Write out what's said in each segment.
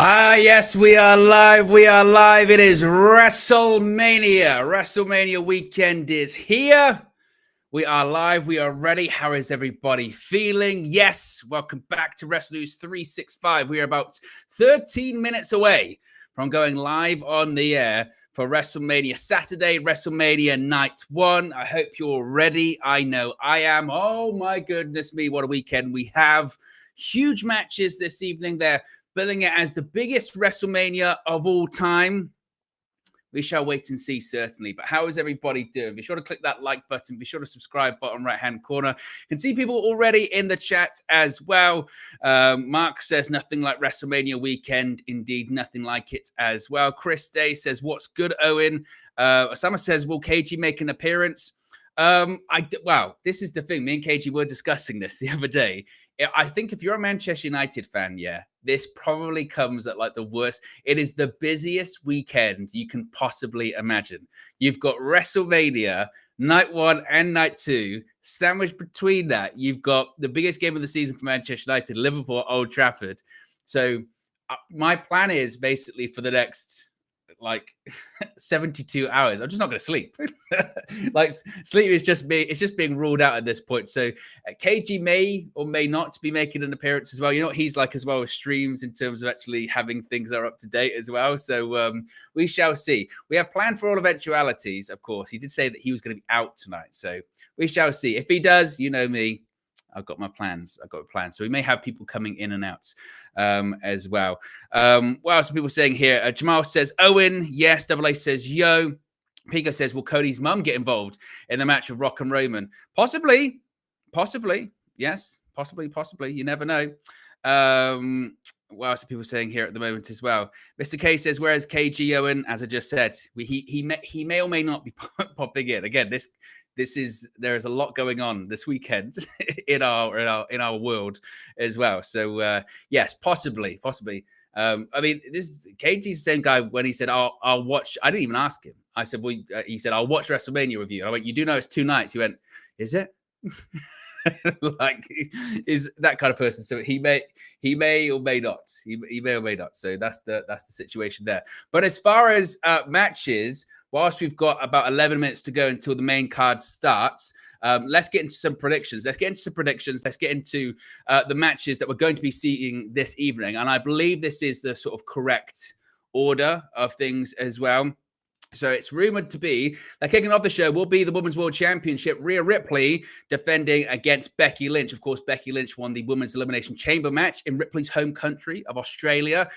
Yes, we are live. We are live. It is WrestleMania. WrestleMania weekend is here. We are live. We are ready. How is everybody feeling? Yes, welcome back to Wrestle News 365. We are about 13 minutes away from going live on the air for WrestleMania Saturday, WrestleMania Night 1. I hope you're ready. I know I am. Oh my goodness me, what a weekend we have. Huge matches this evening. They're billing it as the biggest WrestleMania of all time. We shall wait and see, certainly. But how is everybody doing? Be sure to click that like button. Be sure to subscribe, bottom right-hand corner. You can see people already in the chat as well. Mark says, nothing like WrestleMania weekend. Indeed, nothing like it as well. Chris Day says, what's good, Owen? Osama says, will KG make an appearance? Wow, this is the thing. Me and KG were discussing this the other day. I think if you're a Manchester United fan, this probably comes at like the worst. It is the busiest weekend you can possibly imagine. You've got WrestleMania, night 1 and night 2. Sandwiched between that, you've got the biggest game of the season for Manchester United, Liverpool, Old Trafford. So my plan is basically for the next 72 hours. I'm just not going to sleep. Sleep is just being ruled out at this point. So KG may or may not be making an appearance as well. You know what he's like as well with streams in terms of actually having things that are up to date as well. So we shall see. We have planned for all eventualities, of course. He did say that he was going to be out tonight. So we shall see. If he does, you know me, I've got my plans. So we may have people coming in and out as well. What else are people saying here? Jamal says, Owen. Yes. Double A says, yo. Pico says, will Cody's mum get involved in the match of Rock and Roman? Possibly. Yes. Possibly. You never know. What else are people saying here at the moment as well? Mr. K says, whereas KG, Owen, as I just said, he may or may not be popping in. Again, there is a lot going on this weekend in our world as well. So yes, possibly. I mean, this KG's the same guy when he said, I'll watch. I didn't even ask him. I said, well, he said, I'll watch WrestleMania with you. And I went, you do know it's 2 nights. He went, is it? Is that kind of person. So he may or may not. He may or may not. So that's the situation there. But as far as matches, whilst we've got about 11 minutes to go until the main card starts, let's get into some predictions. Let's get into the matches that we're going to be seeing this evening. And I believe this is the sort of correct order of things as well. So it's rumored to be that kicking off the show will be the Women's World Championship, Rhea Ripley defending against Becky Lynch. Of course, Becky Lynch won the Women's Elimination Chamber match in Ripley's home country of Australia.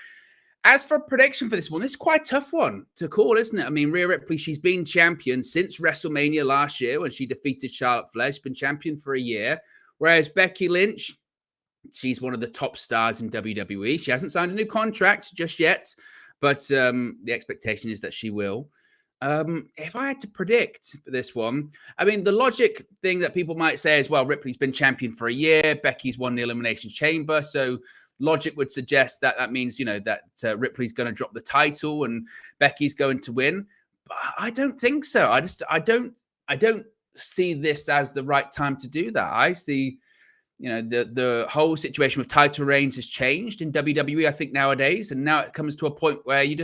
As for prediction for this one, this is quite a tough one to call, isn't it? I mean, Rhea Ripley, she's been champion since WrestleMania last year when she defeated Charlotte Flair. She's been champion for a year. Whereas Becky Lynch, she's one of the top stars in WWE. She hasn't signed a new contract just yet, but the expectation is that she will. If I had to predict for this one, I mean, the logic thing that people might say is, well, Ripley's been champion for a year. Becky's won the Elimination Chamber. So logic would suggest that that means, that Ripley's going to drop the title and Becky's going to win. But I don't think so. I don't see this as the right time to do that. I see, the whole situation with title reigns has changed in WWE, I think, nowadays. And now it comes to a point where you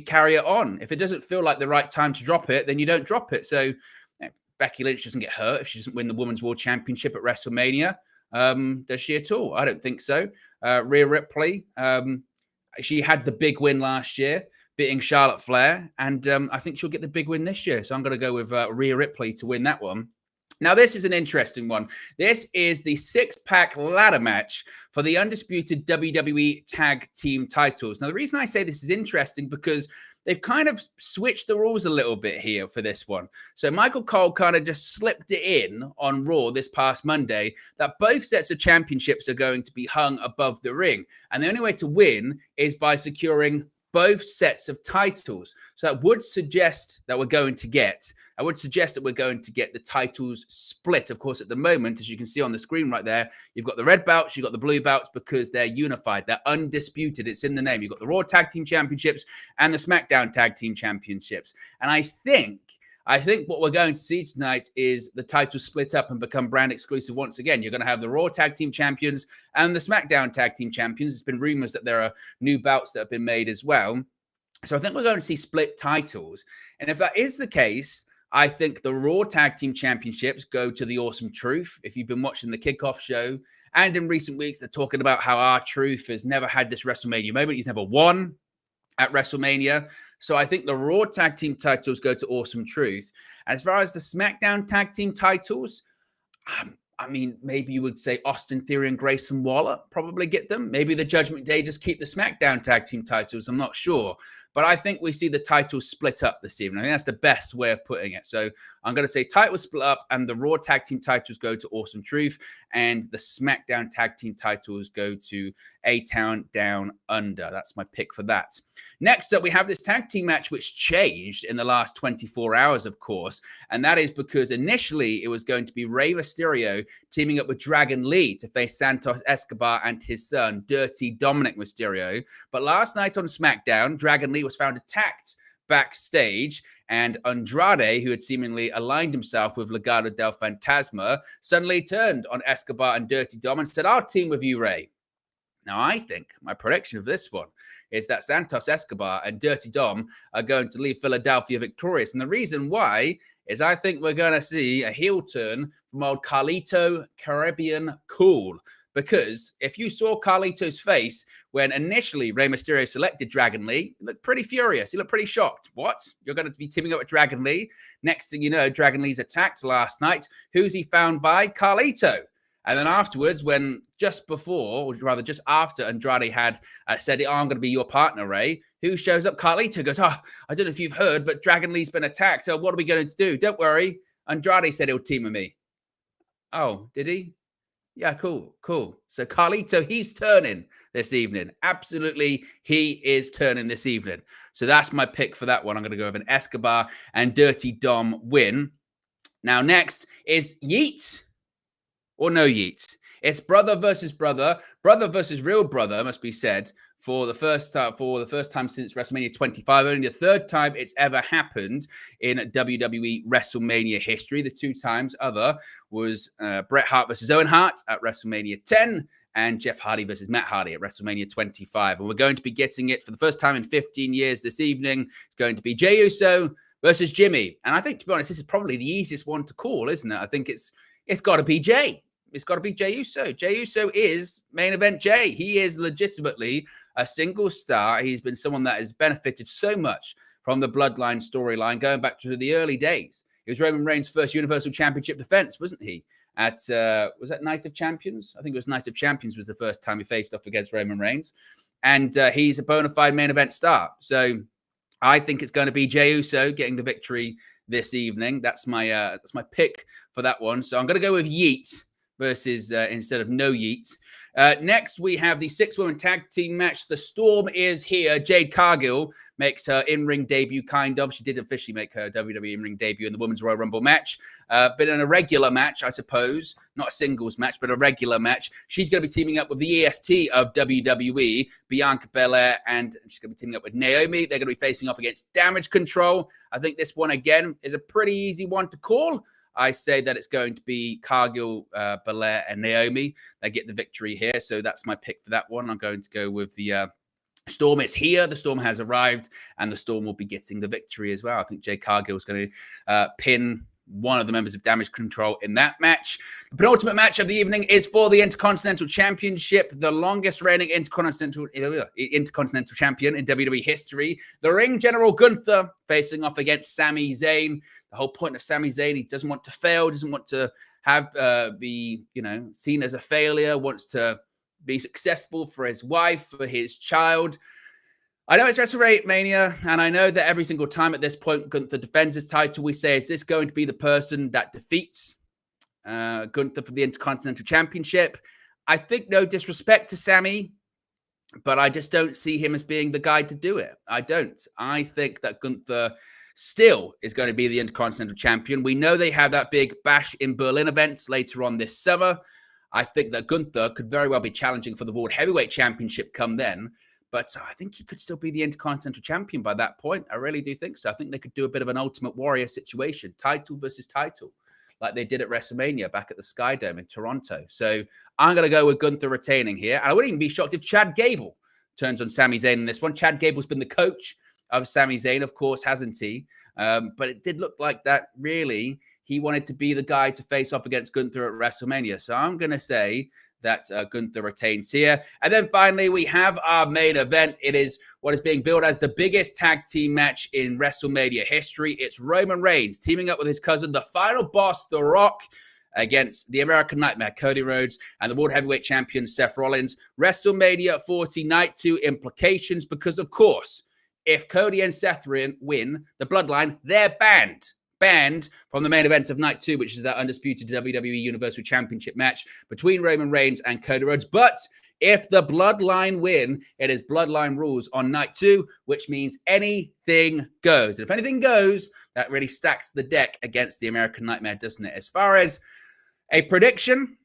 carry it on. If it doesn't feel like the right time to drop it, then you don't drop it. So Becky Lynch doesn't get hurt if she doesn't win the Women's World Championship at WrestleMania. Does she at all? I don't think so. Rhea Ripley, she had the big win last year, beating Charlotte Flair. And I think she'll get the big win this year. So I'm going to go with Rhea Ripley to win that one. Now, this is an interesting one. This is the 6-pack ladder match for the undisputed WWE Tag Team titles. Now, the reason I say this is interesting because they've kind of switched the rules a little bit here for this one. So Michael Cole kind of just slipped it in on Raw this past Monday that both sets of championships are going to be hung above the ring. And the only way to win is by securing both sets of titles. So that would suggest that we're going to get the titles split. Of course, at the moment, as you can see on the screen right there, you've got the red belts, you've got the blue belts because they're unified. They're undisputed. It's in the name. You've got the Raw Tag Team Championships and the SmackDown Tag Team Championships. And I think I think what we're going to see tonight is the titles split up and become brand exclusive once again. You're going to have the Raw Tag Team Champions and the SmackDown Tag Team Champions. There's been rumors that there are new belts that have been made as well. So I think we're going to see split titles. And if that is the case, I think the Raw Tag Team Championships go to the Awesome Truth. If you've been watching the kickoff show, and in recent weeks, they're talking about how R-Truth has never had this WrestleMania moment. He's never won at WrestleMania. So I think the Raw Tag Team titles go to Awesome Truth. And as far as the SmackDown Tag Team titles, I mean, maybe you would say Austin Theory and Grayson Waller probably get them. Maybe the Judgment Day just keep the SmackDown Tag Team titles. I'm not sure. But I think we see the titles split up this evening. I think that's the best way of putting it. So I'm going to say titles split up and the Raw Tag Team titles go to Awesome Truth and the SmackDown Tag Team titles go to A-Town Down Under. That's my pick for that. Next up, we have this tag team match which changed in the last 24 hours, of course. And that is because initially it was going to be Rey Mysterio teaming up with Dragon Lee to face Santos Escobar and his son, Dirty Dominik Mysterio. But last night on SmackDown, Dragon Lee was found attacked backstage, and Andrade, who had seemingly aligned himself with Legado del Fantasma, suddenly turned on Escobar and Dirty Dom and said, "I'll team with you, Rey." Now, I think my prediction of this one is that Santos Escobar and Dirty Dom are going to leave Philadelphia victorious. And the reason why is I think we're going to see a heel turn from old Carlito Caribbean Cool. Because if you saw Carlito's face when initially Rey Mysterio selected Dragon Lee, he looked pretty furious. He looked pretty shocked. What? You're going to be teaming up with Dragon Lee? Next thing you know, Dragon Lee's attacked last night. Who's he found by? Carlito. And then afterwards, when just before, or rather just after Andrade had said, "Oh, I'm going to be your partner, Rey," who shows up? Carlito goes, "Oh, I don't know if you've heard, but Dragon Lee's been attacked. So what are we going to do? Don't worry. Andrade said he'll team with me." Oh, did he? Yeah, cool. So Carlito, he's turning this evening. Absolutely, he is turning this evening. So that's my pick for that one. I'm going to go with an Escobar and Dirty Dom win. Now, next is Yeet or no Yeet. It's brother versus brother versus real brother, must be said, for the first time since WrestleMania 25. Only the third time it's ever happened in WWE WrestleMania history. The two times other was Bret Hart versus Owen Hart at WrestleMania 10 and Jeff Hardy versus Matt Hardy at WrestleMania 25. And we're going to be getting it for the first time in 15 years this evening. It's going to be Jey Uso versus Jimmy. And I think, to be honest, this is probably the easiest one to call, isn't it? I think it's got to be Jey. It's got to be Jey Uso. Jey Uso is main event Jey. He is legitimately a single star. He's been someone that has benefited so much from the Bloodline storyline going back to the early days. It was Roman Reigns' first Universal Championship defense, wasn't he? At was that Night of Champions? I think it was Night of Champions was the first time he faced off against Roman Reigns. And he's a bona fide main event star. So I think it's going to be Jey Uso getting the victory this evening. That's my pick for that one. So I'm going to go with Yeet versus instead of no Yeet. Next, we have the 6-woman tag team match. The Storm is here. Jade Cargill makes her in-ring debut, kind of. She did officially make her WWE in-ring debut in the Women's Royal Rumble match. But in a regular match, I suppose. Not a singles match, but a regular match. She's going to be teaming up with the EST of WWE, Bianca Belair, and she's going to be teaming up with Naomi. They're going to be facing off against Damage Control. I think this one, again, is a pretty easy one to call. I say that it's going to be Cargill, Belair, and Naomi. They get the victory here. So that's my pick for that one. I'm going to go with the Storm is here. The Storm has arrived, and the Storm will be getting the victory as well. I think Jade Cargill is going to pin one of the members of Damage Control in that match. The penultimate match of the evening is for the Intercontinental Championship, the longest reigning Intercontinental Champion in WWE history. The Ring General Gunther facing off against Sami Zayn. The whole point of Sami Zayn, he doesn't want to fail, doesn't want to have be seen as a failure, wants to be successful for his wife, for his child. I know it's WrestleMania, and I know that every single time at this point Gunther defends his title, we say, is this going to be the person that defeats Gunther for the Intercontinental Championship? I think no disrespect to Sami, but I just don't see him as being the guy to do it. I don't. I think that Gunther still is going to be the Intercontinental Champion. We know they have that big Bash in Berlin event later on this summer. I think that Gunther could very well be challenging for the World Heavyweight Championship come then. But I think he could still be the Intercontinental Champion by that point. I really do think so. I think they could do a bit of an Ultimate Warrior situation, title versus title, like they did at WrestleMania back at the Sky Dome in Toronto. So I'm going to go with Gunther retaining here. And I wouldn't even be shocked if Chad Gable turns on Sami Zayn in this one. Chad Gable's been the coach of Sami Zayn, of course, hasn't he? But it did look like that, really. He wanted to be the guy to face off against Gunther at WrestleMania. So I'm going to say that Gunther retains here. And then finally, we have our main event. It is what is being billed as the biggest tag team match in WrestleMania history. It's Roman Reigns teaming up with his cousin, the final boss, The Rock, against the American Nightmare, Cody Rhodes, and the World Heavyweight Champion, Seth Rollins. WrestleMania 40 Night 2 implications, because, of course, if Cody and Seth win the Bloodline, they're banned from the main event of Night 2, which is that undisputed WWE Universal Championship match between Roman Reigns and Cody Rhodes. But if the Bloodline win, it is Bloodline rules on Night 2, which means anything goes. And if anything goes, that really stacks the deck against the American Nightmare, doesn't it? As far as a prediction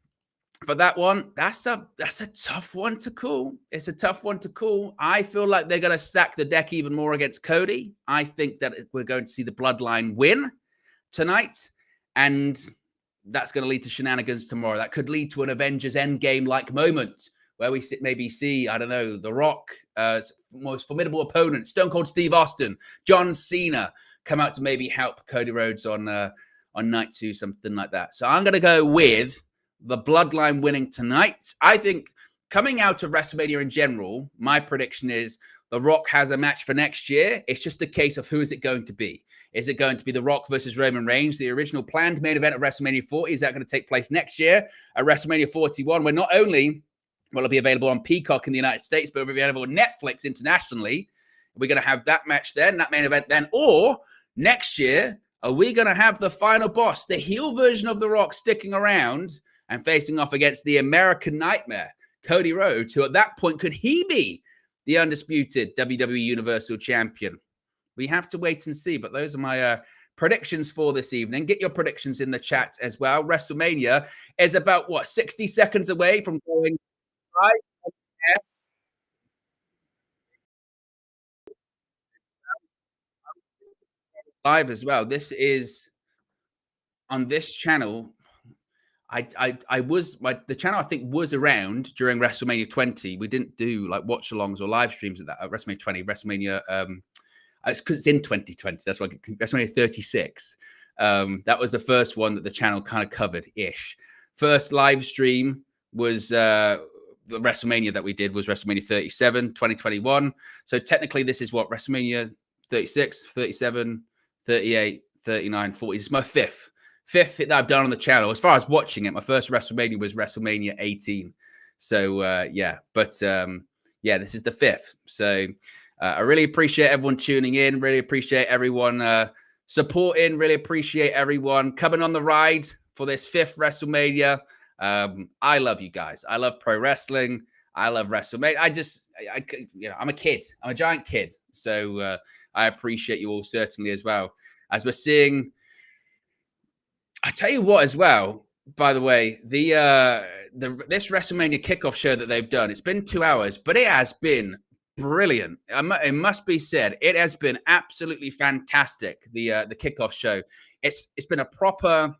for that one, that's a tough one to call. It's a tough one to call. I feel like they're going to stack the deck even more against Cody. I think that we're going to see the Bloodline win tonight, and that's going to lead to shenanigans tomorrow. That could lead to an Avengers Endgame-like moment where we maybe see, I don't know, The Rock, most formidable opponent, Stone Cold Steve Austin, John Cena, come out to maybe help Cody Rhodes on Night 2, something like that. So I'm going to go with the Bloodline winning tonight. I think coming out of WrestleMania in general, my prediction is The Rock has a match for next year. It's just a case of who is it going to be? Is it going to be The Rock versus Roman Reigns, the original planned main event of WrestleMania 40? Is that going to take place next year at WrestleMania 41, where not only will it be available on Peacock in the United States, but it will be available on Netflix internationally? We're going to have that match then, that main event then. Or next year, are we going to have the final boss, the heel version of The Rock, sticking around and facing off against the American Nightmare, Cody Rhodes, who at that point, could he be the undisputed WWE Universal Champion? We have to wait and see, but those are my predictions for this evening. Get your predictions in the chat as well. WrestleMania is about, 60 seconds away from going live as well. This is on this channel. The channel I think was around during WrestleMania 20. We didn't do like watch alongs or live streams at that at WrestleMania 20. WrestleMania it's because it's in 2020. That's why WrestleMania 36. That was the first one that the channel kind of covered ish. First live stream was the WrestleMania that we did was WrestleMania 37, 2021. So technically this is what WrestleMania 36, 37, 38, 39, 40. This is my fifth that I've done on the channel. As far as watching it, my first WrestleMania was WrestleMania 18. So, this is the fifth. So, I really appreciate everyone tuning in. Really appreciate everyone supporting. Really appreciate everyone coming on the ride for this fifth WrestleMania. I love you guys. I love pro wrestling. I love WrestleMania. I'm a kid. I'm a giant kid. So, I appreciate you all certainly as well. As we're seeing, I tell you what, as well, by the way, this WrestleMania kickoff show that they've done, it's been 2 hours, but it has been brilliant. It must be said, it has been absolutely fantastic. The kickoff show, it's been a proper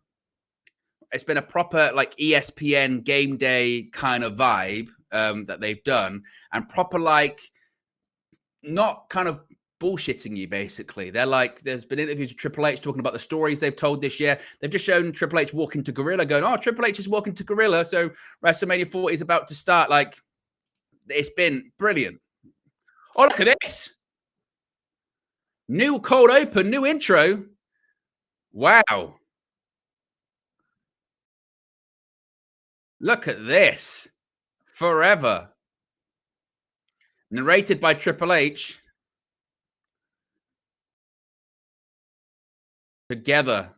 like ESPN game day kind of vibe that they've done, and proper like not kind of bullshitting you, basically. They're like, there's been interviews with Triple H talking about the stories they've told this year. They've just shown Triple H walking to Gorilla, going, oh, Triple H is walking to Gorilla, so WrestleMania 40 is about to start. Like, it's been brilliant. Oh, look at this. New cold open, new intro. Wow. Look at this. Forever. Narrated by Triple H. Together.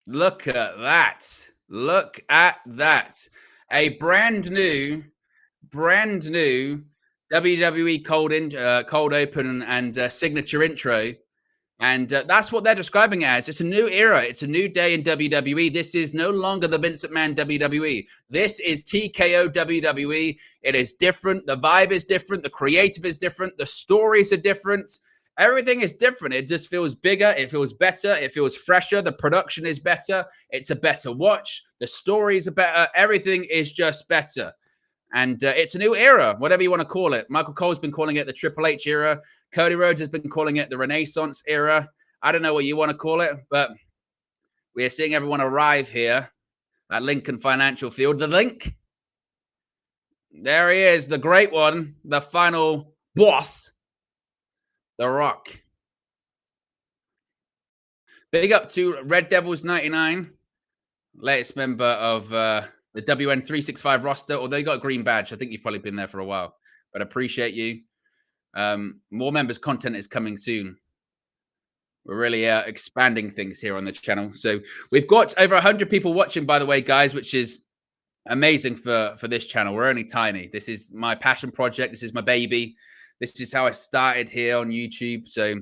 Look at that. Look at that. A brand new WWE cold open and signature intro And that's what they're describing it as. It's a new era. It's a new day in WWE. This is no longer the Vince McMahon WWE. This is TKO WWE. It is different. The vibe is different. The creative is different. The stories are different. Everything is different. It just feels bigger. It feels better. It feels fresher. The production is better. It's a better watch. The stories are better. Everything is just better. And it's a new era, whatever you want to call it. Michael Cole's been calling it the Triple H era. Cody Rhodes has been calling it the Renaissance era. I don't know what you want to call it, but we are seeing everyone arrive here at Lincoln Financial Field. The Link. There he is, the great one, the final boss, The Rock. Big up to Red Devils 99, latest member of the WN 365 roster, although you got a green badge. I think you've probably been there for a while, but appreciate you. More members content is coming soon. We're really expanding things here on the channel. So we've got over 100 people watching, by the way, guys, which is amazing for this channel. We're only tiny. This is my passion project. This is my baby. This is how I started here on YouTube. So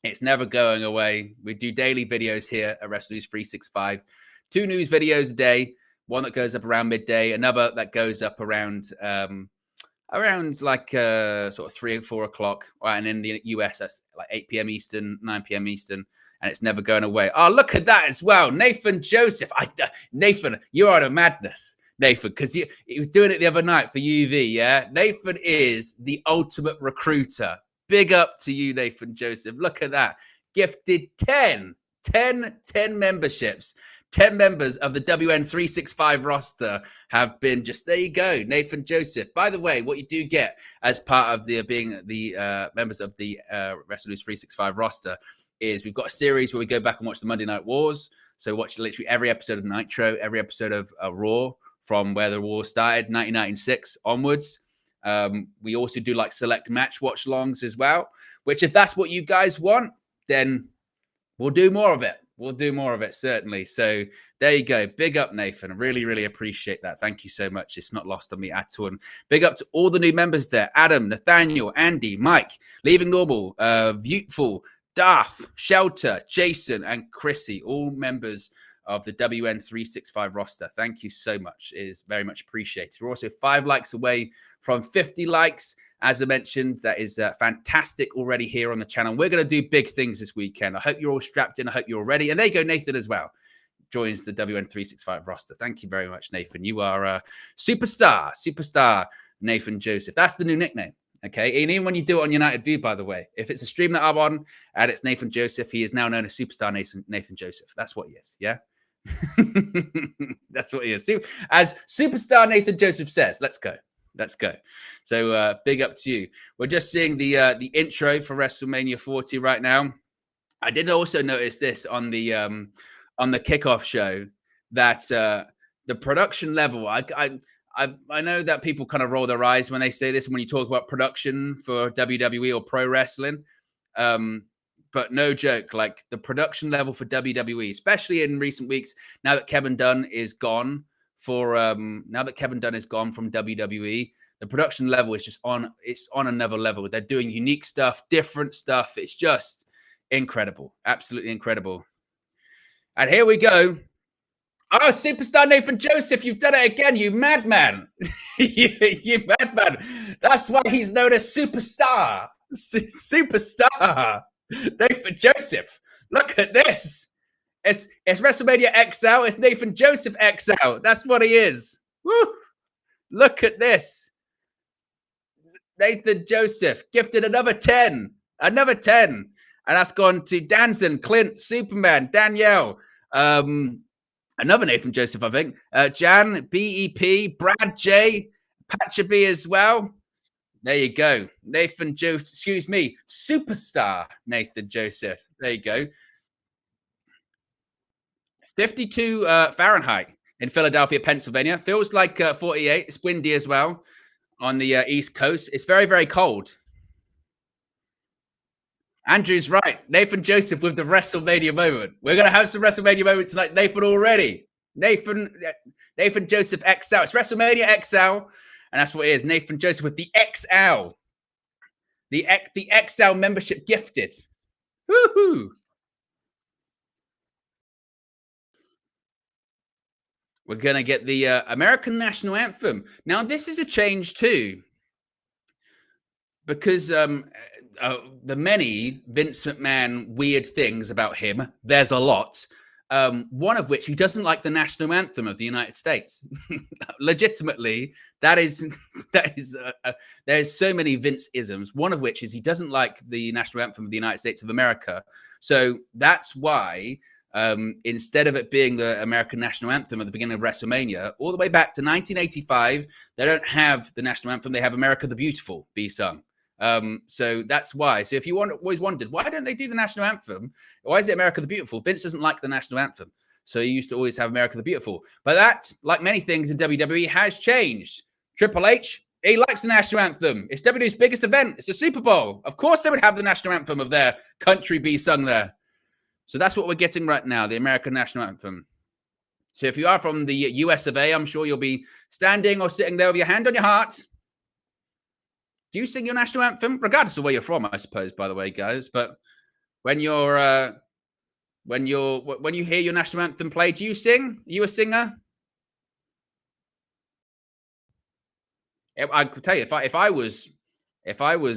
it's never going away. We do daily videos here at Wrestle News 365. 2 news videos a day. One that goes up around midday. Another that goes up around like sort of 3 or 4 o'clock. And in the US, that's like 8 p.m. Eastern, 9 p.m. Eastern. And it's never going away. Oh, look at that as well. Nathan Joseph. Nathan, you're out of madness. Nathan, because he was doing it the other night for UV, yeah? Nathan is the ultimate recruiter. Big up to you, Nathan Joseph. Look at that. Gifted 10 memberships. 10 members of the WN365 roster have been just, there you go, Nathan Joseph. By the way, what you do get as part of being the members of the Wrestle News 365 roster is we've got a series where we go back and watch the Monday Night Wars. So watch literally every episode of Nitro, every episode of Raw from where the war started, 1996 onwards. We also do like select match watch longs as well, which if that's what you guys want, then we'll do more of it. We'll do more of it, certainly. So there you go. Big up, Nathan. Really, really appreciate that. Thank you so much. It's not lost on me at all. And big up to all the new members there. Adam, Nathaniel, Andy, Mike, Leaving Normal, Beautiful, Darth, Shelter, Jason, and Chrissy, all members of the WN365 roster. Thank you so much. It is very much appreciated. We're also 5 likes away from 50 likes. As I mentioned, that is fantastic already here on the channel. We're going to do big things this weekend. I hope you're all strapped in. I hope you're all ready. And there you go, Nathan as well. Joins the WN365 roster. Thank you very much, Nathan. You are a superstar Nathan Joseph. That's the new nickname. Okay, and even when you do it on United View, by the way, if it's a stream that I'm on and it's Nathan Joseph, he is now known as Superstar Nathan Joseph. That's what he is, yeah? That's what he is. As Superstar Nathan Joseph says, let's go. Let's go. So big up to you. We're just seeing the intro for WrestleMania 40 right now. I did also notice this on the kickoff show that the production level, I know that people kind of roll their eyes when they say this when you talk about production for WWE or pro wrestling. But no joke, like the production level for WWE, especially in recent weeks, now that Kevin Dunne is gone from WWE, the production level is just on another level. They're doing unique stuff, different stuff. It's just incredible. Absolutely incredible. And here we go. Oh, Superstar Nathan Joseph, you've done it again, you madman. you madman. That's why he's known as Superstar. Superstar. Nathan Joseph. Look at this. It's WrestleMania XL. It's Nathan Joseph XL. That's what he is. Woo. Look at this. Nathan Joseph gifted another 10. Another 10. And that's gone to Danson, Clint, Superman, Danielle, another Nathan Joseph, I think. Jan, BEP, Brad J, Patchaby as well. There you go. Nathan Joseph, excuse me, Superstar Nathan Joseph. There you go. 52 Fahrenheit in Philadelphia, Pennsylvania. Feels like 48. It's windy as well on the East Coast. It's very, very cold. Andrew's right. Nathan Joseph with the WrestleMania moment. We're going to have some WrestleMania moment tonight. Nathan already. Nathan Joseph XL. It's WrestleMania XL. And that's what it is. Nathan Joseph with the XL. The XL membership gifted. Woohoo! We're going to get the American National Anthem. Now, this is a change too, because the many Vince McMahon weird things about him, there's a lot. One of which he doesn't like the national anthem of the United States. Legitimately, there's so many Vince isms. One of which is he doesn't like the national anthem of the United States of America. So that's why instead of it being the American national anthem at the beginning of WrestleMania, all the way back to 1985, they don't have the national anthem. They have America the Beautiful be sung. So that's why. So if you always wondered, why don't they do the national anthem? Why is it America the Beautiful? Vince doesn't like the national anthem. So he used to always have America the Beautiful. But that, like many things in WWE, has changed. Triple H, he likes the national anthem. It's WWE's biggest event. It's the Super Bowl. Of course they would have the national anthem of their country be sung there. So that's what we're getting right now, the American national anthem. So if you are from the US of A, I'm sure you'll be standing or sitting there with your hand on your heart. Do you sing your national anthem? Regardless of where you're from, I suppose, by the way, guys. But when you hear your national anthem played, do you sing? Are you a singer? I could tell you, if I was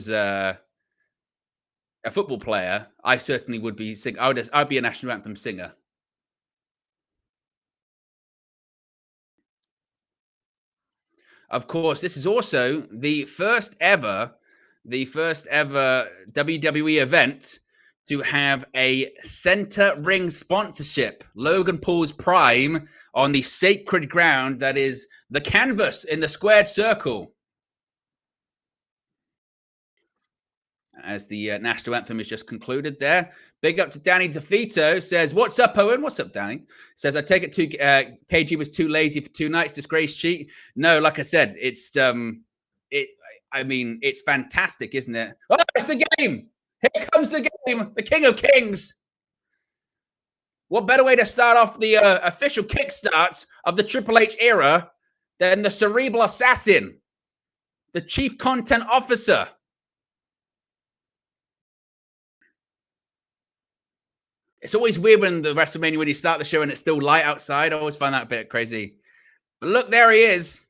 a football player, I certainly would be sing. I'd be a national anthem singer. Of course, this is also the first ever WWE event to have a center ring sponsorship. Logan Paul's Prime on the sacred ground that is the canvas in the squared circle. As the national anthem is just concluded there. Big up to Danny DeVito. Says, what's up, Owen? What's up, Danny? Says, I take it KG was too lazy for 2 nights. Disgrace cheat. No, like I said, it's fantastic, isn't it? Oh, it's the game. Here comes the game. The King of Kings. What better way to start off the official kickstart of the Triple H era than the cerebral assassin, the chief content officer. It's always weird when the WrestleMania, when you start the show and it's still light outside. I always find that a bit crazy. But look, there he is.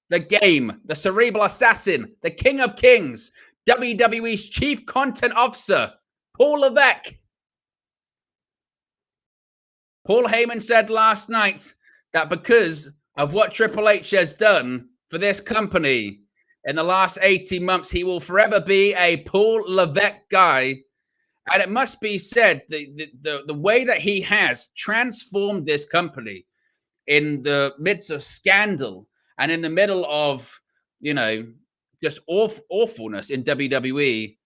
The game, the cerebral assassin, the King of Kings, WWE's chief content officer, Paul Levesque. Paul Heyman said last night that because of what Triple H has done for this company in the last 18 months, he will forever be a Paul Levesque guy. And it must be said, the way that he has transformed this company in the midst of scandal and in the middle of, just awfulness in WWE,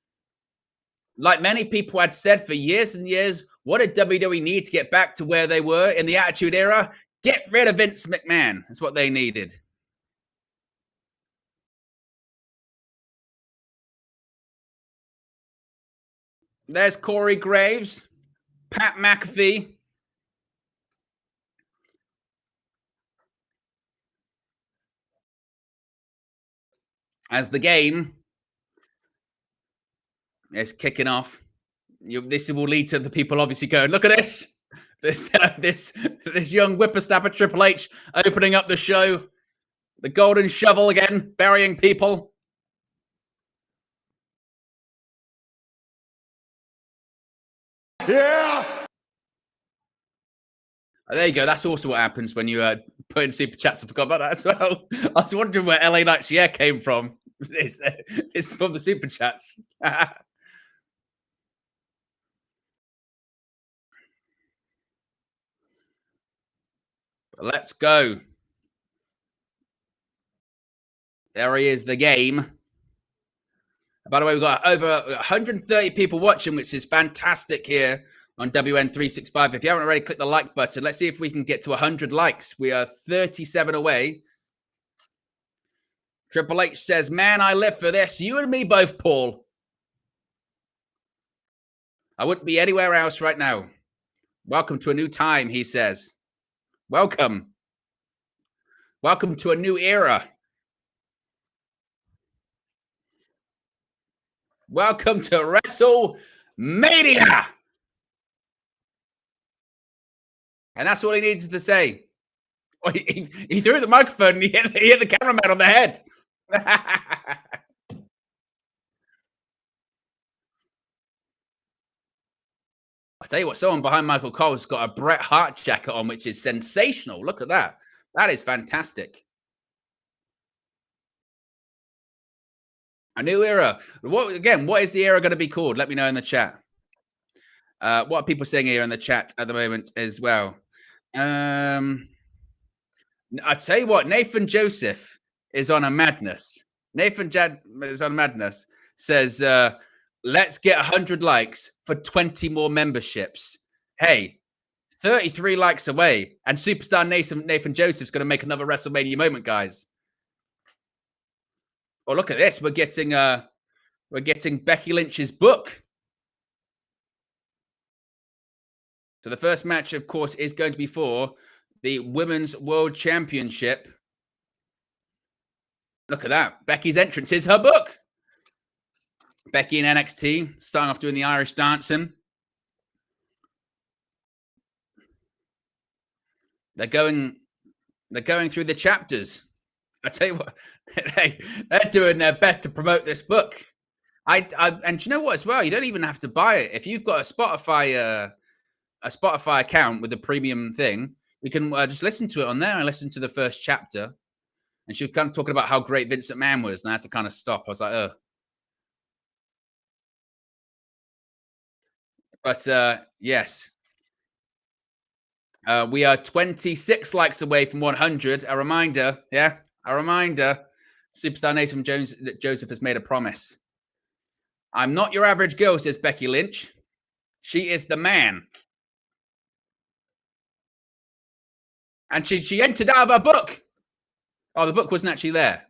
like many people had said for years and years, what did WWE need to get back to where they were in the Attitude Era? Get rid of Vince McMahon. That's what they needed. There's Corey Graves, Pat McAfee. As the game is kicking off, this will lead to the people obviously going, look at this. This young whippersnapper Triple H opening up the show. The golden shovel again, burying people. Yeah. There you go. That's also what happens when you put in super chats. I forgot about that as well. I was wondering where LA Knight's yeah came from. It's from the super chats. Let's go. There he is, the game. By the way, we've got over 130 people watching, which is fantastic here on WN365. If you haven't already, click the like button. Let's see if we can get to 100 likes. We are 37 away. Triple H says, man, I live for this. You and me both, Paul. I wouldn't be anywhere else right now. Welcome to a new time, he says. Welcome. Welcome to a new era. Welcome to WrestleMania. Mania! And that's all he needed to say. Oh, he threw the microphone and he hit the cameraman on the head. I tell you what, someone behind Michael Cole's got a Bret Hart jacket on, which is sensational. Look at that. That is fantastic. A new era. What is the era going to be called? Let me know in the chat. What are people saying here in the chat at the moment as well? I tell you what, Nathan Joseph is on a madness. Nathan Jad is on madness. Says, let's get 100 likes for 20 more memberships. Hey, 33 likes away, and superstar Nathan Joseph's going to make another WrestleMania moment, guys. Oh, look at this. We're getting Becky Lynch's book. So the first match, of course, is going to be for the Women's World Championship. Look at that. Becky's entrance is her book. Becky in NXT, starting off doing the Irish dancing. They're going through the chapters. I tell you what, they're doing their best to promote this book. And you know what as well? You don't even have to buy it. If you've got a Spotify account with a premium thing, you can just listen to it on there and listen to the first chapter. And she was kind of talking about how great Vince McMahon was, and I had to kind of stop. I was like, oh. But yes, we are 26 likes away from 100. A reminder, Superstar Nathan Joseph has made a promise. I'm not your average girl, says Becky Lynch. She is the man. And she entered out of her book. Oh, the book wasn't actually there.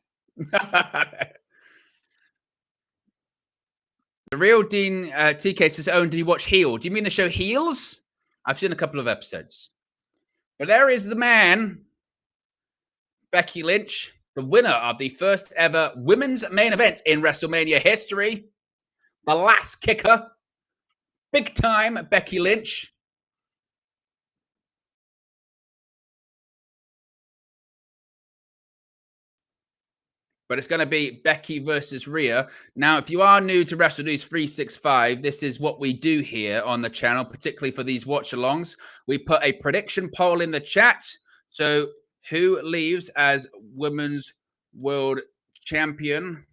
The real Dean TK says, oh, did you watch Heel? Do you mean the show Heels? I've seen a couple of episodes. But there is the man, Becky Lynch, the winner of the first ever women's main event in WrestleMania history. The last kicker. Big time Becky Lynch. But it's going to be Becky versus Rhea. Now, if you are new to Wrestle News 365, this is what we do here on the channel, particularly for these watch-alongs. We put a prediction poll in the chat. So who leaves as Women's World Champion?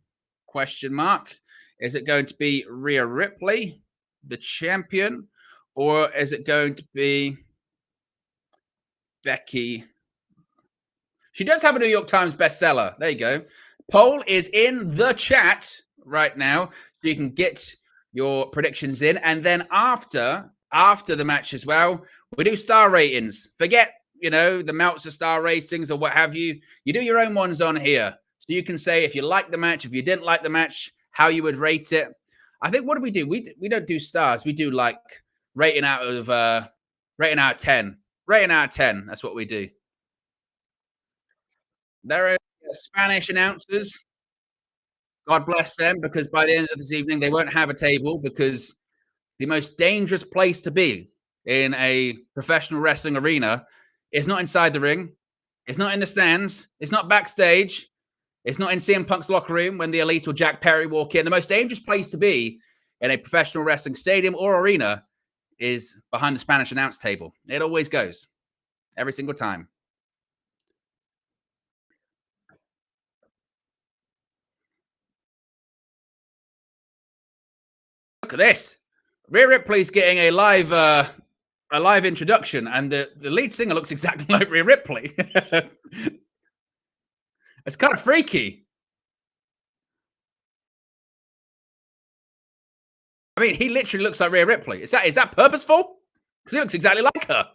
Question mark. Is it going to be Rhea Ripley, the champion, or is it going to be Becky? She does have a New York Times bestseller. There you go. Poll is in the chat right now, so you can get your predictions in. And then after the match as well, we do star ratings. Forget, the Meltzer star ratings or what have you. You do your own ones on here. So you can say if you like the match, if you didn't like the match, how you would rate it. I think, what do? We don't do stars. We do like rating out of 10. Rating out of 10. That's what we do. There are Spanish announcers. God bless them, because by the end of this evening, they won't have a table, because the most dangerous place to be in a professional wrestling arena is not inside the ring. It's not in the stands. It's not backstage. It's not in CM Punk's locker room when the Elite or Jack Perry walk in. The most dangerous place to be in a professional wrestling stadium or arena is behind the Spanish announce table. It always goes. Every single time. Look at this. Rhea Ripley's getting a live introduction, and the lead singer looks exactly like Rhea Ripley. It's kind of freaky. I mean, he literally looks like Rhea Ripley. Is that purposeful? Because he looks exactly like her.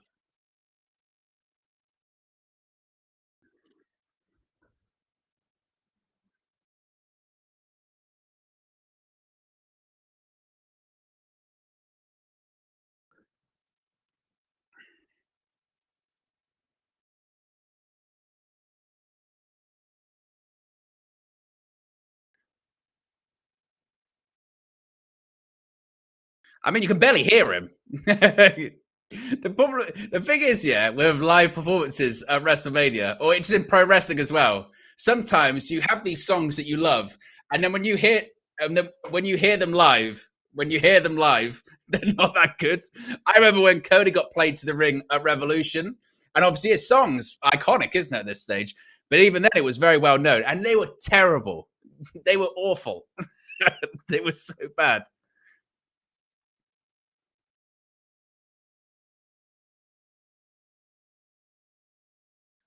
I mean, you can barely hear him. The thing is, yeah, with live performances at WrestleMania, or it's in pro wrestling as well. Sometimes you have these songs that you love, and then when you hear them live, they're not that good. I remember when Cody got played to the ring at Revolution, and obviously his song's iconic, isn't it, at this stage? But even then, it was very well known, and they were terrible. They were awful. They were so bad.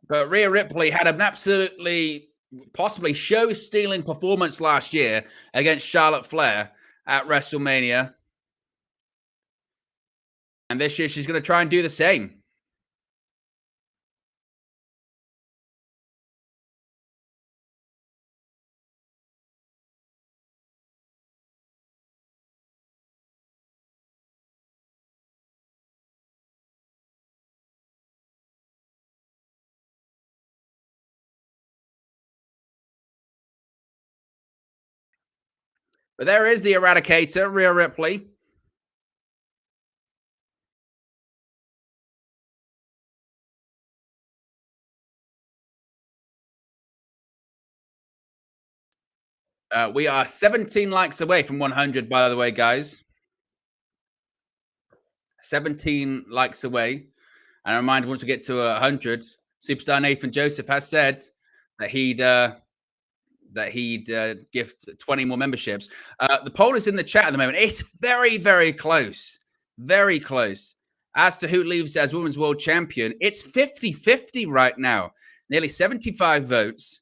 But Rhea Ripley had an absolutely possibly show-stealing performance last year against Charlotte Flair at WrestleMania. And this year she's going to try and do the same. But there is the Eradicator, Rhea Ripley. We are 17 likes away from 100, by the way, guys. 17 likes away. And a reminder, once we get to 100, Superstar Nathan Joseph has said that he'd gift 20 more memberships. The poll is in the chat at the moment. It's very, very close. Very close. As to who leaves as Women's World Champion, it's 50-50 right now. Nearly 75 votes,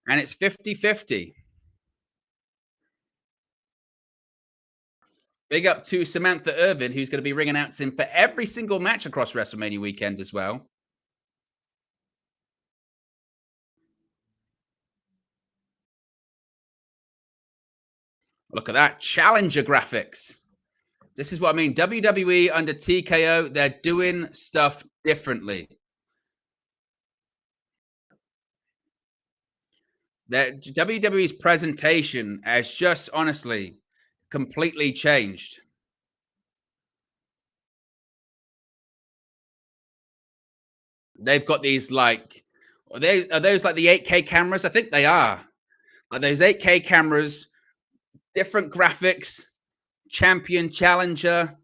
and it's 50-50. Big up to Samantha Irvin, who's going to be ring announcing for every single match across WrestleMania weekend as well. Look at that. Challenger graphics. This is what I mean. WWE under TKO, they're doing stuff differently. WWE's presentation has just honestly completely changed. They've got these like, are those like the 8K cameras? I think they are. Like those 8K cameras, different graphics, champion, challenger,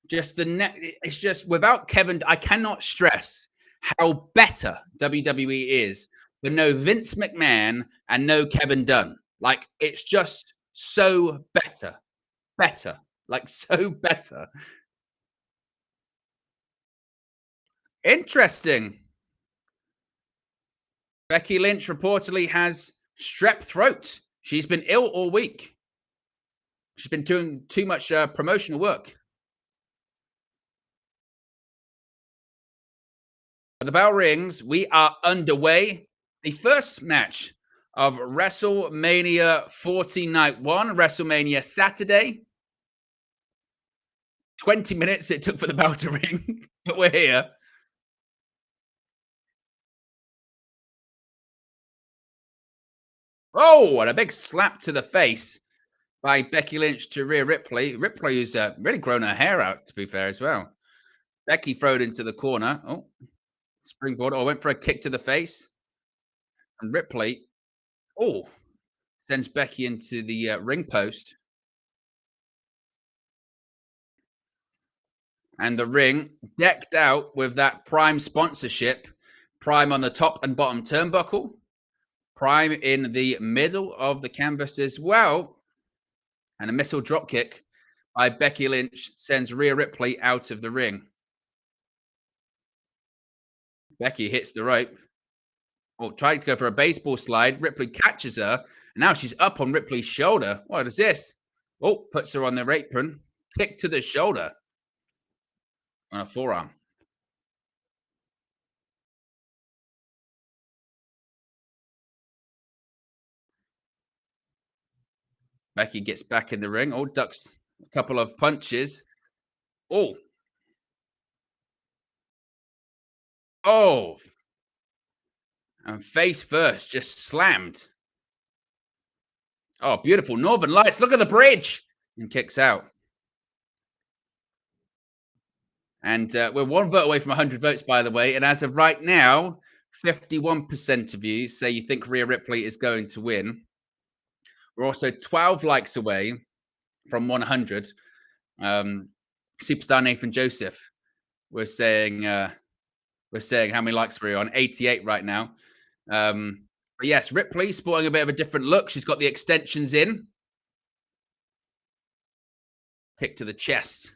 just it's just without Kevin. I cannot stress how better WWE is with no Vince McMahon and no Kevin Dunne. Like it's just so better, like so better. Interesting. Becky Lynch reportedly has strep throat. She's been ill all week. She's been doing too much promotional work. The bell rings. We are underway. The first match of WrestleMania 40 Night 1, WrestleMania Saturday. 20 minutes it took for the bell to ring, but we're here. Oh, and a big slap to the face by Becky Lynch to Rhea Ripley. Ripley, who's really grown her hair out, to be fair, as well. Becky thrown into the corner. Oh, springboard. Oh, went for a kick to the face. And Ripley, oh, sends Becky into the ring post. And the ring decked out with that Prime sponsorship. Prime on the top and bottom turnbuckle. Prime in the middle of the canvas as well. And a missile dropkick by Becky Lynch sends Rhea Ripley out of the ring. Becky hits the rope. Oh, tried to go for a baseball slide. Ripley catches her. And now she's up on Ripley's shoulder. What is this? Oh, puts her on the apron. Kick to the shoulder. On a forearm. Becky gets back in the ring. Oh, ducks a couple of punches. Oh. Oh. And face first, just slammed. Oh, beautiful. Northern Lights. Look at the bridge. And kicks out. And we're one vote away from 100 votes, by the way. And as of right now, 51% of you say you think Rhea Ripley is going to win. We're also 12 likes away from 100. Superstar Nathan Joseph, we're saying how many likes we're on 88 right now. But yes, Ripley sporting a bit of a different look. She's got the extensions in. Pick to the chest.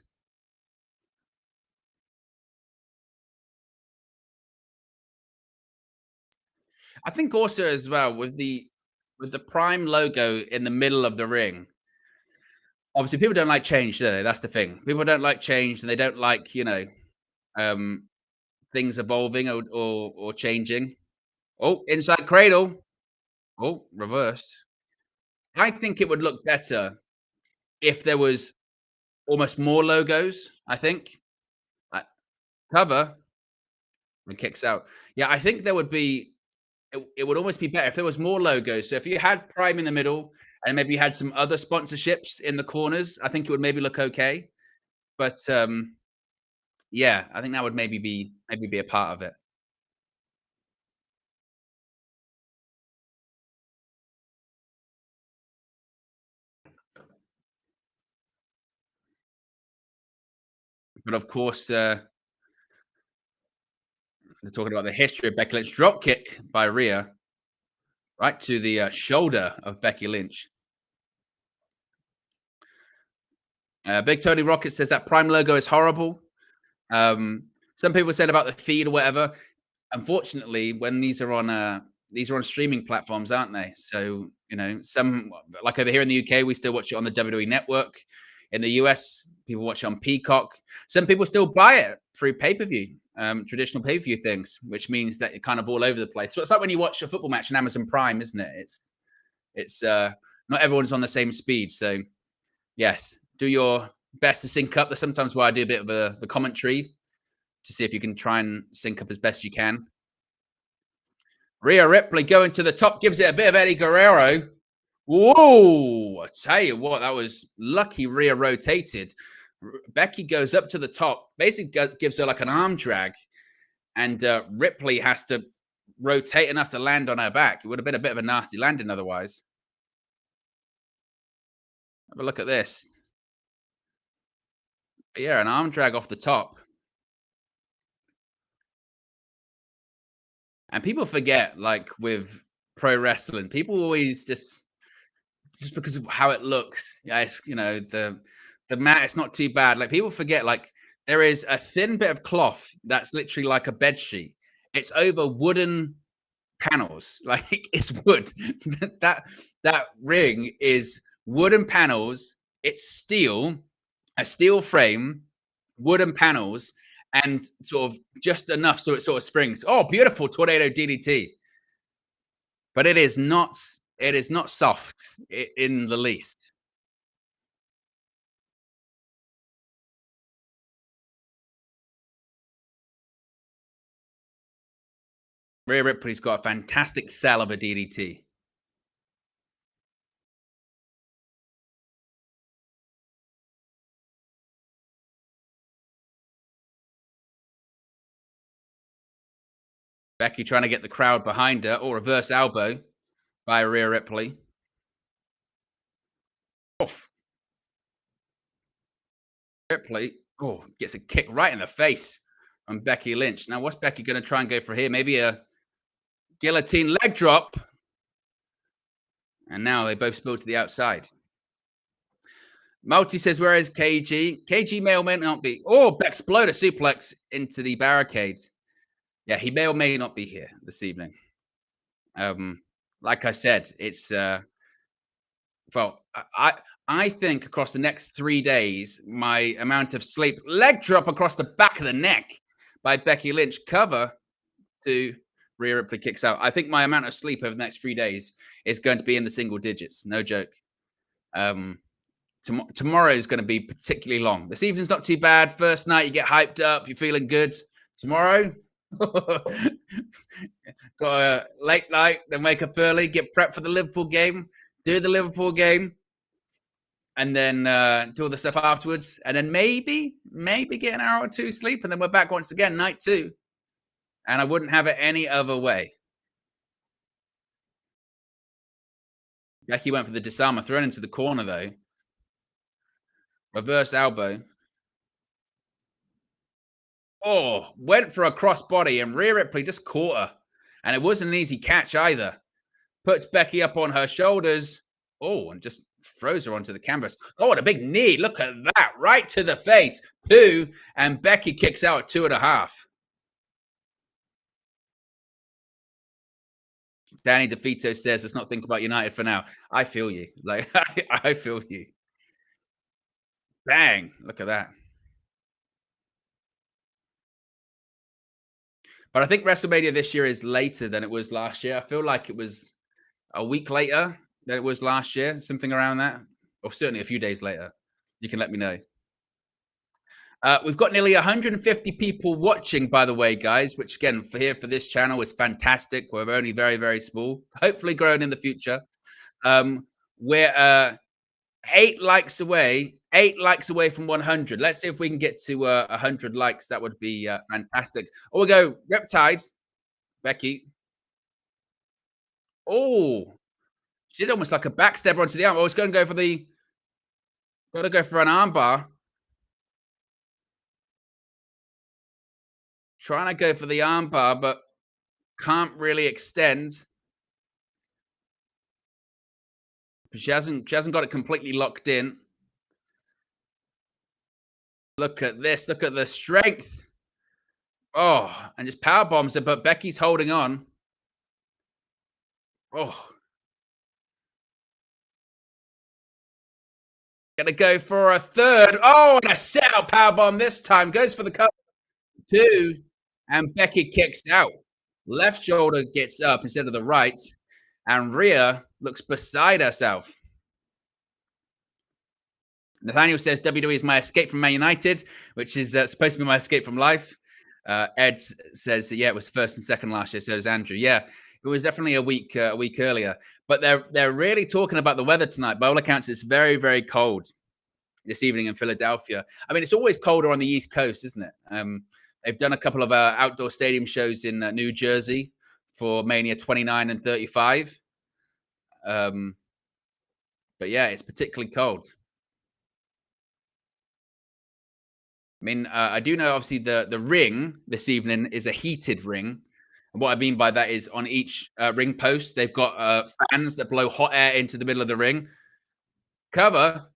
I think also as well with the Prime logo in the middle of the ring. Obviously, people don't like change, do they? That's the thing. People don't like change, and they don't like um, things evolving or changing. Oh, inside cradle. Oh, reversed. I think it would look better if there was almost more logos. I think uh, cover and kicks out. Yeah, I think there would be. It would almost be better if there was more logos. So if you had Prime in the middle and maybe you had some other sponsorships in the corners, I think it would maybe look okay. But yeah, I think that would maybe be a part of it. But of course, they're talking about the history of Becky Lynch drop kick by Rhea right to the shoulder of Becky Lynch. Big Tony Rocket says that Prime logo is horrible. Some people said about the feed or whatever. Unfortunately, when these are on streaming platforms, aren't they? So some like over here in the UK, we still watch it on the WWE Network. In the US, people watch it on Peacock. Some people still buy it through pay-per-view, traditional pay-per-view things, which means that you're kind of all over the place. So it's like when you watch a football match on Amazon Prime, isn't it? It's not everyone's on the same speed. So yes, do your best to sync up. That's sometimes why I do a bit of the commentary to see if you can try and sync up as best you can. Rhea Ripley going to the top, gives it a bit of Eddie Guerrero. Whoa! I tell you what, that was lucky. Rhea rotated. Becky goes up to the top, basically gives her like an arm drag, and Ripley has to rotate enough to land on her back. It would have been a bit of a nasty landing otherwise. Have a look at this. But yeah, an arm drag off the top. And people forget, like with pro wrestling, people always just because of how it looks. Yeah, it's the mat. It's not too bad. Like people forget, like there is a thin bit of cloth that's literally like a bed sheet. It's over wooden panels. Like it's wood. that ring is wooden panels. It's steel, a steel frame, wooden panels, and sort of just enough so it sort of springs. Oh, beautiful tornado DDT. But it is not. It is not soft in the least. Rhea Ripley's got a fantastic sell of a DDT. Becky trying to get the crowd behind her, or reverse elbow by Rhea Ripley. Oof. Ripley, gets a kick right in the face from Becky Lynch. Now, what's Becky going to try and go for here? Maybe a guillotine leg drop. And now they both spill to the outside. Multi says, where is KG? KG may or may not be. Oh, exploder suplex into the barricade. Yeah, he may or may not be here this evening. Like I said, it's well, I think across the next 3 days, my amount of sleep, leg drop across the back of the neck by Becky Lynch, cover to Rhea Ripley kicks out. I think my amount of sleep over the next 3 days is going to be in the single digits. No joke. Tomorrow is going to be particularly long. This evening's not too bad. First night, you get hyped up. You're feeling good. Tomorrow, got a late night, then wake up early, get prepped for the Liverpool game, do the Liverpool game. and then do all the stuff afterwards, and then maybe get an hour or two sleep, and then we're back once again, night two. And I wouldn't have it any other way. Becky went for the disarmer, thrown into the corner though. Reverse elbow. Oh, went for a crossbody, and Rhea Ripley just caught her. And it wasn't an easy catch either. Puts Becky up on her shoulders. Oh, and just throws her onto the canvas. Oh, and a big knee. Look at that. Right to the face. 2. And Becky kicks out at 2.5. Danny DeVito says, let's not think about United for now. I feel you. Like, I feel you. Bang. Look at that. But I think WrestleMania this year is later than it was last year. I feel like it was a week later than it was last year, something around that, or certainly a few days later. You can let me know. We've got nearly 150 people watching, by the way, guys, which again, for this channel is fantastic. We're only very, very small, hopefully growing in the future. We're 8 likes away, 8 likes away from 100. Let's see if we can get to 100 likes. That would be fantastic. Oh, we go Riptide, Becky. Oh, she did almost like a backstabber onto the arm. I was going to go for the, got to go for an armbar. Trying to go for the armbar, but can't really extend. She hasn't got it completely locked in. Look at this. Look at the strength. Oh, and just power bombs her, but Becky's holding on. Oh. Gonna go for a third. Oh, and a set out power bomb this time. Goes for the cover. 2. And Becky kicks out. Left shoulder gets up instead of the right. And Rhea looks beside herself. Nathaniel says WWE is my escape from Man United, which is supposed to be my escape from life. Ed says, yeah, it was first and second last year. So does Andrew. Yeah, it was definitely a week earlier. But they're really talking about the weather tonight. By all accounts, it's very, very cold this evening in Philadelphia. I mean, it's always colder on the East Coast, isn't it? They've done a couple of outdoor stadium shows in New Jersey for Mania 29 and 35. But yeah, it's particularly cold. I mean, I do know, obviously, the ring this evening is a heated ring. And what I mean by that is on each ring post, they've got fans that blow hot air into the middle of the ring. Cover.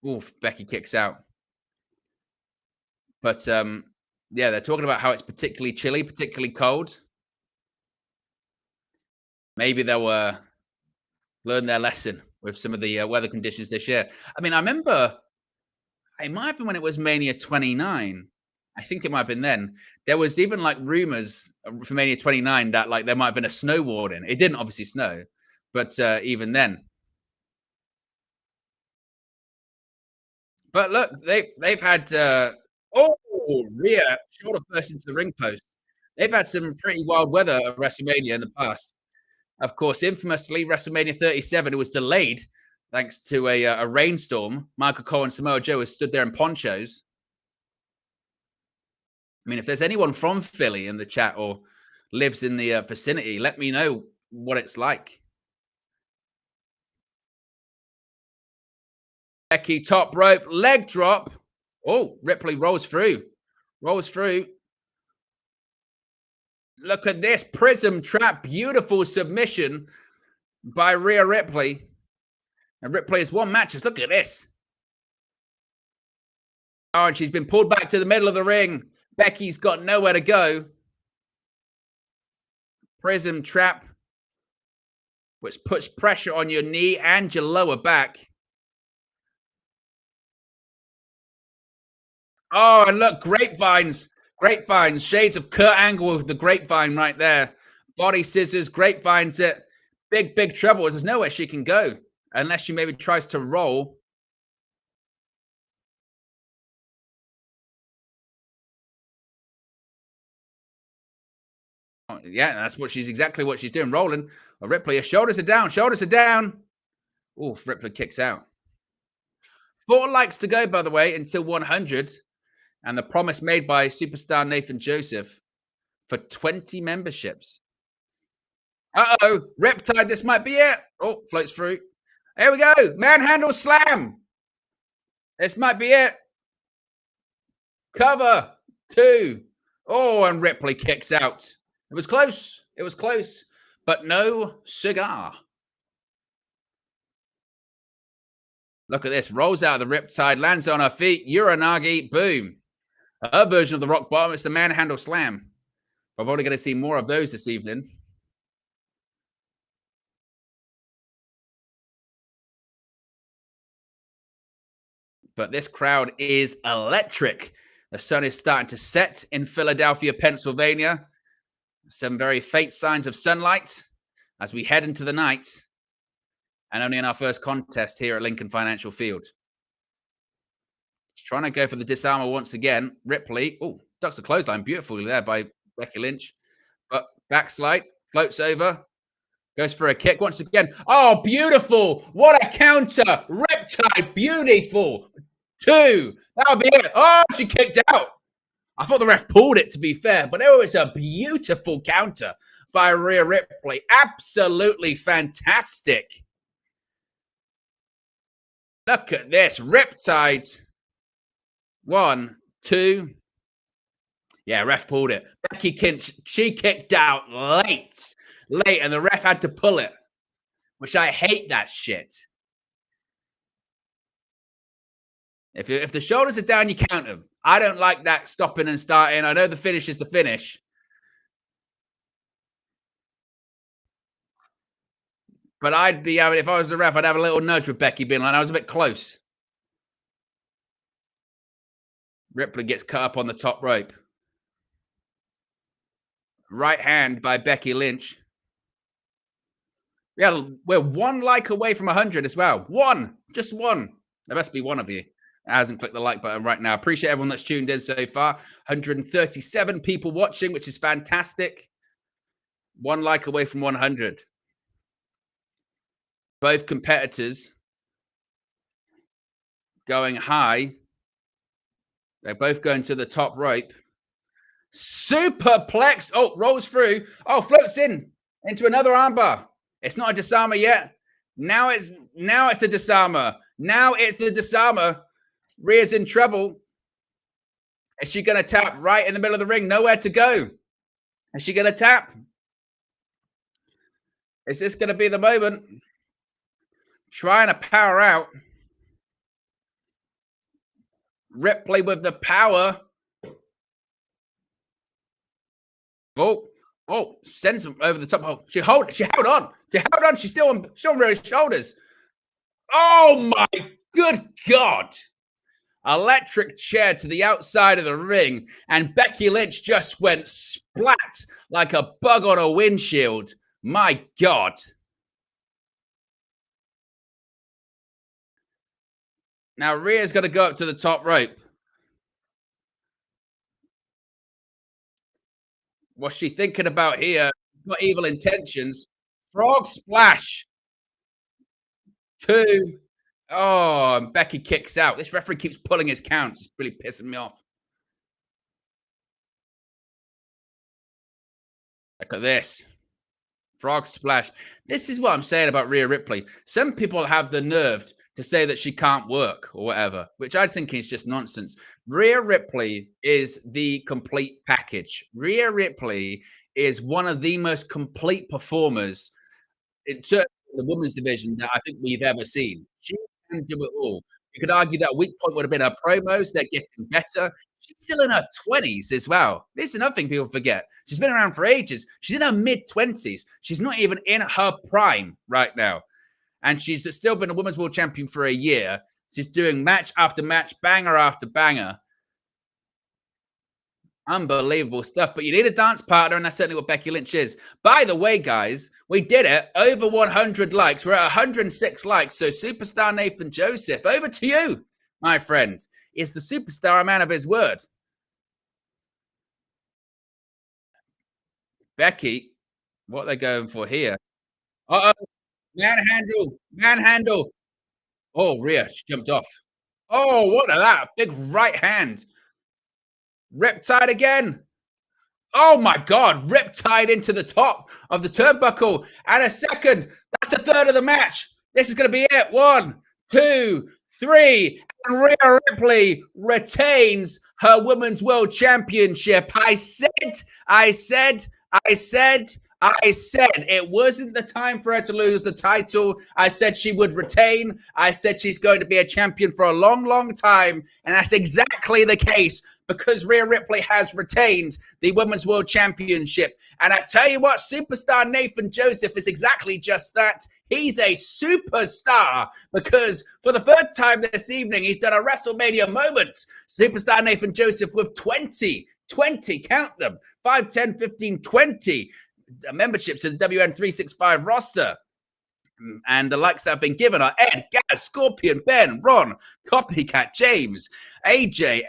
Oof, Becky kicks out. But, yeah, they're talking about how it's particularly chilly, particularly cold. Maybe they'll learn their lesson with some of the weather conditions this year. I mean, I remember it might have been when it was Mania 29. I think it might have been then. There was even like rumors for Mania 29 that like there might have been a snow warning. It didn't obviously snow, but even then. But look, they've had Rhea shoulder first into the ring post. They've had some pretty wild weather at WrestleMania in the past. Of course, infamously, WrestleMania 37, it was delayed thanks to a rainstorm. Michael Cole and Samoa Joe stood there in ponchos. I mean, if there's anyone from Philly in the chat or lives in the vicinity, let me know what it's like. Becky, top rope, leg drop. Oh, Ripley rolls through. Rolls through. Look at this prism trap. Beautiful submission by Rhea Ripley. And Ripley has won matches. Look at this. Oh, and she's been pulled back to the middle of the ring. Becky's got nowhere to go. Prism trap, which puts pressure on your knee and your lower back. Oh, and look, grapevines. Grapevines. Shades of Kurt Angle with the grapevine right there. Body scissors, grapevines it. Big, big trouble. There's nowhere she can go unless she maybe tries to roll. Oh, yeah, that's exactly what she's doing. Rolling. Ripley, her shoulders are down. Shoulders are down. Oof, Ripley kicks out. 4 likes to go, by the way, until 100. And the promise made by superstar Nathan Joseph for 20 memberships. Uh-oh, Riptide, this might be it. Oh, floats through. Here we go. Manhandle slam. This might be it. Cover 2. Oh, and Ripley kicks out. It was close. It was close. But no cigar. Look at this. Rolls out of the Riptide, lands on her feet. Uranagi, boom. Her version of the rock bottom. It's the manhandle slam. We're probably going to see more of those this evening. But this crowd is electric. The sun is starting to set in Philadelphia, Pennsylvania. Some very faint signs of sunlight as we head into the night. And only in our first contest here at Lincoln Financial Field. Just trying to go for the disarmer once again. Ripley. Oh, ducks the clothesline beautifully there by Becky Lynch. But backslide, floats over. Goes for a kick once again. Oh, beautiful. What a counter. Riptide, beautiful. 2. That'll be it. Oh, she kicked out. I thought the ref pulled it, to be fair. But it was a beautiful counter by Rhea Ripley. Absolutely fantastic. Look at this. Riptide. 1, 2. Yeah, ref pulled it. Becky Lynch, she kicked out late. And the ref had to pull it, which I hate that shit. If the shoulders are down, you count them. I don't like that stopping and starting. I know the finish is the finish. But I'd be, if I was the ref, I'd have a little nudge with Becky being like, I was a bit close. Ripley gets cut up on the top rope. Right hand by Becky Lynch. Yeah, we're 1 like away from 100 as well. 1, just 1. There must be one of you that hasn't clicked the like button right now. Appreciate everyone that's tuned in so far. 137 people watching, which is fantastic. 1 like away from 100. Both competitors going high. They're both going to the top rope. Superplex. Oh, rolls through. Oh, floats into another armbar. It's not a disarmer yet. Now it's the disarmer. Now it's the disarmer. Rhea's in trouble. Is she going to tap right in the middle of the ring? Nowhere to go. Is she going to tap? Is this going to be the moment? Trying to power out. Ripley with the power. Oh, sends him over the top. Oh, she held on. She's still on Rhea's shoulders. Oh my good God. Electric chair to the outside of the ring. And Becky Lynch just went splat like a bug on a windshield. My God. Now Rhea's going to go up to the top rope. What's she thinking about here? Not evil intentions. Frog splash. 2. Oh, and Becky kicks out. This referee keeps pulling his counts. It's really pissing me off. Look at this. Frog splash. This is what I'm saying about Rhea Ripley. Some people have the nerve to say that she can't work or whatever, which I think is just nonsense. Rhea Ripley is the complete package. Rhea Ripley is one of the most complete performers in the women's division that I think we've ever seen. She can do it all. You could argue that weak point would have been her promos. They're getting better. She's still in her 20s as well. This is another thing people forget. She's been around for ages. She's in her mid-20s. She's not even in her prime right now. And she's still been a women's world champion for a year. She's doing match after match, banger after banger. Unbelievable stuff. But you need a dance partner, and that's certainly what Becky Lynch is. By the way, guys, we did it. Over 100 likes. We're at 106 likes. So superstar Nathan Joseph, over to you, my friend. Is the superstar a man of his word? Becky, what are they going for here? Uh-oh. Manhandle. Oh, Rhea, she jumped off. Oh, what a that big right hand. Riptide again. Oh my God, riptide into the top of the turnbuckle. And a second. That's a third of the match. This is going to be it. 1, 2, 3. And Rhea Ripley retains her Women's World Championship. I said it wasn't the time for her to lose the title. I said she would retain. I said she's going to be a champion for a long, long time. And that's exactly the case, because Rhea Ripley has retained the Women's World Championship. And I tell you what, superstar Nathan Joseph is exactly just that. He's a superstar, because for the third time this evening, he's done a WrestleMania moment. Superstar Nathan Joseph with 20, count them, 5, 10, 15, 20 memberships to the WN365 roster. And the likes that have been given are Ed, Gaz, Scorpion, Ben, Ron, Copycat, James, AJ,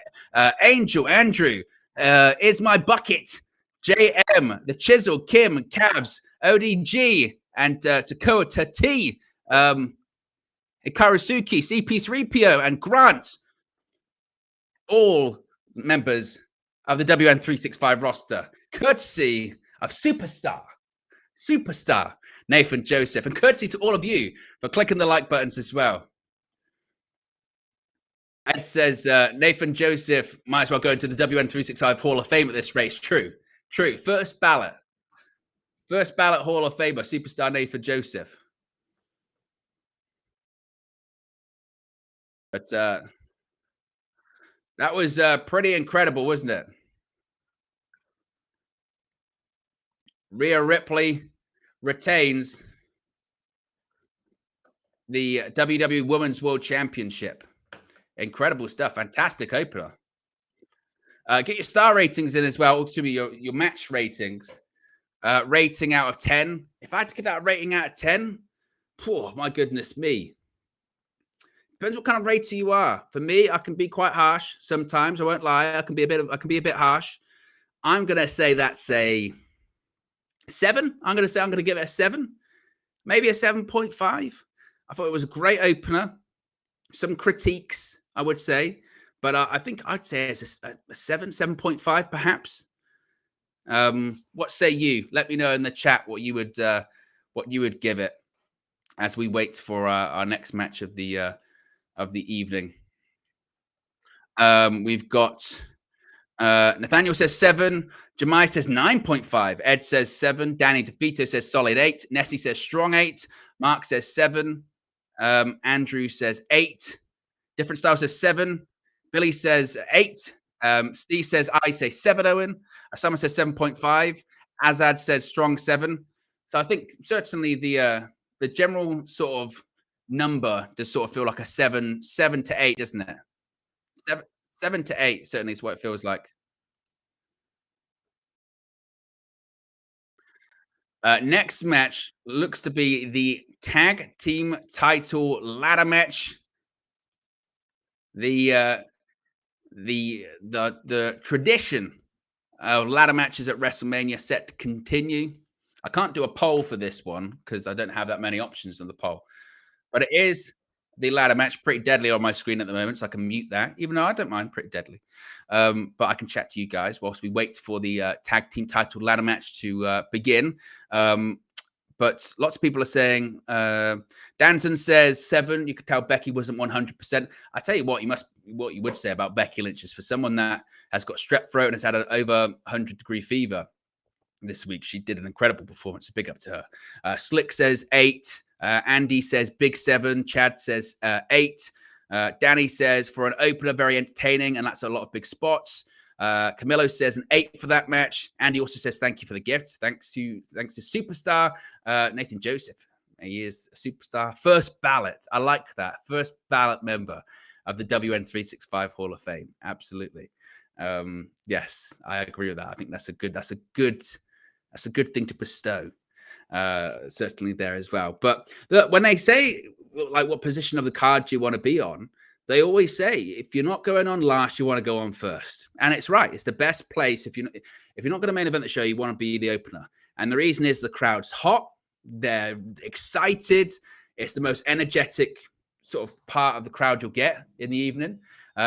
Angel, Andrew, Is My Bucket, JM, The Chisel, Kim, Cavs, ODG, and Dakota T, Ikarusuki, CP3PO, and Grant. All members of the WN365 roster, courtesy of superstar Nathan Joseph, and courtesy to all of you for clicking the like buttons as well. Ed says Nathan Joseph might as well go into the WN365 Hall of Fame at this race. True. First ballot Hall of Famer, superstar Nathan Joseph. But that was pretty incredible, wasn't it? Rhea Ripley retains the WWE Women's World Championship. Incredible stuff. Fantastic opener. Get your star ratings in as well. Also, your match ratings. Rating out of 10. If I had to give that a rating out of 10, oh, my goodness me. Depends what kind of rater you are. For me, I can be quite harsh sometimes. I won't lie. I can be a bit harsh. I'm gonna say that's a 7. I'm gonna give it a 7, maybe a 7.5. I thought it was a great opener. Some critiques, I would say, but I think I'd say it's a 7.5 perhaps. What say you? Let me know in the chat what you would give it as we wait for our next match of the evening. We've got Nathaniel says 7. Jemai says 9.5. Ed says 7. Danny DeVito says solid 8. Nessie says strong 8. Mark says 7. Andrew says 8. Different Style says 7. Billy says 8. Steve says I say 7, Owen. Someone says 7.5. Azad says strong 7. So I think certainly the general sort of number does sort of feel like a 7 to 8, doesn't it? 7 to 8 certainly is what it feels like. Next match looks to be the tag team title ladder match. The tradition of ladder matches at WrestleMania set to continue. I can't do a poll for this one because I don't have that many options on the poll, but it is the ladder match. Pretty deadly on my screen at the moment, so I can mute that, even though I don't mind. Pretty deadly. But I can chat to you guys whilst we wait for the tag team title ladder match to begin. But lots of people are saying, Danson says 7. You could tell Becky wasn't 100%. I tell you what you would say about Becky Lynch is, for someone that has got strep throat and has had an over 100-degree fever this week, she did an incredible performance. Big up to her. Slick says 8. Andy says big 7. Chad says 8. Danny says for an opener, very entertaining, and that's a lot of big spots. Camilo says an 8 for that match. Andy also says thank you for the gift. Thanks to superstar Nathan Joseph. He is a superstar. First ballot. I like that. First ballot member of the WN365 Hall of Fame. Absolutely. Yes, I agree with that. I think that's a good thing to bestow. Certainly there as well. But look, when they say like what position of the card do you want to be on, they always say if you're not going on last, you want to go on first. And it's right. It's the best place. If you're not going to main event the show, you want to be the opener. And the reason is the crowd's hot. They're excited. It's the most energetic sort of part of the crowd you'll get in the evening.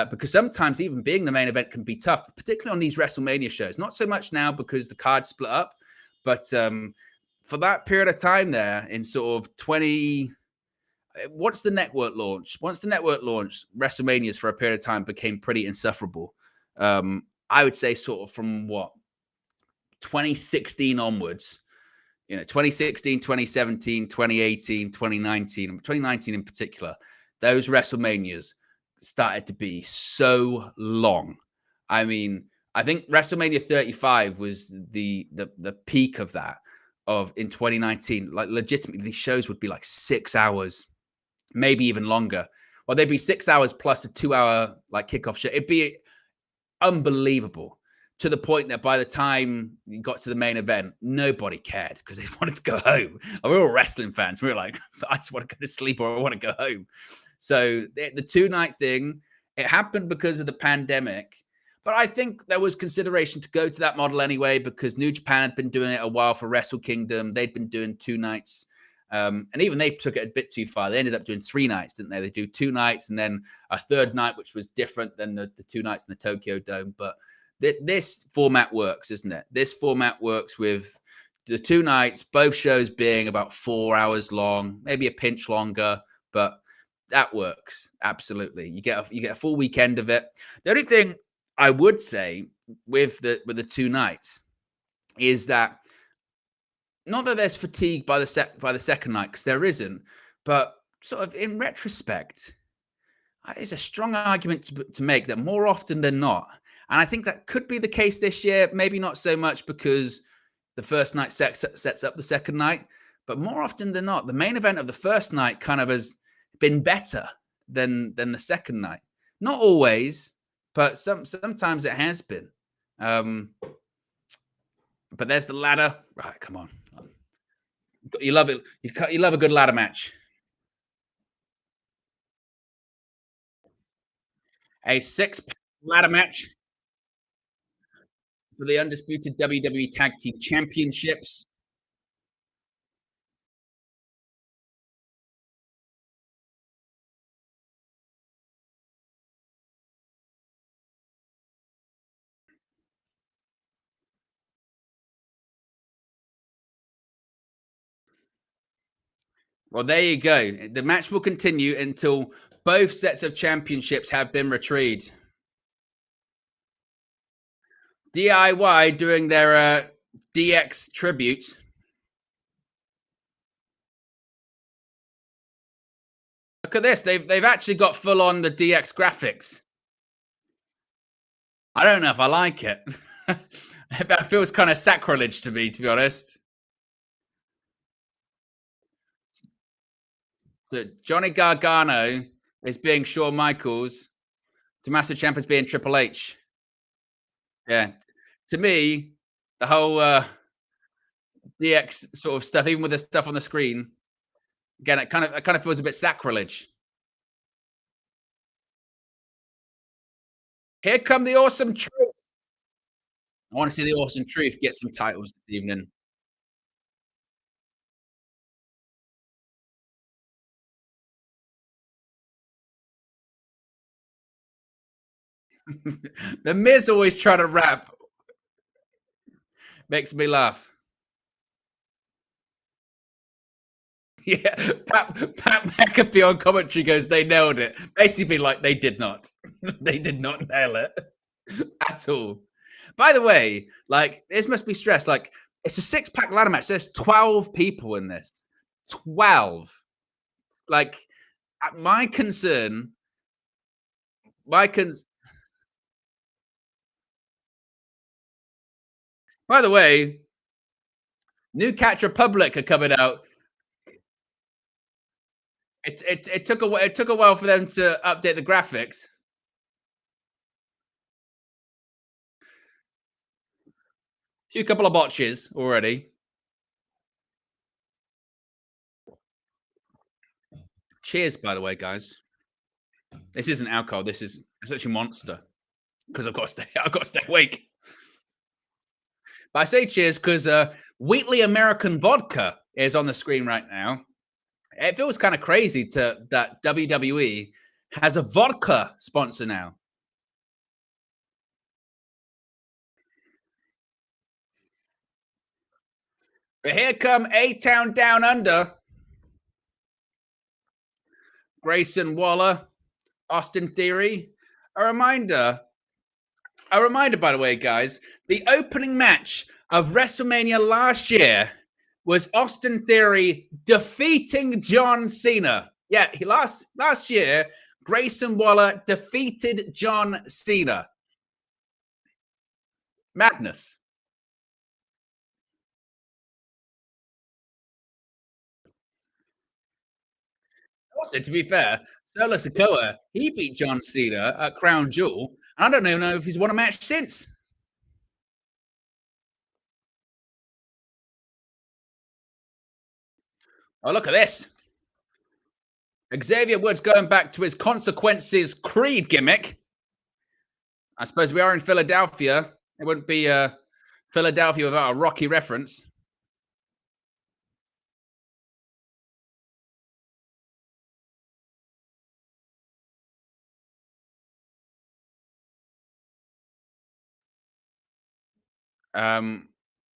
Because sometimes even being the main event can be tough, particularly on these WrestleMania shows. Not so much now because the card's split up, but for that period of time there in sort of 20, once the network launched, WrestleManias for a period of time became pretty insufferable. I would say sort of from 2016 onwards, 2016, 2017, 2018, 2019, 2019 in particular, those WrestleManias started to be so long. I mean, I think WrestleMania 35 was the peak of that in 2019. Like legitimately, these shows would be like 6 hours, maybe even longer. Well, they'd be 6 hours plus a 2-hour like kickoff show. It'd be unbelievable, to the point that by the time you got to the main event, nobody cared because they wanted to go home. And we were all wrestling fans. We were like, I just want to go to sleep or I want to go home. So the 2-night thing, it happened because of the pandemic. But I think there was consideration to go to that model anyway, because New Japan had been doing it a while for Wrestle Kingdom. They'd been doing 2 nights. And even they took it a bit too far. They ended up doing 3 nights, didn't they? They do 2 nights and then a 3rd night, which was different than the 2 nights in the Tokyo Dome. But this format works, isn't it? This format works with the 2 nights, both shows being about 4 hours long, maybe a pinch longer, but that works. Absolutely. You get a full weekend of it. The only thing I would say with the 2 nights is that, not that there's fatigue by the second night, because there isn't, but sort of in retrospect, it's a strong argument to make that more often than not, and I think that could be the case this year, maybe not so much because the first night sets up the second night, but more often than not, the main event of the first night kind of has been better than the second night. Not always, but sometimes it has been. But there's the ladder. Right, come on. You love it. You love a good ladder match. A 6-pack ladder match for the undisputed WWE Tag Team Championships. Well, there you go. The match will continue until both sets of championships have been retrieved. DIY doing their DX tributes. Look at this. They've actually got full on the DX graphics. I don't know if I like it. That feels kind of sacrilege to me, to be honest. So Johnny Gargano is being Shawn Michaels. Tommaso Ciampa is being Triple H. Yeah. To me, the whole DX sort of stuff, even with the stuff on the screen, again, it kind of feels a bit sacrilege. Here come the Awesome Truth. I want to see the Awesome Truth get some titles this evening. The Miz always try to rap. Makes me laugh. Yeah, Pat McAfee on commentary goes, they nailed it. Basically, like, they did not. They did not nail it at all. By the way, like, this must be stressed. Like, it's a 6-pack ladder match. There's 12 people in this. 12. Like, my concern. By the way, New Catch Republic are coming out. It took a while for them to update the graphics. A couple of botches already. Cheers, by the way, guys. This isn't alcohol. It's actually Monster, because I've got to stay awake. But I say cheers because Wheatley American Vodka is on the screen right now. It feels kind of crazy to that WWE has a vodka sponsor now. But here come A-Town Down Under. Grayson Waller, Austin Theory. A reminder, by the way, guys, the opening match of WrestleMania last year was Austin Theory defeating John Cena. Yeah, last year, Grayson Waller defeated John Cena. Madness. Also, to be fair, Solo Sikoa, he beat John Cena at Crown Jewel. I don't even know if he's won a match since. Oh, look at this. Xavier Woods going back to his Consequences Creed gimmick. I suppose we are in Philadelphia. It wouldn't be Philadelphia without a Rocky reference.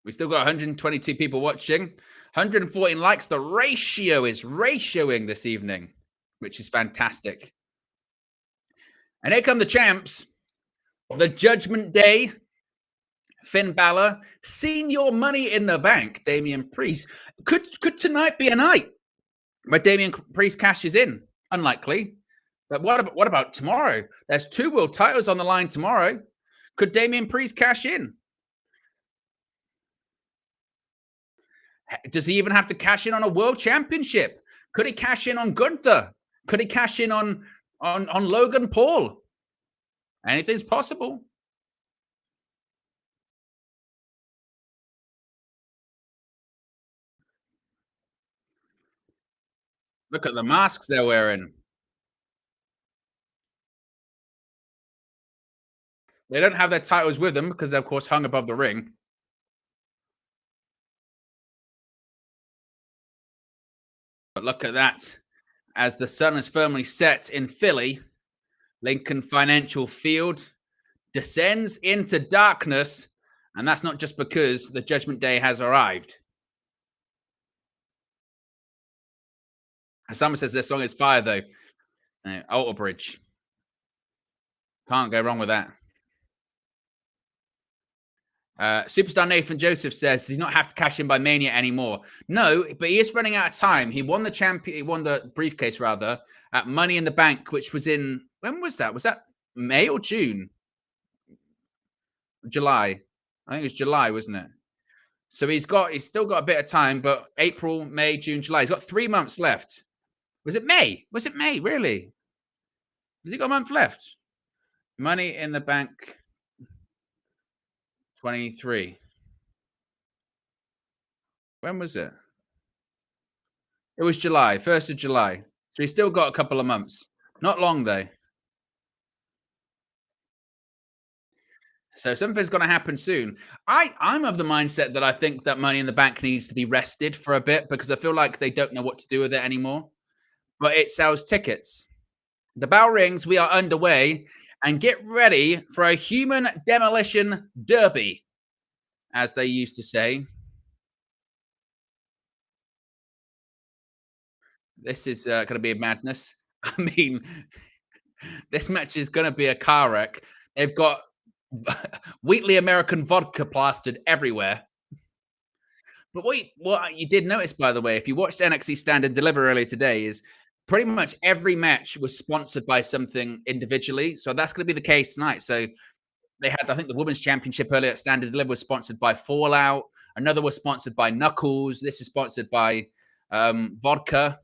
We still got 122 people watching, 114 likes. The ratio is ratioing this evening, which is fantastic. And here come the champs. The Judgment Day, Finn Balor, Senior Money in the Bank, Damian Priest. Could tonight be a night where Damian Priest cashes in? Unlikely. But what about tomorrow? There's 2 world titles on the line tomorrow. Could Damian Priest cash in? Does he even have to cash in on a world championship? Could he cash in on Gunther? Could he cash in on Logan Paul? Anything's possible. Look at the masks they're wearing. They don't have their titles with them because they're, of course, hung above the ring. But look at that. As the sun is firmly set in Philly, Lincoln Financial Field descends into darkness. And that's not just because the Judgment Day has arrived. Someone says this song is fire, though. Alter Bridge. Can't go wrong with that. Superstar Nathan Joseph says he's not have to cash in by Mania anymore. No, but he is running out of time. He won the champion. He won the briefcase rather at Money in the Bank, which was in, when was that? Was that May or June? July. I think it was July, wasn't it? So he's still got a bit of time, but April, May, June, July. He's got 3 months left. Was it May? Was it May? Really? Has he got a month left? Money in the Bank 23. When was it? It was July, 1st of July. So he's still got a couple of months. Not long, though. So something's going to happen soon. I'm of the mindset that I think that Money in the Bank needs to be rested for a bit because I feel like they don't know what to do with it anymore. But it sells tickets. The bell rings. We are underway. And get ready for a human demolition derby, as they used to say. This is going to be a madness. I mean, this match is going to be a car wreck. They've got Wheatley American vodka plastered everywhere. But what you did notice, by the way, if you watched NXT Stand and Deliver earlier today, is pretty much every match was sponsored by something individually. So that's going to be the case tonight. So they had, I think, the Women's Championship earlier at Stand and Deliver was sponsored by Fallout. Another was sponsored by Knuckles. This is sponsored by vodka.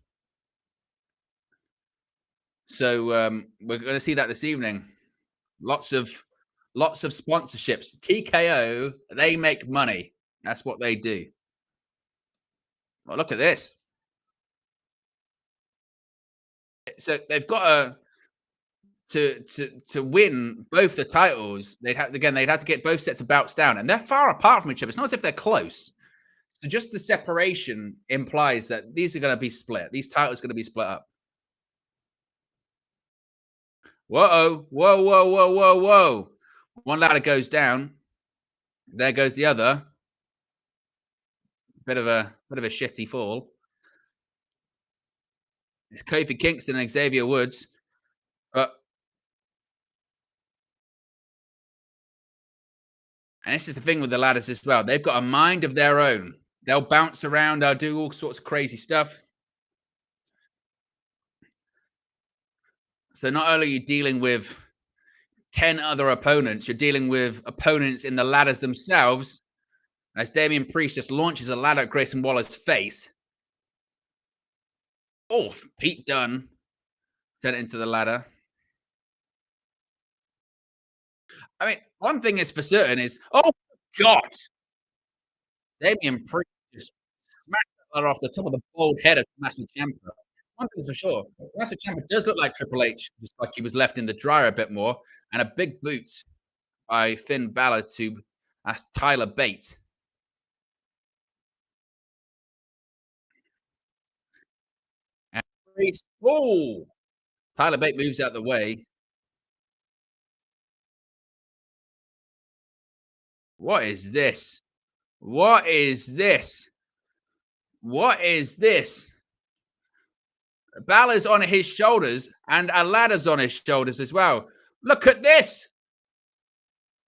So we're going to see that this evening. Lots of sponsorships. TKO, they make money. That's what they do. Well, look at this. So they've got to win both the titles. They'd have to get both sets of belts down, and they're far apart from each other. It's not as if they're close. So just the separation implies that these are going to be split. These titles are going to be split up. Whoa, whoa, whoa, whoa, whoa, whoa. One ladder goes down. There goes the other. Bit of a shitty fall. It's Kofi Kingston and Xavier Woods. But and this is the thing with the ladders as well. They've got a mind of their own. They'll bounce around. They'll do all sorts of crazy stuff. So not only are you dealing with 10 other opponents, you're dealing with opponents in the ladders themselves. As Damian Priest just launches a ladder at Grayson Waller's face. Oh, Pete Dunne sent it into the ladder. I mean, one thing is for certain is, oh, God. Damian Priest just smacked that ladder off the top of the bald head of Tommaso Ciampa. One thing's for sure, Tommaso Ciampa does look like Triple H, just like he was left in the dryer a bit more, and a big boot by Finn Balor to Tyler Bate. And Priest, oh, Tyler Bate moves out the way. What is this? What is this? What is this? Balor's on his shoulders and a ladder's on his shoulders as well. Look at this.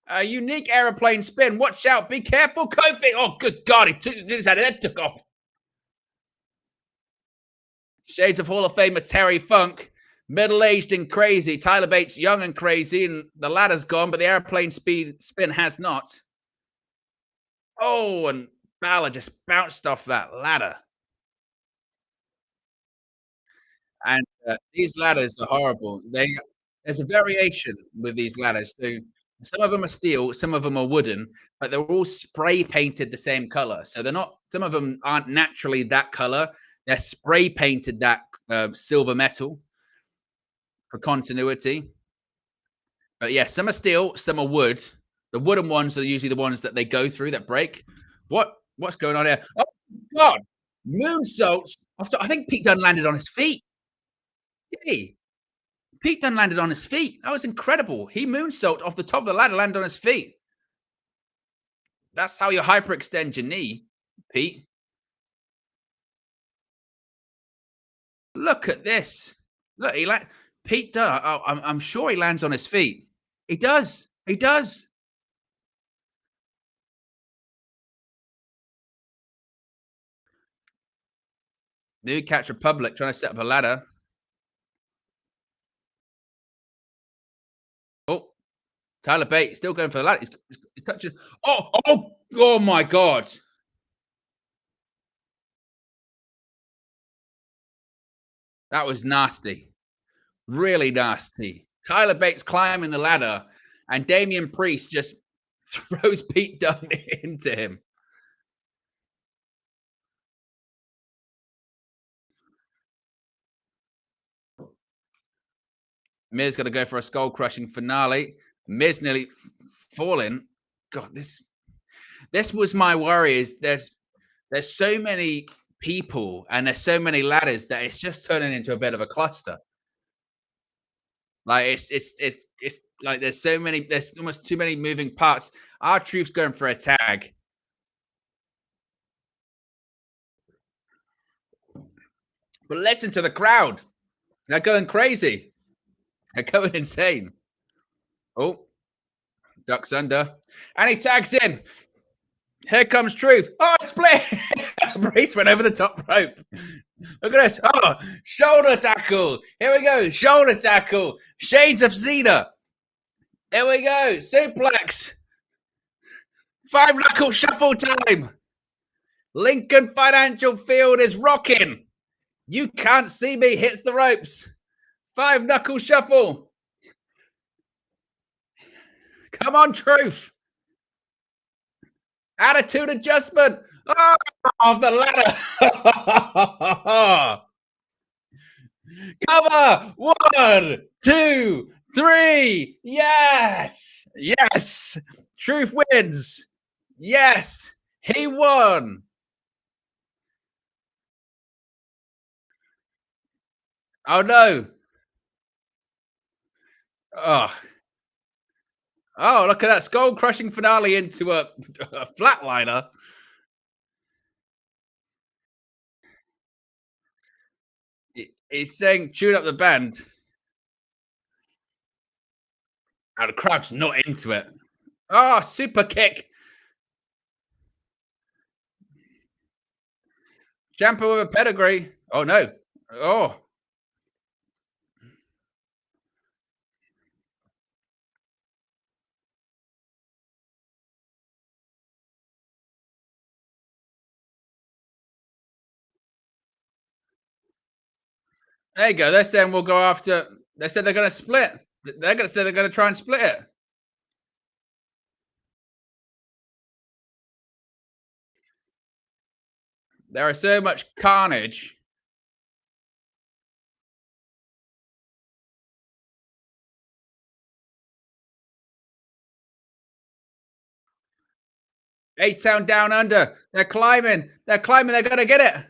A unique aeroplane spin. Watch out. Be careful, Kofi. Oh, good God. His head took off. Shades of Hall of Famer Terry Funk. Middle-aged and crazy. Tyler Bates young and crazy. And the ladder's gone, but the airplane spin has not. Oh, and Balor just bounced off that ladder. And these ladders are horrible. There's a variation with these ladders. So some of them are steel, some of them are wooden, but they're all spray painted the same color. So they're not. Some of them aren't naturally that color. They're spray painted that silver metal for continuity. But yeah, some are steel, some are wood. The wooden ones are usually the ones that they go through that break. What's going on here? Oh God! Moonsaults. I think Pete Dunne landed on his feet. Did he? Pete Dunne landed on his feet. That was incredible. He moonsaulted off the top of the ladder, landed on his feet. That's how you hyperextend your knee, Pete. Look at this. Look, Pete Dunne. Oh, I'm sure he lands on his feet. He does. He does. New Catch Republic trying to set up a ladder. Oh, Tyler Bate still going for the ladder. He's touching. Oh my God. That was nasty. Really nasty. Tyler Bates climbing the ladder, and Damian Priest just throws Pete Dunne into him. Miz got to go for a skull-crushing finale. Miz nearly falling. God, this was my worry. Is there's so many people and there's so many ladders that it's just turning into a bit of a cluster. Like it's like there's almost too many moving parts. R-Truth's going for a tag. But listen to the crowd. They're going crazy. They're going insane. Oh, ducks under. And he tags in. Here comes Truth. Oh, split. Brace went over the top rope. Look at this. Oh, shoulder tackle. Here we go. Shoulder tackle. Shades of Cena. There we go. Suplex. 5-knuckle shuffle time. Lincoln Financial Field is rocking. You can't see me. Hits the ropes. 5-knuckle shuffle. Come on, Truth. Attitude adjustment. Oh, off the ladder. Cover. 1, 2, 3. Yes. Yes. Truth wins. Yes. He won. Oh no. Oh, oh, look at that skull crushing finale into a flatliner. He's saying tune up the band. And the crowd's not into it. Oh, super kick. Ciampa with a pedigree. Oh no. Oh, there you go. They're saying we'll go after. They said they're going to split. They're going to say they're going to try and split it. There is so much carnage. A-Town down under. They're climbing. They're climbing. They're going to get it.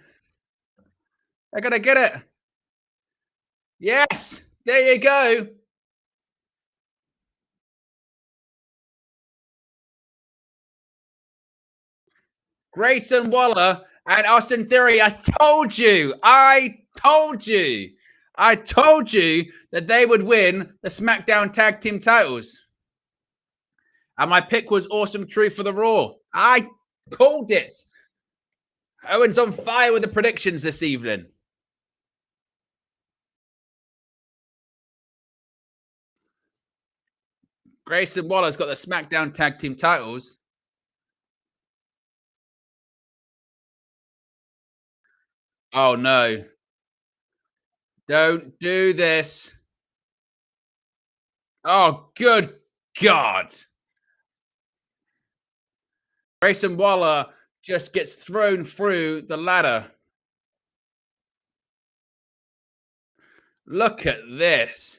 They're going to get it. Yes. There you go. Grayson Waller and Austin Theory. I told you. I told you. I told you that they would win the SmackDown Tag Team titles. And my pick was Awesome Truth for the Raw. I called it. Owen's on fire with the predictions this evening. Grayson Waller's got the SmackDown Tag Team titles. Oh, no. Don't do this. Oh, good God. Grayson Waller just gets thrown through the ladder. Look at this.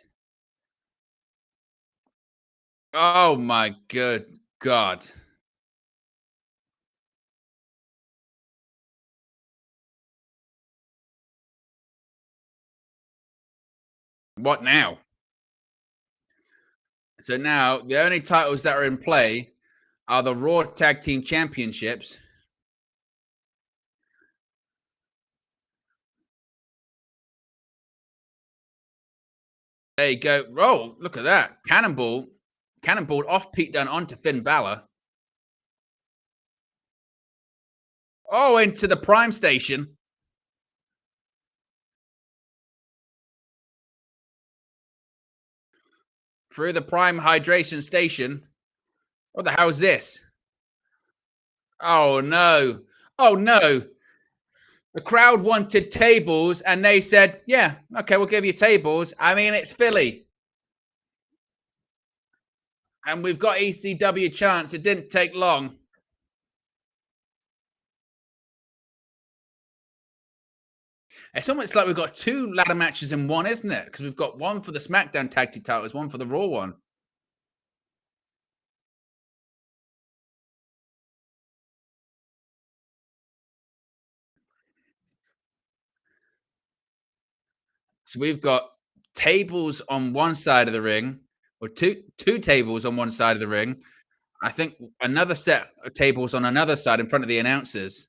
Oh, my good God. What now? So now the only titles that are in play are the Raw Tag Team Championships. There you go. Oh, look at that. Cannonball. Cannonball off Pete Dunne onto Finn Balor. Oh, into the Prime Station. Through the Prime Hydration Station. What the hell is this? Oh, no. Oh, no. The crowd wanted tables and they said, yeah, okay, we'll give you tables. I mean, it's Philly. And we've got ECW chance. It didn't take long. It's almost like we've got two ladder matches in one, isn't it? Because we've got one for the SmackDown Tag Team titles, one for the Raw one. So we've got tables on one side of the ring, or two tables on one side of the ring. I think another set of tables on another side in front of the announcers.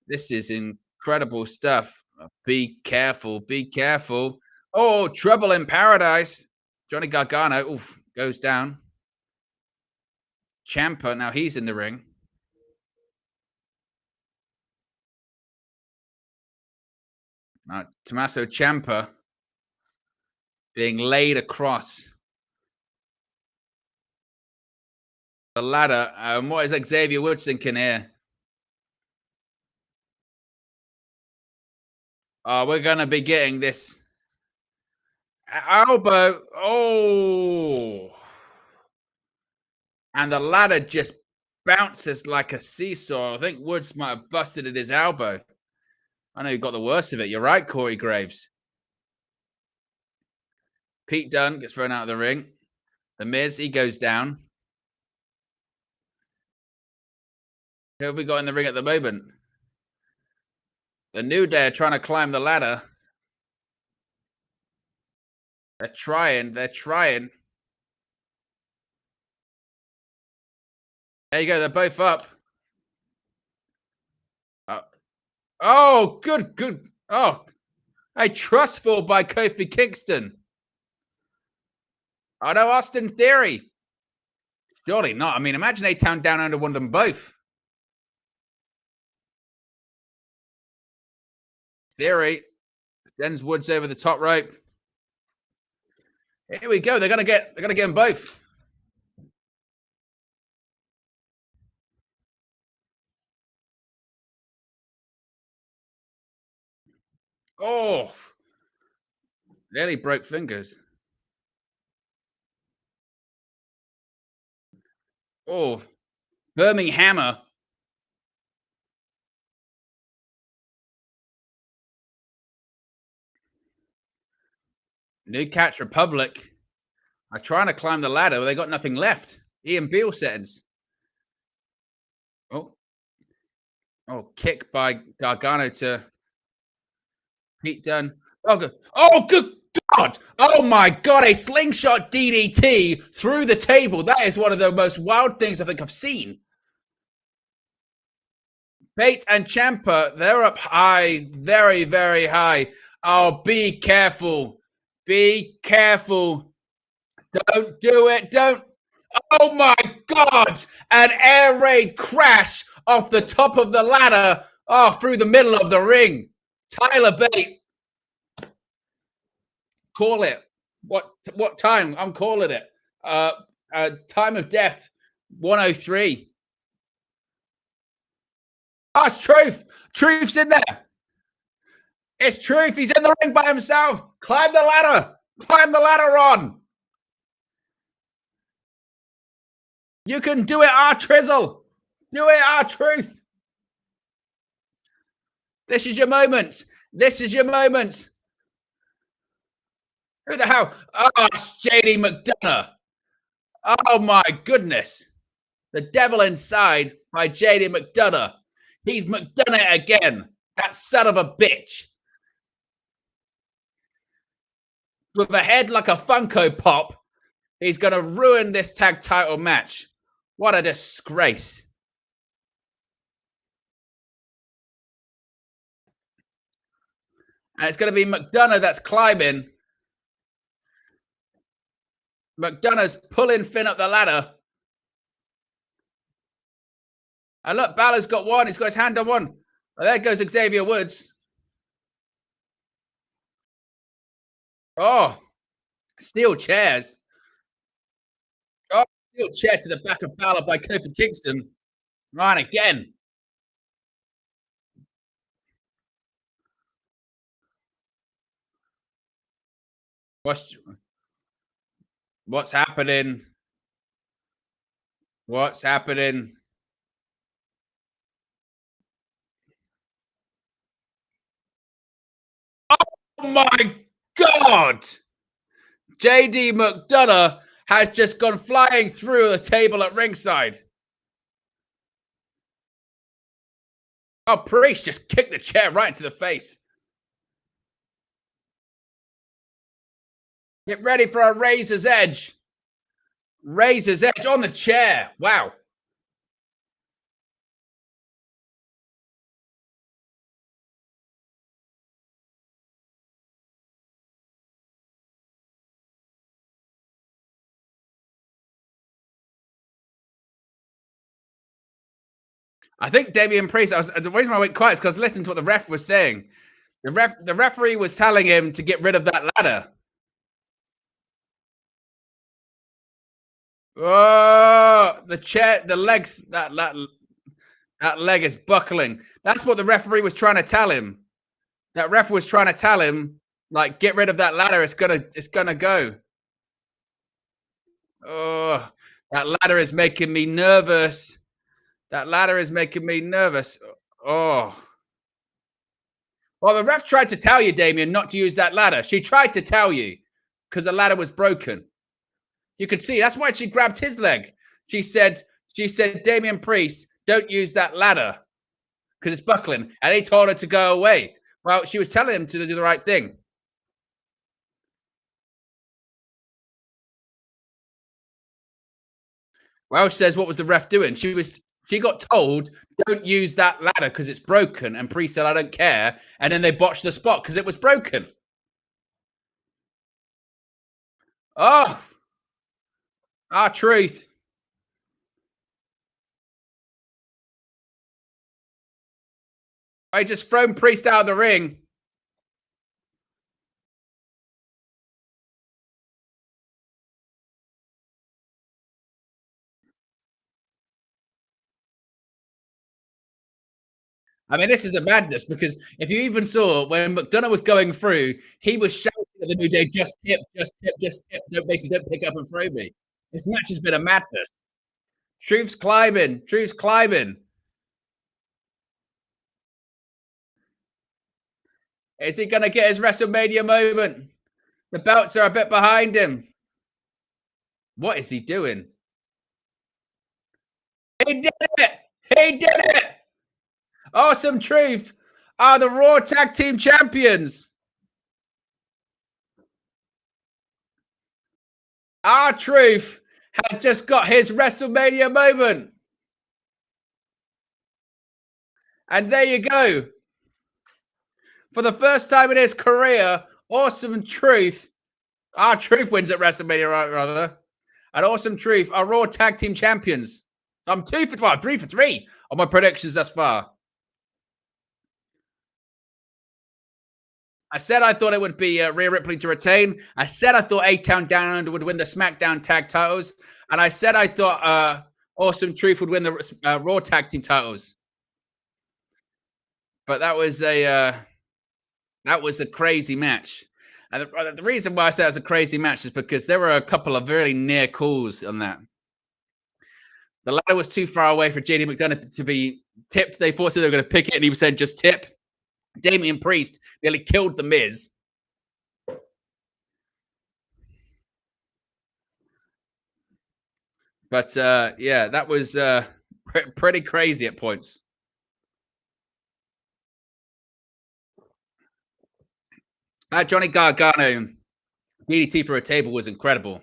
This is incredible stuff. Be careful. Be careful. Oh, trouble in paradise. Johnny Gargano goes down. Ciampa, now he's in the ring. Tommaso Ciampa being laid across the ladder. What is Xavier Woods thinking here? We're going to be getting this elbow. Oh. And the ladder just bounces like a seesaw. I think Woods might have busted at his elbow. I know you got the worst of it. You're right, Corey Graves. Pete Dunne gets thrown out of the ring. The Miz, he goes down. Who have we got in the ring at the moment? The New Day are trying to climb the ladder. They're trying. They're trying. There you go. They're both up. Oh, good, good. Oh, a trustful by Kofi Kingston. Oh, no, Austin Theory. Surely not. I mean, imagine they down under one of them both. Theory sends Woods over the top rope. Here we go. They're gonna get them both. Oh, nearly broke fingers. Oh, Birmingham. New Catch Republic are trying to climb the ladder, but they got nothing left. Ian Beale settings. Oh, kick by Gargano to Pete Dunne. Oh, good. Oh, good God. Oh, my God. A slingshot DDT through the table. That is one of the most wild things I think I've seen. Bate and Ciampa, they're up high. Very, very high. Oh, be careful. Be careful. Don't do it. Don't. Oh, my God. An air raid crash off the top of the ladder. Oh, through the middle of the ring. Tyler Bate. Call it. What time? I'm calling it. Time of death, 103. Oh, it's Truth. Truth's in there. It's Truth. He's in the ring by himself. Climb the ladder. Climb the ladder on. You can do it, R-Trizzle. Do it, R-Truth. This is your moment. This is your moment. Who the hell? Oh, it's JD McDonough. Oh, my goodness. The Devil Inside by JD McDonough. He's McDonough again. That son of a bitch. With a head like a Funko Pop, he's going to ruin this tag title match. What a disgrace. And it's going to be McDonough that's climbing. McDonough's pulling Finn up the ladder. And look, Balor's got one. He's got his hand on one. Oh, there goes Xavier Woods. Oh, steel chairs. Oh, steel chair to the back of Balor by Kofi Kingston. Right, again. What's happening? What's happening? Oh my God! JD McDonough has just gone flying through the table at ringside. Oh, Priest just kicked the chair right into the face. Get ready for a Razor's Edge. Razor's Edge on the chair. Wow. I think Damian Priest, the reason I went quiet is because listen to what the ref was saying. The referee was telling him to get rid of that ladder. Oh, the chair, the legs, that leg is buckling. That's what the referee was trying to tell him. That ref was trying to tell him, like, get rid of that ladder. It's gonna go. Oh, that ladder is making me nervous. That ladder is making me nervous. Oh. Well, the ref tried to tell you, Damian, not to use that ladder. She tried to tell you because the ladder was broken. You could see that's why she grabbed his leg. She said, Damian Priest, don't use that ladder because it's buckling. And he told her to go away. Well, she was telling him to do the right thing. Welsh says, "What was the ref doing?" She got told, "Don't use that ladder because it's broken," and Priest said, "I don't care," and then they botched the spot because it was broken. Oh, our truth. I just thrown Priest out of the ring. I mean, this is a madness because if you even saw when McDonough was going through, he was shouting at the New Day, "Just tip, just tip, just tip. Don't pick up and throw me." This match has been a madness. Truth's climbing. Truth's climbing. Is he going to get his WrestleMania moment? The belts are a bit behind him. What is he doing? He did it! He did it! Awesome Truth are the Raw Tag Team Champions. Our Truth has just got his WrestleMania moment. And there you go. For the first time in his career, Awesome Truth, our Truth wins at WrestleMania, rather. And Awesome Truth are Raw Tag Team Champions. I'm 3 for 3 on my predictions thus far. I said I thought it would be Rhea Ripley to retain. I said I thought A-Town Down Under would win the SmackDown tag titles. And I said I thought Awesome Truth would win the Raw tag team titles. But that was a crazy match. And the reason why I say it was a crazy match is because there were a couple of very near calls on that. The ladder was too far away for JD McDonough to be tipped. They thought they were going to pick it, and he was saying just tip. Damian Priest nearly killed The Miz. But yeah, that was pretty crazy at points. Johnny Gargano DDT for a table was incredible.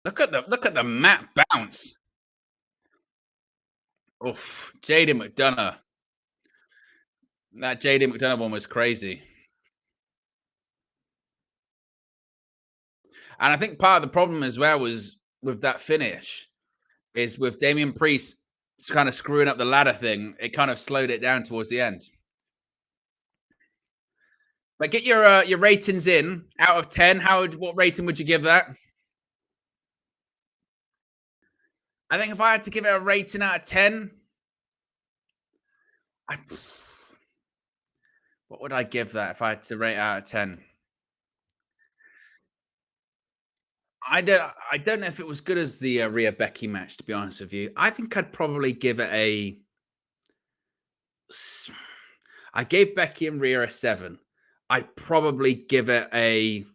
Look at the mat bounce. Oof, Jade McDonough. That Jade McDonough one was crazy. And I think part of the problem as well was with that finish is with Damian Priest kind of screwing up the ladder thing. It kind of slowed it down towards the end. But get your ratings in out of 10. What rating would you give that? I think if I had to give it a rating out of 10, what would I give that if I had to rate out of 10? I don't know if it was good as the Rhea Becky match, to be honest with you. I think I'd probably give it I gave Becky and Rhea a 7. I'd probably give it a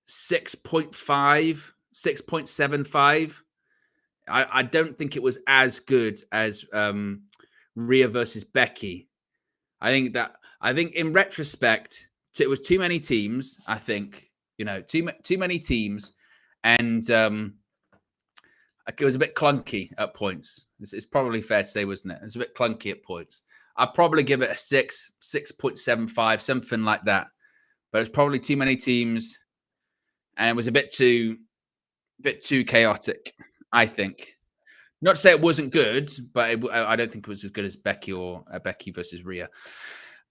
6.5, 6.75. I don't think it was as good as Rhea versus Becky. I think in retrospect, it was too many teams. I think too many teams, and it was a bit clunky at points. It's probably fair to say, wasn't it? It's a bit clunky at points. I'd probably give it a 6, 6.75, something like that. But it's probably too many teams, and it was a bit too chaotic, I think. Not to say it wasn't good, but I don't think it was as good as Becky or Becky versus Rhea.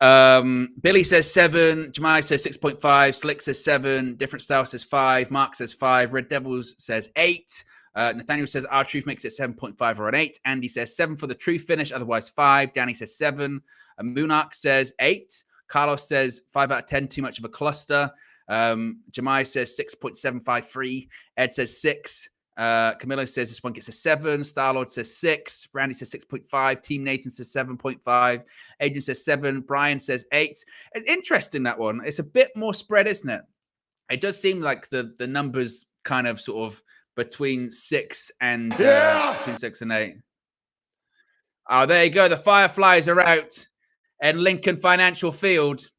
Billy says 7. Jemai says 6.5. Slick says 7. Different Style says 5. Mark says 5. Red Devils says 8. Nathaniel says our Truth makes it 7.5 or an 8. Andy says 7 for the Truth finish, otherwise 5. Danny says 7. Moonak says 8. Carlos says 5 out of 10, too much of a cluster. Jemai says 6.75 free. Ed says 6. Camilo says this one gets a 7. Starlord says 6. Randy says 6.5. Team Nathan says 7.5. Adrian says 7. Brian says 8. It's interesting, that one. It's a bit more spread, isn't it? It does seem like the numbers kind of sort of between 6 and between 6 and 8. Oh, there you go. The Fireflies are out in Lincoln Financial Field.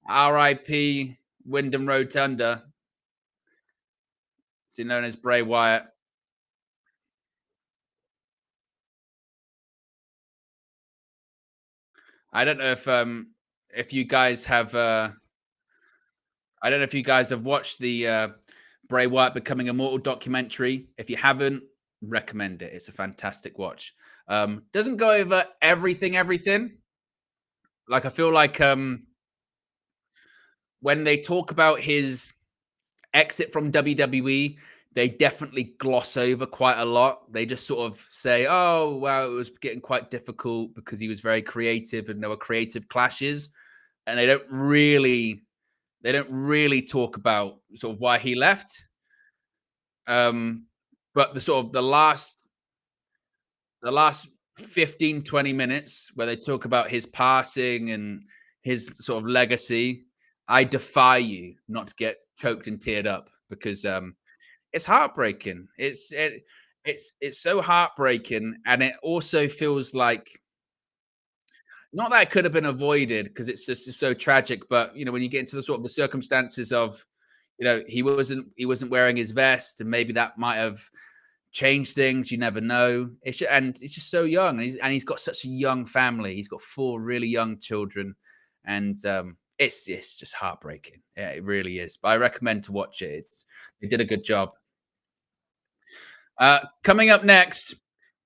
R.I.P. Wyndham Rotunda. known as Bray Wyatt. I don't know if you guys have I don't know if you guys have watched the Bray Wyatt Becoming Immortal documentary. If you haven't, recommend it. It's a fantastic watch. Doesn't go over everything. Like I feel like when they talk about his exit from WWE, they definitely gloss over quite a lot. They just sort of say, "Oh, well, it was getting quite difficult because he was very creative and there were creative clashes." And they don't really talk about sort of why he left. But the last 15, 20 minutes where they talk about his passing and his sort of legacy, I defy you not to get choked and teared up because it's heartbreaking. It's so heartbreaking, and it also feels like not that it could have been avoided because it's just so tragic, but when you get into the sort of the circumstances of, he wasn't wearing his vest, and maybe that might have changed things. You never know. And he's just so young, and he's got such a young family. He's got 4 really young children, and it's just heartbreaking. Yeah, it really is. But I recommend to watch it. They did a good job. Coming up next,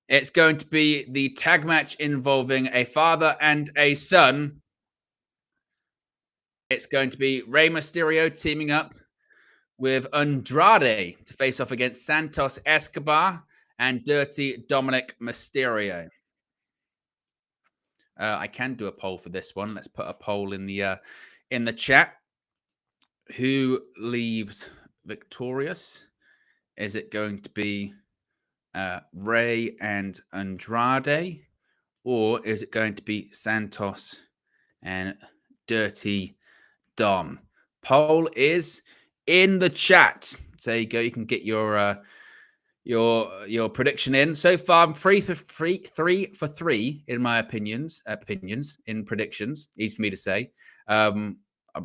it's going to be the tag match involving a father and a son. It's going to be Rey Mysterio teaming up with Andrade to face off against Santos Escobar and Dirty Dominik Mysterio. I can do a poll for this one. Let's put a poll in the chat. Who leaves victorious? Is it going to be Rey and Andrade, or is it going to be Santos and Dirty Dom? Poll is in the chat. So there you go. You can get your prediction in. So far, I'm three for three in my opinions in predictions. Easy for me to say. I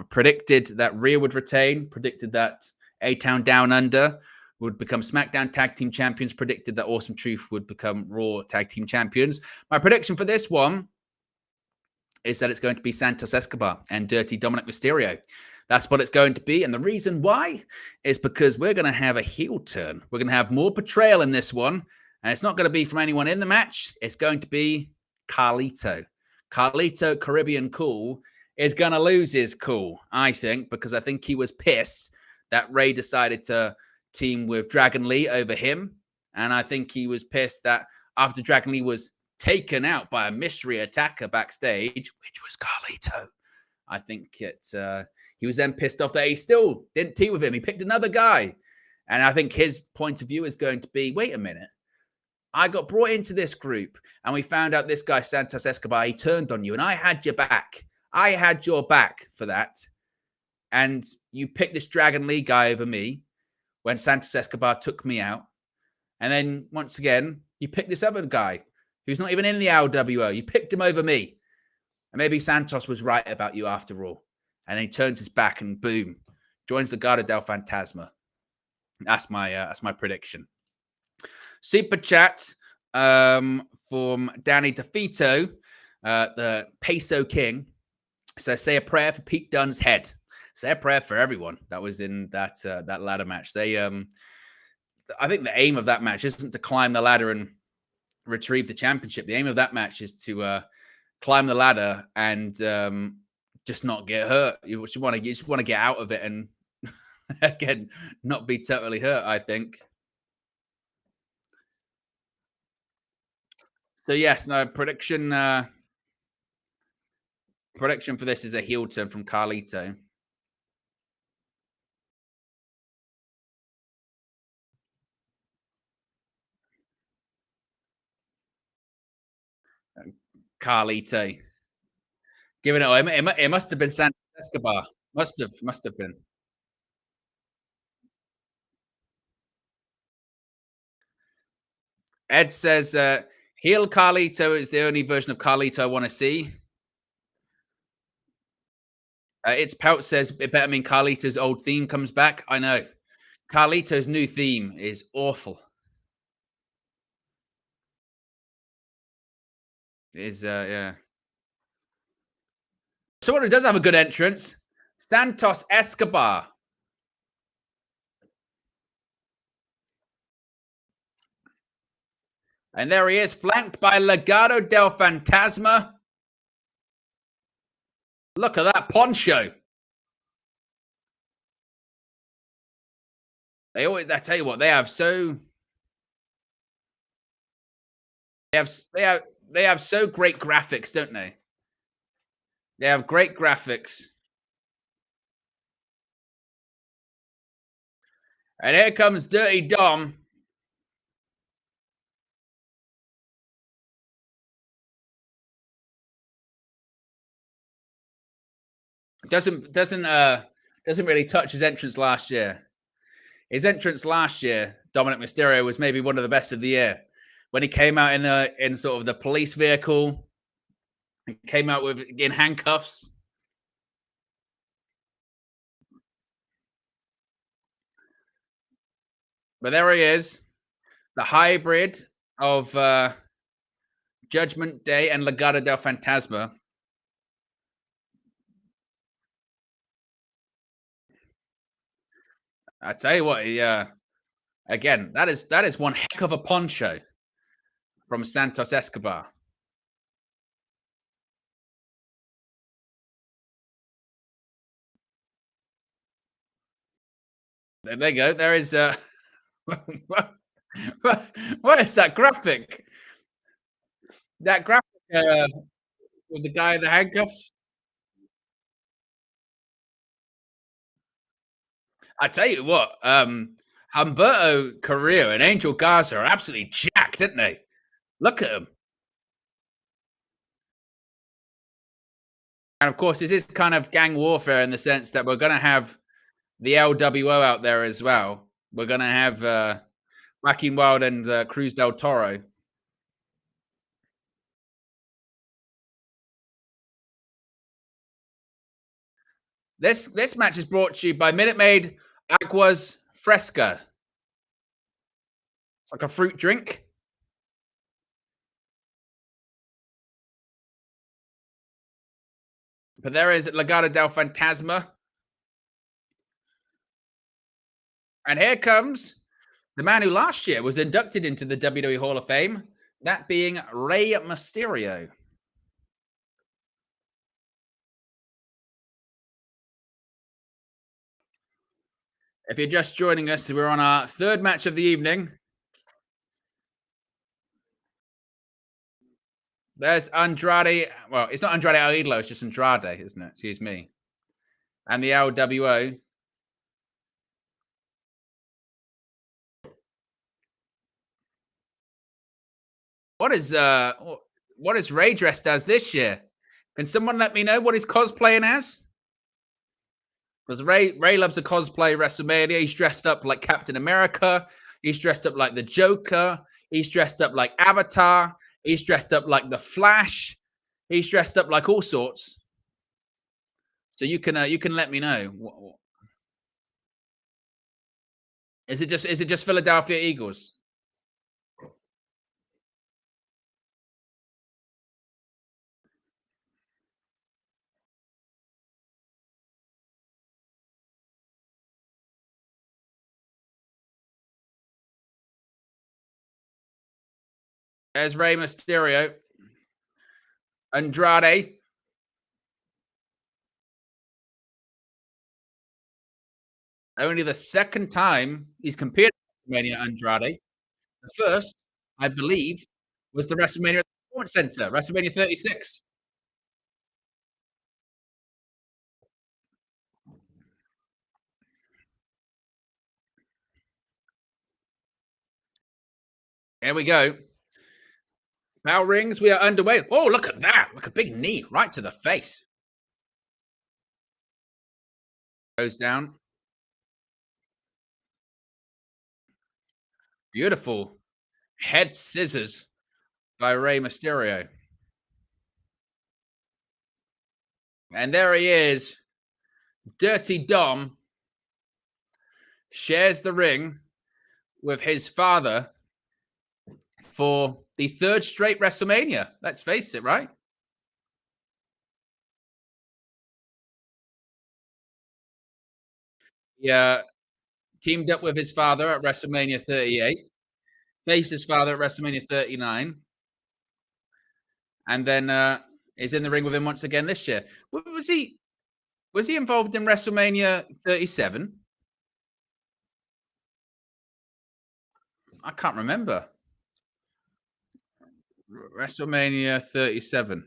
predicted that Rhea would retain. Predicted that A-Town Down Under would become SmackDown Tag Team Champions. Predicted that Awesome Truth would become Raw Tag Team Champions. My prediction for this one is that it's going to be Santos Escobar and Dirty Dominik Mysterio. That's what it's going to be. And the reason why is because we're going to have a heel turn. We're going to have more portrayal in this one. And it's not going to be from anyone in the match. It's going to be Carlito. Carlito, Caribbean Cool, is going to lose his cool, I think, because I think he was pissed that Rey decided to team with Dragon Lee over him. And I think he was pissed that after Dragon Lee was taken out by a mystery attacker backstage, which was Carlito, I think he was then pissed off that he still didn't team with him. He picked another guy. And I think his point of view is going to be, wait a minute. I got brought into this group and we found out this guy, Santos Escobar, he turned on you and I had your back. I had your back for that. And you picked this Dragon Lee guy over me when Santos Escobar took me out. And then once again, you picked this other guy who's not even in the LWO. You picked him over me. And maybe Santos was right about you after all. And then he turns his back and boom, joins the Garda del Fantasma. That's my prediction. Super chat from Danny DeFito, the Peso King. So say a prayer for Pete Dunne's head. Say a prayer for everyone that was in that ladder match. I think the aim of that match isn't to climb the ladder and retrieve the championship. The aim of that match is to climb the ladder and just not get hurt. You just want to get out of it and again not be totally hurt, I think. So yes, no prediction for this is a heel turn from Carlito. Carlito. Giving it away. It must have been Santos Escobar. Must have been. Ed says, heel Carlito is the only version of Carlito I want to see. It's Pout says, it better mean Carlito's old theme comes back. I know. Carlito's new theme is awful. Yeah. Someone who does have a good entrance, Santos Escobar. And there he is, flanked by Legado del Fantasma. Look at that poncho. I tell you what, they have so they have so great graphics, don't they? They have great graphics. And here comes Dirty Dom. Doesn't really touch his entrance last year. His entrance last year, Dominik Mysterio, was maybe one of the best of the year. When he came out in sort of the police vehicle, and came out in handcuffs. But there he is, the hybrid of Judgment Day and Legado del Fantasma. I tell you what, again, that is one heck of a poncho from Santos Escobar. There you go. There is what is that graphic? That graphic with the guy in the handcuffs. I tell you what, Humberto Carrillo and Angel Garza are absolutely jacked, aren't they? Look at them. And of course, this is kind of gang warfare in the sense that we're going to have the LWO out there as well. We're going to have Joaquin Wild and Cruz del Toro. This match is brought to you by Minute Maid Aguas Fresca. It's like a fruit drink. But there is Legado del Fantasma. And here comes the man who last year was inducted into the WWE Hall of Fame, that being Rey Mysterio. If you're just joining us, we're on our third match of the evening. There's Andrade. Well, it's not Andrade El Idolo, it's just Andrade, isn't it? Excuse me. And the LWO. What is Rey dressed as this year? Can someone let me know what he's cosplaying as? Because Rey loves a cosplay WrestleMania. He's dressed up like Captain America. He's dressed up like the Joker. He's dressed up like Avatar. He's dressed up like the Flash. He's dressed up like all sorts. So you can let me know. Is it just Philadelphia Eagles? There's Rey Mysterio. Andrade. Only the second time he's competed with WrestleMania Andrade. The first, I believe, was the WrestleMania Performance Center, WrestleMania 36. Here we go. Bell rings. We are underway. Oh, look at that. Look, a big knee right to the face. Goes down. Beautiful head scissors by Rey Mysterio. And there he is. Dirty Dom. shares the ring with his father for the third straight WrestleMania. Let's face it, right? Yeah, teamed up with his father at WrestleMania 38, faced his father at WrestleMania 39, and then is in the ring with him once again this year. Was he involved in WrestleMania 37? I can't remember. WrestleMania 37.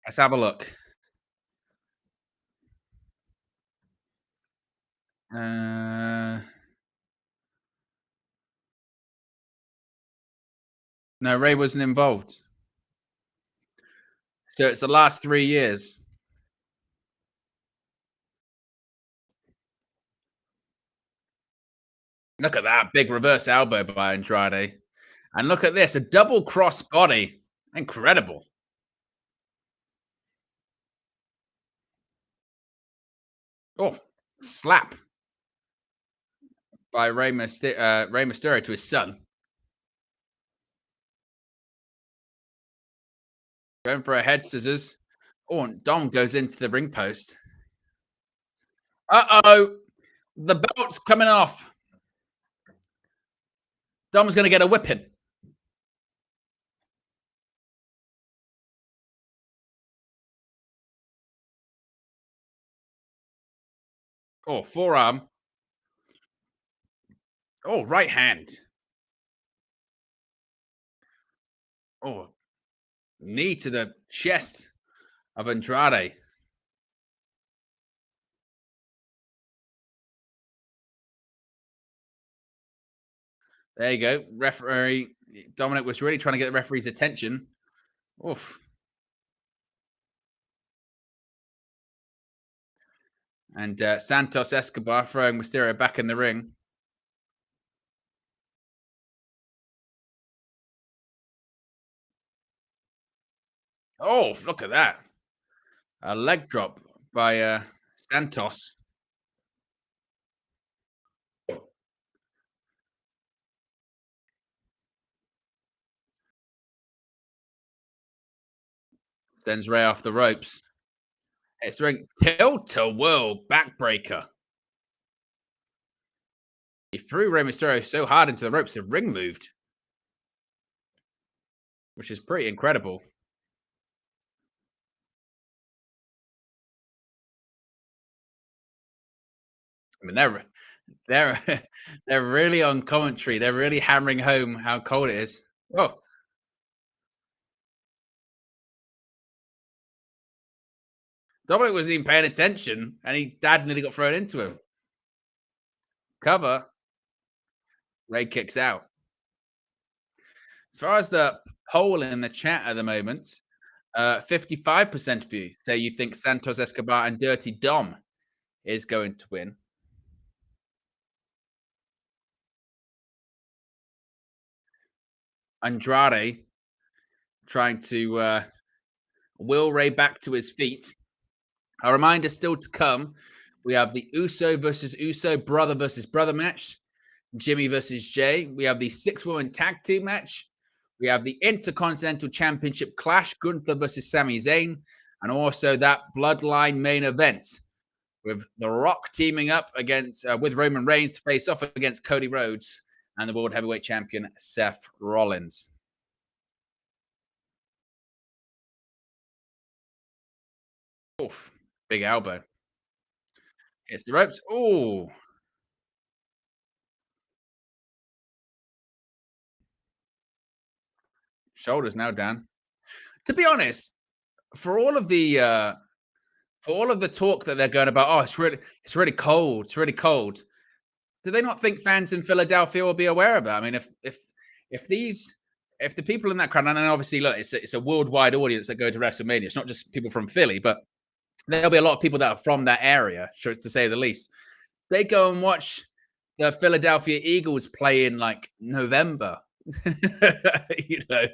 Let's have a look. Uh, no, Ray wasn't involved. So it's the last 3 years. Look at that big reverse elbow by Andrade. And look at this, a double cross body. Incredible. Oh, slap by Rey Mysterio to his son. Going for a head scissors. Oh, and Dom goes into the ring post. Uh-oh. The belt's coming off. Dom's going to get a whipping. Oh, forearm. Oh, right hand. Oh, knee to the chest of Andrade. There you go. Referee Dominik was really trying to get the referee's attention. Oof. And Santos Escobar throwing Mysterio back in the ring. Oh, look at that. A leg drop by Santos. Sends Ray off the ropes. It's ring tilt-a-whirl backbreaker. He threw Rey Mysterio so hard into the ropes, the ring moved, which is pretty incredible. I mean, they're they're really on commentary. They're really hammering home how cold it is. Oh, Dominic wasn't even paying attention, and his dad nearly got thrown into him. Cover. Ray kicks out. As far as the poll in the chat at the moment, 55% of you say you think Santos Escobar and Dirty Dom is going to win. Andrade trying to will Ray back to his feet. A reminder still to come. We have the Uso versus Uso, brother versus brother match. Jimmy versus Jey. We have the 6-woman tag team match. We have the Intercontinental Championship clash, Gunther versus Sami Zayn. And also that Bloodline main event with The Rock teaming up against with Roman Reigns to face off against Cody Rhodes and the World Heavyweight Champion Seth Rollins. Oof, big elbow. It's the ropes. Oh, shoulders now down. To be honest, for all of the talk that they're going about, oh, it's really cold. It's really cold. Do they not think fans in Philadelphia will be aware of that? I mean, if the people in that crowd, and obviously, look, it's a worldwide audience that go to WrestleMania. It's not just people from Philly, but there'll be a lot of people that are from that area, to say the least. They go and watch the Philadelphia Eagles play in like November. you know,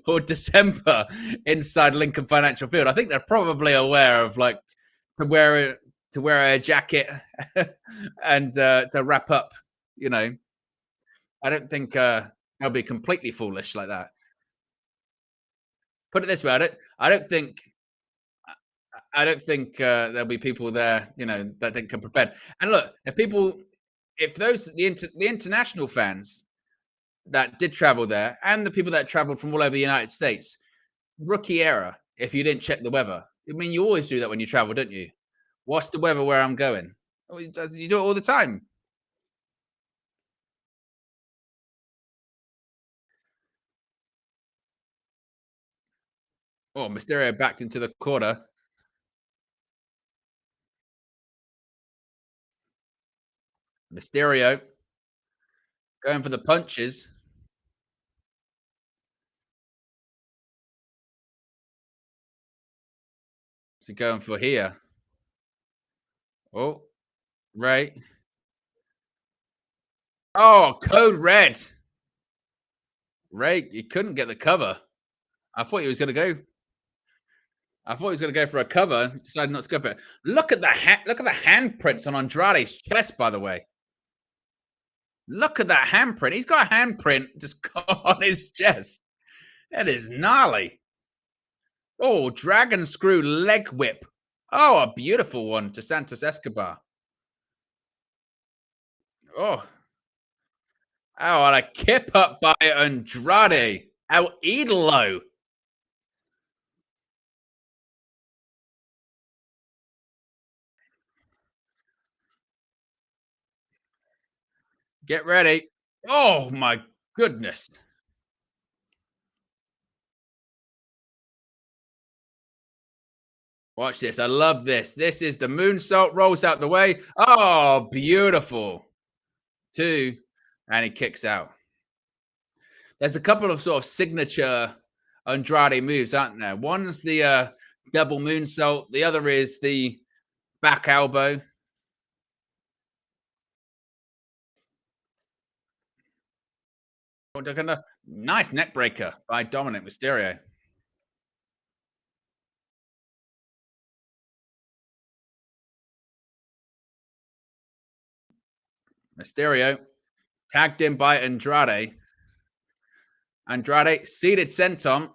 or December inside Lincoln Financial Field. I think they're probably aware of like to wear a, to wear a jacket and to wrap up. You know, I don't think they'll be completely foolish like that. Put it this way, I don't think there'll be people there, you know, that think come prepared. And look, if those the international fans that did travel there and the people that traveled from all over the United States, rookie error. If you didn't check the weather, I mean, you always do that when you travel, don't you? What's the weather where I'm going? Oh, you do it all the time. Oh, Mysterio backed into the corner. Mysterio going for the punches. What's he going for here? Oh, right. Oh, code red. Ray, he couldn't get the cover. I thought he was going to go. I thought he was going to go for a cover. Decided not to go for it. Look at the handprints on Andrade's chest. By the way, look at that handprint. He's got a handprint just on his chest. That is gnarly. Oh, dragon screw leg whip. Oh, a beautiful one to Santos Escobar. Oh, oh, and a kip up by Andrade. El Idolo. Get ready. Oh my goodness. Watch this. I love this. This is the moonsault, rolls out the way. Oh, beautiful. Two. And he kicks out. There's a couple of sort of signature Andrade moves, aren't there? One's the double moonsault, the other is the back elbow. Nice neck breaker by Dominik Mysterio. Mysterio tagged in by Andrade. Andrade seated senton.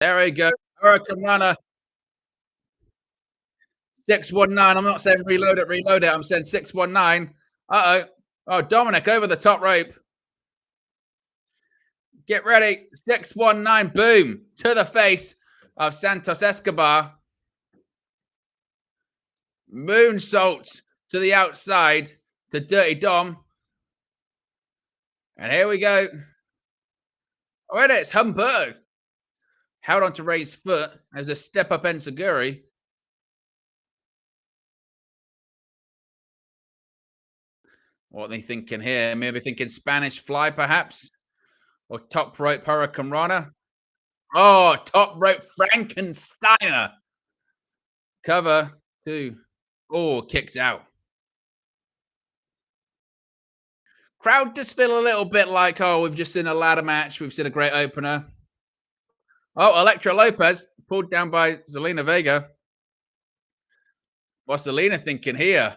There we go. Hurricane Runner 619. I'm not saying reload it. I'm saying 619. Uh oh. Oh, Dominik over the top rope. Get ready. 619. Boom. To the face of Santos Escobar. Moonsault to the outside to Dirty Dom. And here we go. Oh, it's Humberto. Held on to Rey's foot. There's a step up Enziguri. What are they thinking here? Maybe thinking Spanish fly, perhaps? Or top rope Hurricane Rana? Oh, top rope Frankensteiner. Cover two. Oh, kicks out. Crowd just feel a little bit like, oh, we've just seen a ladder match. We've seen a great opener. Oh, Electra Lopez pulled down by Zelina Vega. What's Zelina thinking here?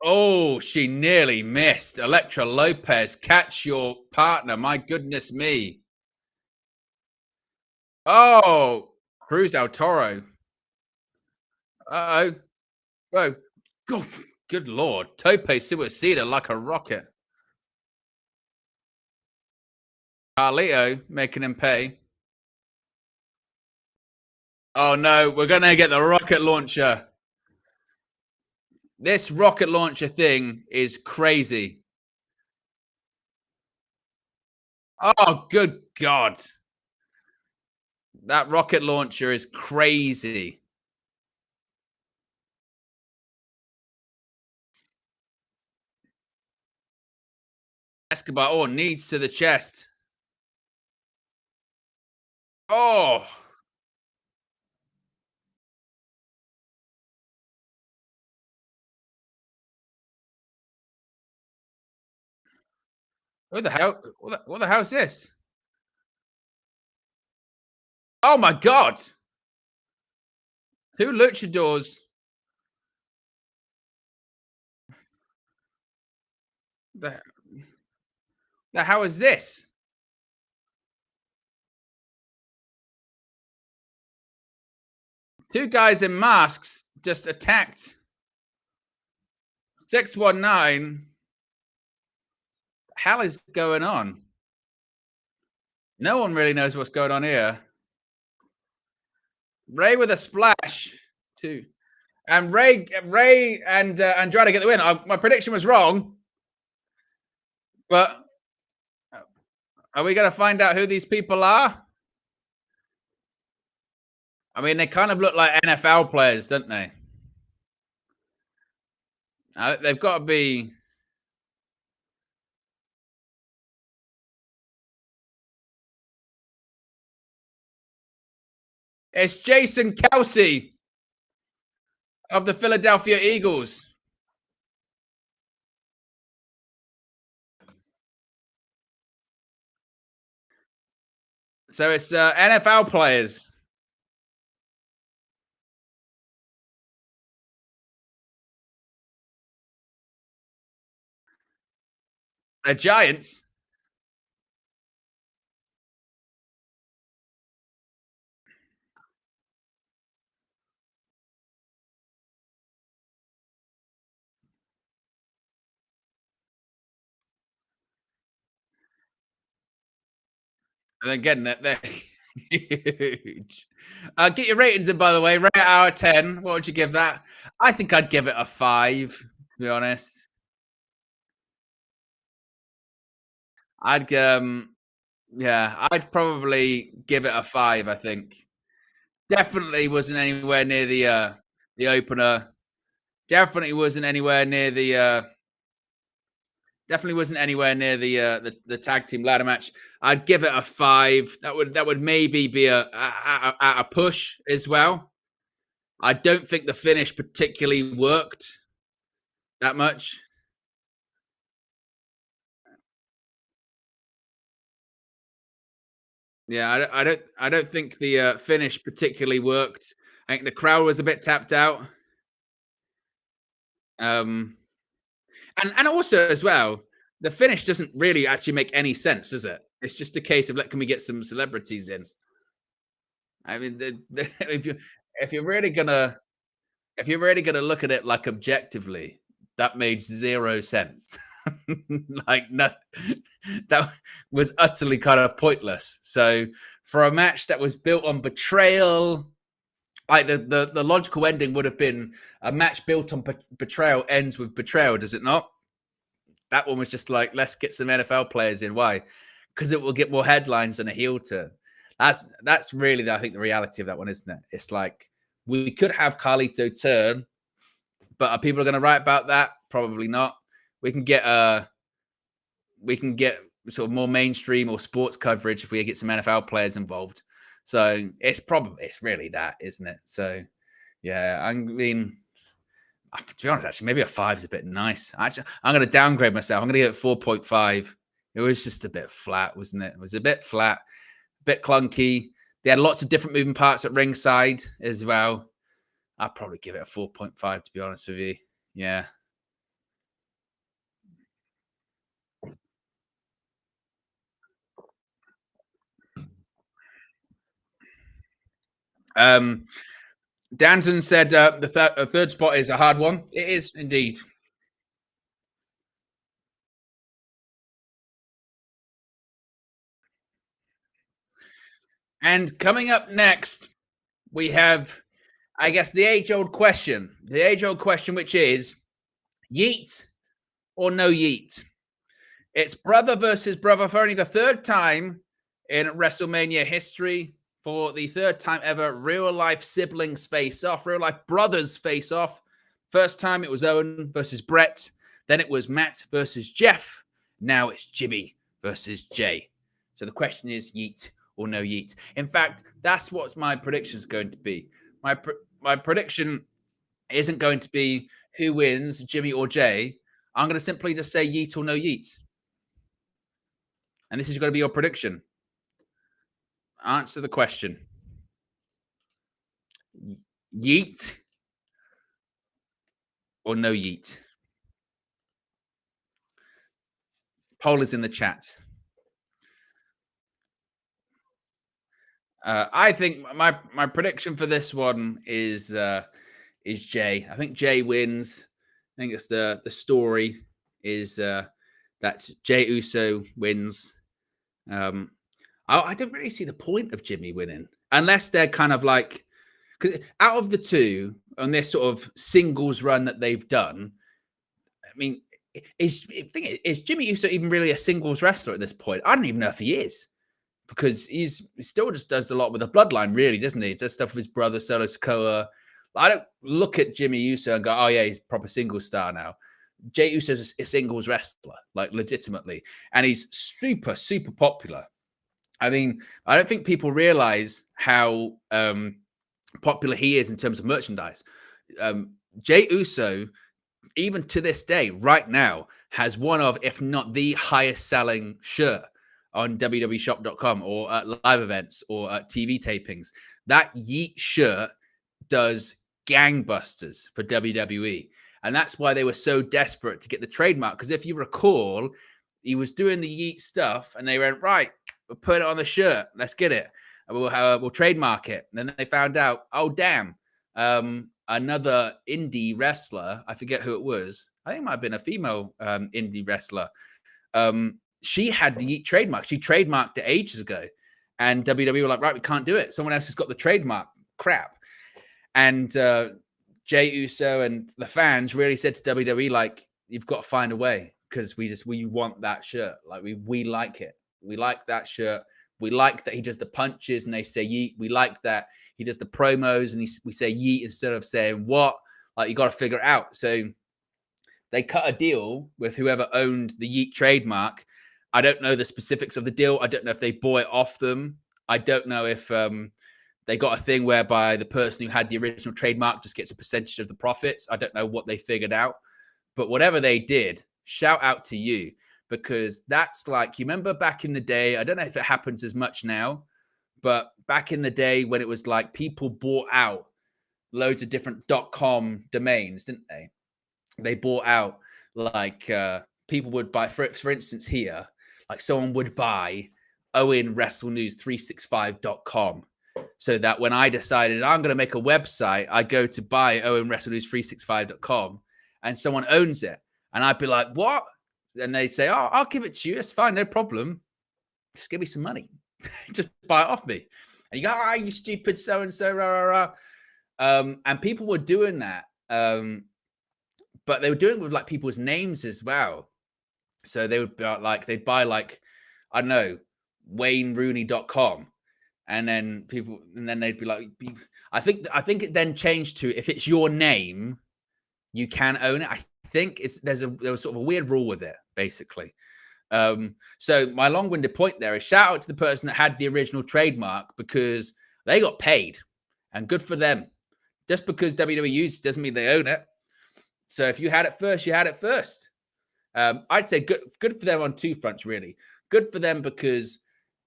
Oh, she nearly missed. Electra Lopez, catch your partner. My goodness me. Oh, Cruz del Toro. Uh-oh. Oh, good Lord. Tope Suicida like a rocket. Carlito making him pay. Oh, no. We're going to get the rocket launcher. This rocket launcher thing is crazy. Oh, good God. That rocket launcher is crazy. Escobar, oh, knees to the chest. Oh, What the hell? What the hell is this? Oh my god! Two luchadors. The, the hell is this? Two guys in masks just attacked 619. Hell is going on? No one really knows what's going on here. Ray with a splash, too. And Ray and Andrade get the win. My prediction was wrong, but are we going to find out who these people are? I mean, they kind of look like NFL players, don't they? They've got to be. It's Jason Kelsey of the Philadelphia Eagles. So it's NFL players. The Giants. And again, they're huge. Get your ratings in, by the way. Rate out of 10. What would you give that? I think I'd give it a 5, to be honest. I'd yeah, I'd probably give it a 5, I think. Definitely wasn't anywhere near the opener. Definitely wasn't anywhere near the tag team ladder match. I'd give it a 5. That would maybe be a push as well. I don't think the finish particularly worked that much. Yeah, I don't think the finish particularly worked. I think the crowd was a bit tapped out. Um, and also as well, the finish doesn't really actually make any sense, does it? It's just a case of can we get some celebrities in? I mean, if you're really gonna if you're really gonna look at it like objectively, that made zero sense. like no, that was utterly kind of pointless. So for a match that was built on betrayal, like the logical ending would have been a match built on betrayal ends with betrayal, does it not? That one was just like, let's get some NFL players in. Why? Because it will get more headlines than a heel turn. That's really, I think, the reality of that one, isn't it? It's like we could have Carlito turn, but are people going to write about that? Probably not. We can get sort of more mainstream or sports coverage if we get some NFL players involved. So it's really that, isn't it? So yeah, I mean, to be honest, actually, maybe a 5 is a bit nice. Actually, I'm going to downgrade myself. I'm going to give it 4.5. It was just a bit flat, wasn't it? It was a bit flat, a bit clunky. They had lots of different moving parts at ringside as well. I'd probably give it a 4.5, to be honest with you. Yeah. Danton said the third spot is a hard one. It is indeed. And coming up next, we have, I guess, the age-old question. The age-old question, which is yeet or no yeet? It's brother versus brother for only the third time in WrestleMania history. For the third time ever, real-life siblings face off, real-life brothers face off. First time it was Owen versus Brett. Then it was Matt versus Jeff. Now it's Jimmy versus Jey. So the question is yeet or no yeet. In fact, that's what my prediction is going to be. My prediction isn't going to be who wins, Jimmy or Jey. I'm going to simply just say yeet or no yeet. And this is going to be your prediction. Answer the question. Yeet or no yeet? Poll is in the chat. I think my prediction for this one is Jey. I think Jey wins. I think it's the story is that Jey Uso wins. I don't really see the point of Jimmy winning unless they're kind of like, because out of the two on this sort of singles run that they've done, I mean, is Jimmy Uso even really a singles wrestler at this point? I don't even know if he is, because he still just does a lot with the bloodline, really, doesn't he? He does stuff with his brother, Solo Sikoa. I don't look at Jimmy Uso and go, oh, yeah, he's a proper singles star now. Jey Uso's a singles wrestler, like legitimately. And he's super, super popular. I mean, I don't think people realize how popular he is in terms of merchandise. Jey Uso, even to this day, right now, has one of, if not the highest selling shirt on www.shop.com or at live events or at TV tapings. That Yeet shirt does gangbusters for WWE. And that's why they were so desperate to get the trademark. Because if you recall, he was doing the Yeet stuff and they went, right, we'll put it on the shirt. Let's get it. We'll trademark it. And then they found out, oh, damn, another indie wrestler, I forget who it was. I think it might have been a female indie wrestler. She had the Yeet trademark. She trademarked it ages ago. And WWE were like, right, we can't do it. Someone else has got the trademark. Crap. And Jey Uso and the fans really said to WWE, like, you've got to find a way, because we want that shirt. Like, we like it. We like that shirt. We like that he does the punches and they say yeet. We like that he does the promos and we say yeet instead of saying what. Like, you got to figure it out. So they cut a deal with whoever owned the yeet trademark. I don't know the specifics of the deal. I don't know if they bought it off them. I don't know if they got a thing whereby the person who had the original trademark just gets a percentage of the profits. I don't know what they figured out. But whatever they did, shout out to you, because that's like, you remember back in the day, I don't know if it happens as much now, but back in the day when it was like people bought out loads of different .com domains, didn't they? They bought out like people would buy, for instance here, like someone would buy OwenWrestleNews365.com. So that when I decided I'm going to make a website, I go to buy OwenWrestleNews365.com and someone owns it. And I'd be like, what? And they'd say, oh, I'll give it to you. It's fine. No problem. Just give me some money. Just buy it off me. And you go, ah, you stupid so-and-so, rah, rah, rah. And people were doing that. But they were doing it with like people's names as well. So they would be like, they'd buy like, I don't know, WayneRooney.com. And then they'd be like, I think it then changed to, if it's your name, you can own it. I think there was sort of a weird rule with it, basically. So my long-winded point there is shout out to the person that had the original trademark, because they got paid, and good for them. Just because WWE used doesn't mean they own it. So if you had it first, you had it first. I'd say good for them on two fronts, really. Good for them because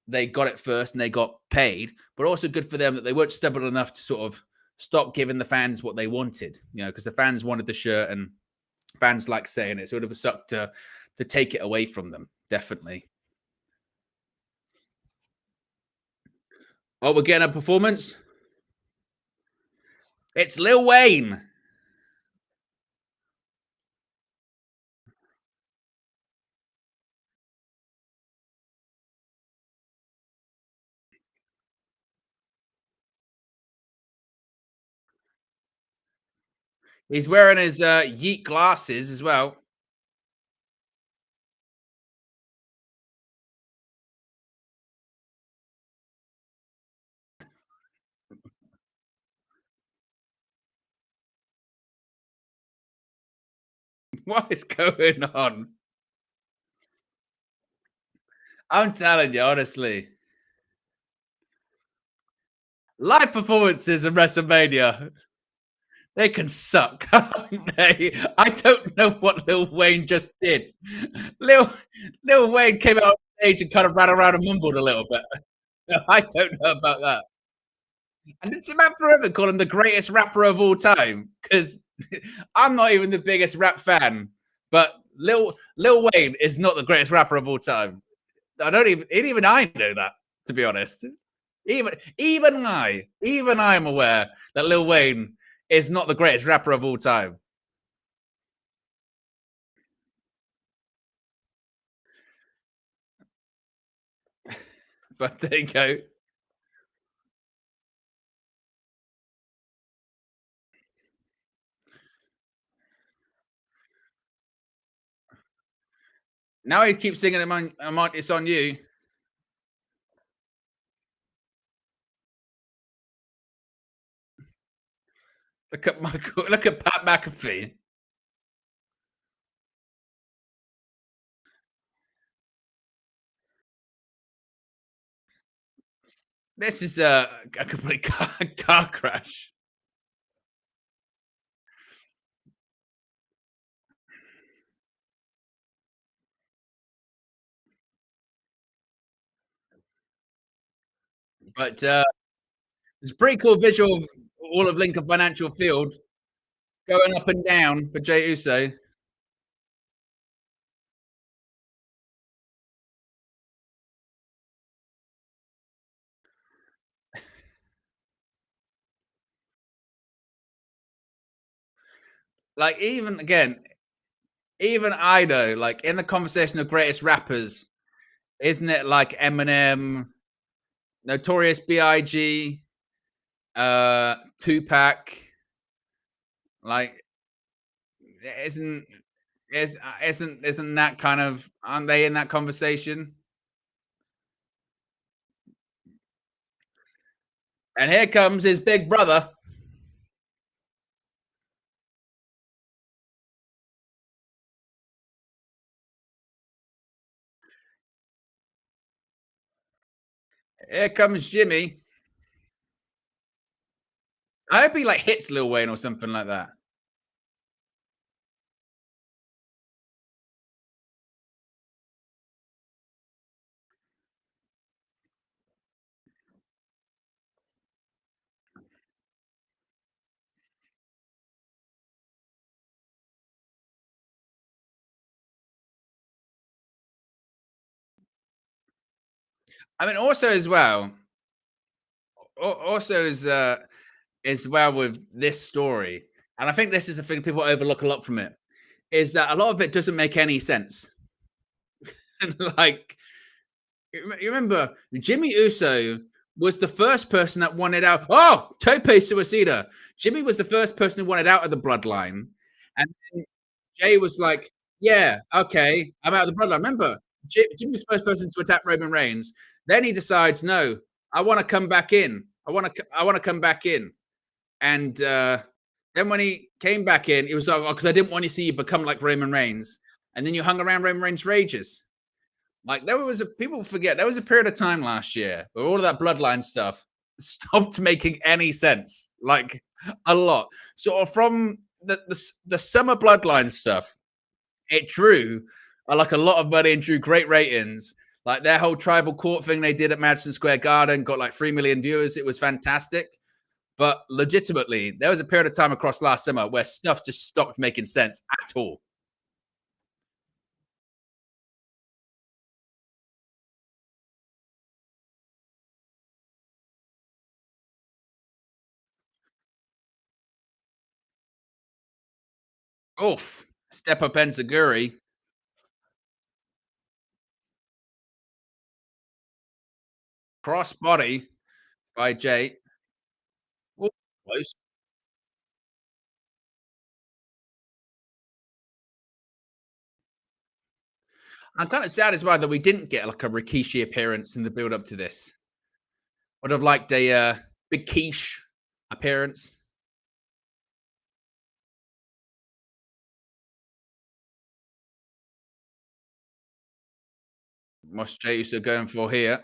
they got it first and they got paid, but also good for them that they weren't stubborn enough to sort of stop giving the fans what they wanted, because the fans wanted the shirt and fans like saying it. So it would have sucked to take it away from them. Definitely. Oh, we're getting a performance. It's Lil Wayne. He's wearing his Yeet glasses as well. What is going on? I'm telling you, honestly. Live performances in WrestleMania, they can suck, can't they? I don't know what Lil Wayne just did. Lil Wayne came out stage and kind of ran around and mumbled a little bit. I don't know about that. And did Samantha ever call him the greatest rapper of all time? Because I'm not even the biggest rap fan, but Lil Wayne is not the greatest rapper of all time. I don't even I know that, to be honest. Even I am aware that Lil Wayne is not the greatest rapper of all time. But there you go. Now he keeps singing It's on You. Look at Michael, look at Pat McAfee. This is a complete car crash. But it's a pretty cool visual of all of Lincoln Financial Field going up and down for Jey Uso. Like even again, even I know, like in the conversation of greatest rappers, isn't it like Eminem, Notorious B.I.G., Tupac? Like, isn't isn't that kind of aren't they in that conversation? And here comes his big brother. Here comes Jimmy. I hope he like hits Lil Wayne or something like that. I mean, also as well, also as well with this story, and I think this is the thing people overlook a lot from it, is that a lot of it doesn't make any sense. Like, you remember Jimmy Uso was the first person that wanted out. Oh, Tope Suicida. Jimmy was the first person who wanted out of the bloodline. And then Jay was like, yeah, okay, I'm out of the bloodline. Remember, Jimmy's the first person to attack Roman Reigns. Then he decides, no, I want to come back in. I want to come back in. And then when he came back in, it was like, because I didn't want to see you become like Roman Reigns. And then you hung around Roman Reigns' rages. Like there was a people forget there was a period of time last year where all of that bloodline stuff stopped making any sense. Like a lot. So from the summer bloodline stuff, it drew like a lot of money and drew great ratings. Like their whole tribal court thing they did at Madison Square Garden got like 3 million viewers. It was fantastic. But legitimately, there was a period of time across last summer where stuff just stopped making sense at all. Oof. Step up Enziguri. Crossbody by Jade. Ooh, close. I'm kind of sad as well that we didn't get like a Rikishi appearance in the build up to this. Would have liked a big quiche appearance. What's Jey Uso going for here?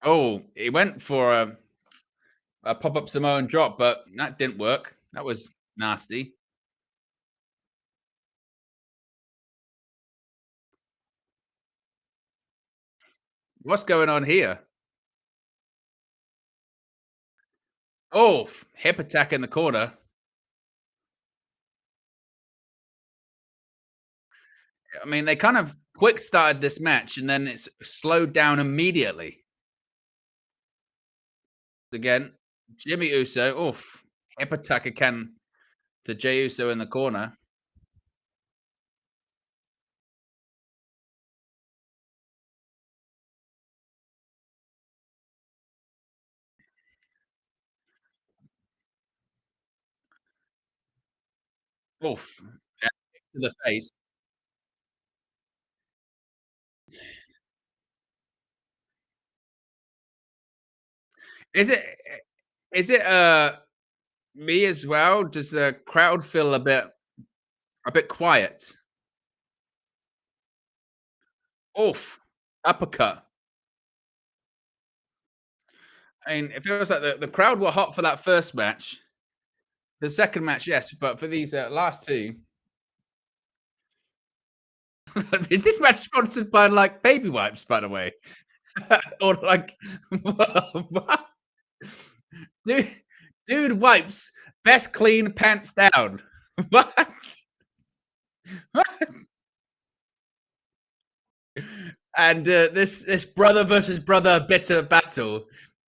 Oh, he went for a pop up Samoan drop, but that didn't work. That was nasty. What's going on here? Oh, hip attack in the corner. I mean, they kind of quick started this match and then it's slowed down immediately. Again, Jimmy Uso. Oof. Hip attack again to Jey Uso in the corner. Oof. Yeah, to the face. Is it is it me as well? Does the crowd feel a bit quiet? Oof. Uppercut. I mean, it feels like the crowd were hot for that first match. The second match, yes, but for these last two, is this match sponsored by like baby wipes, by the way, or like what? Dude, dude wipes best clean pants down. What? And this brother versus brother bitter battle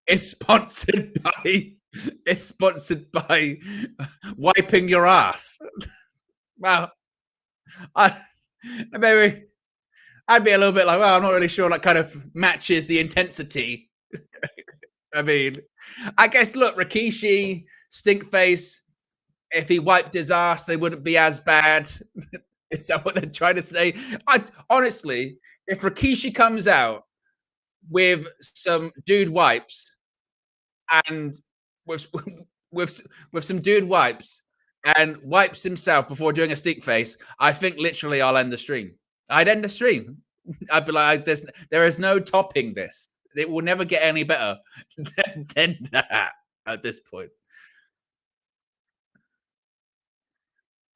is sponsored by wiping your ass. Wow, I maybe I'd be a little bit like, well, I'm not really sure that kind of matches the intensity. I mean, I guess look, Rikishi, Stinkface, if he wiped his ass, they wouldn't be as bad. Is that what they're trying to say? I honestly, if Rikishi comes out with some dude wipes and with with some dude wipes and wipes himself before doing a stink face, I think literally I'll end the stream. I'd end the stream. I'd be like, there is no topping this. It will never get any better than that at this point.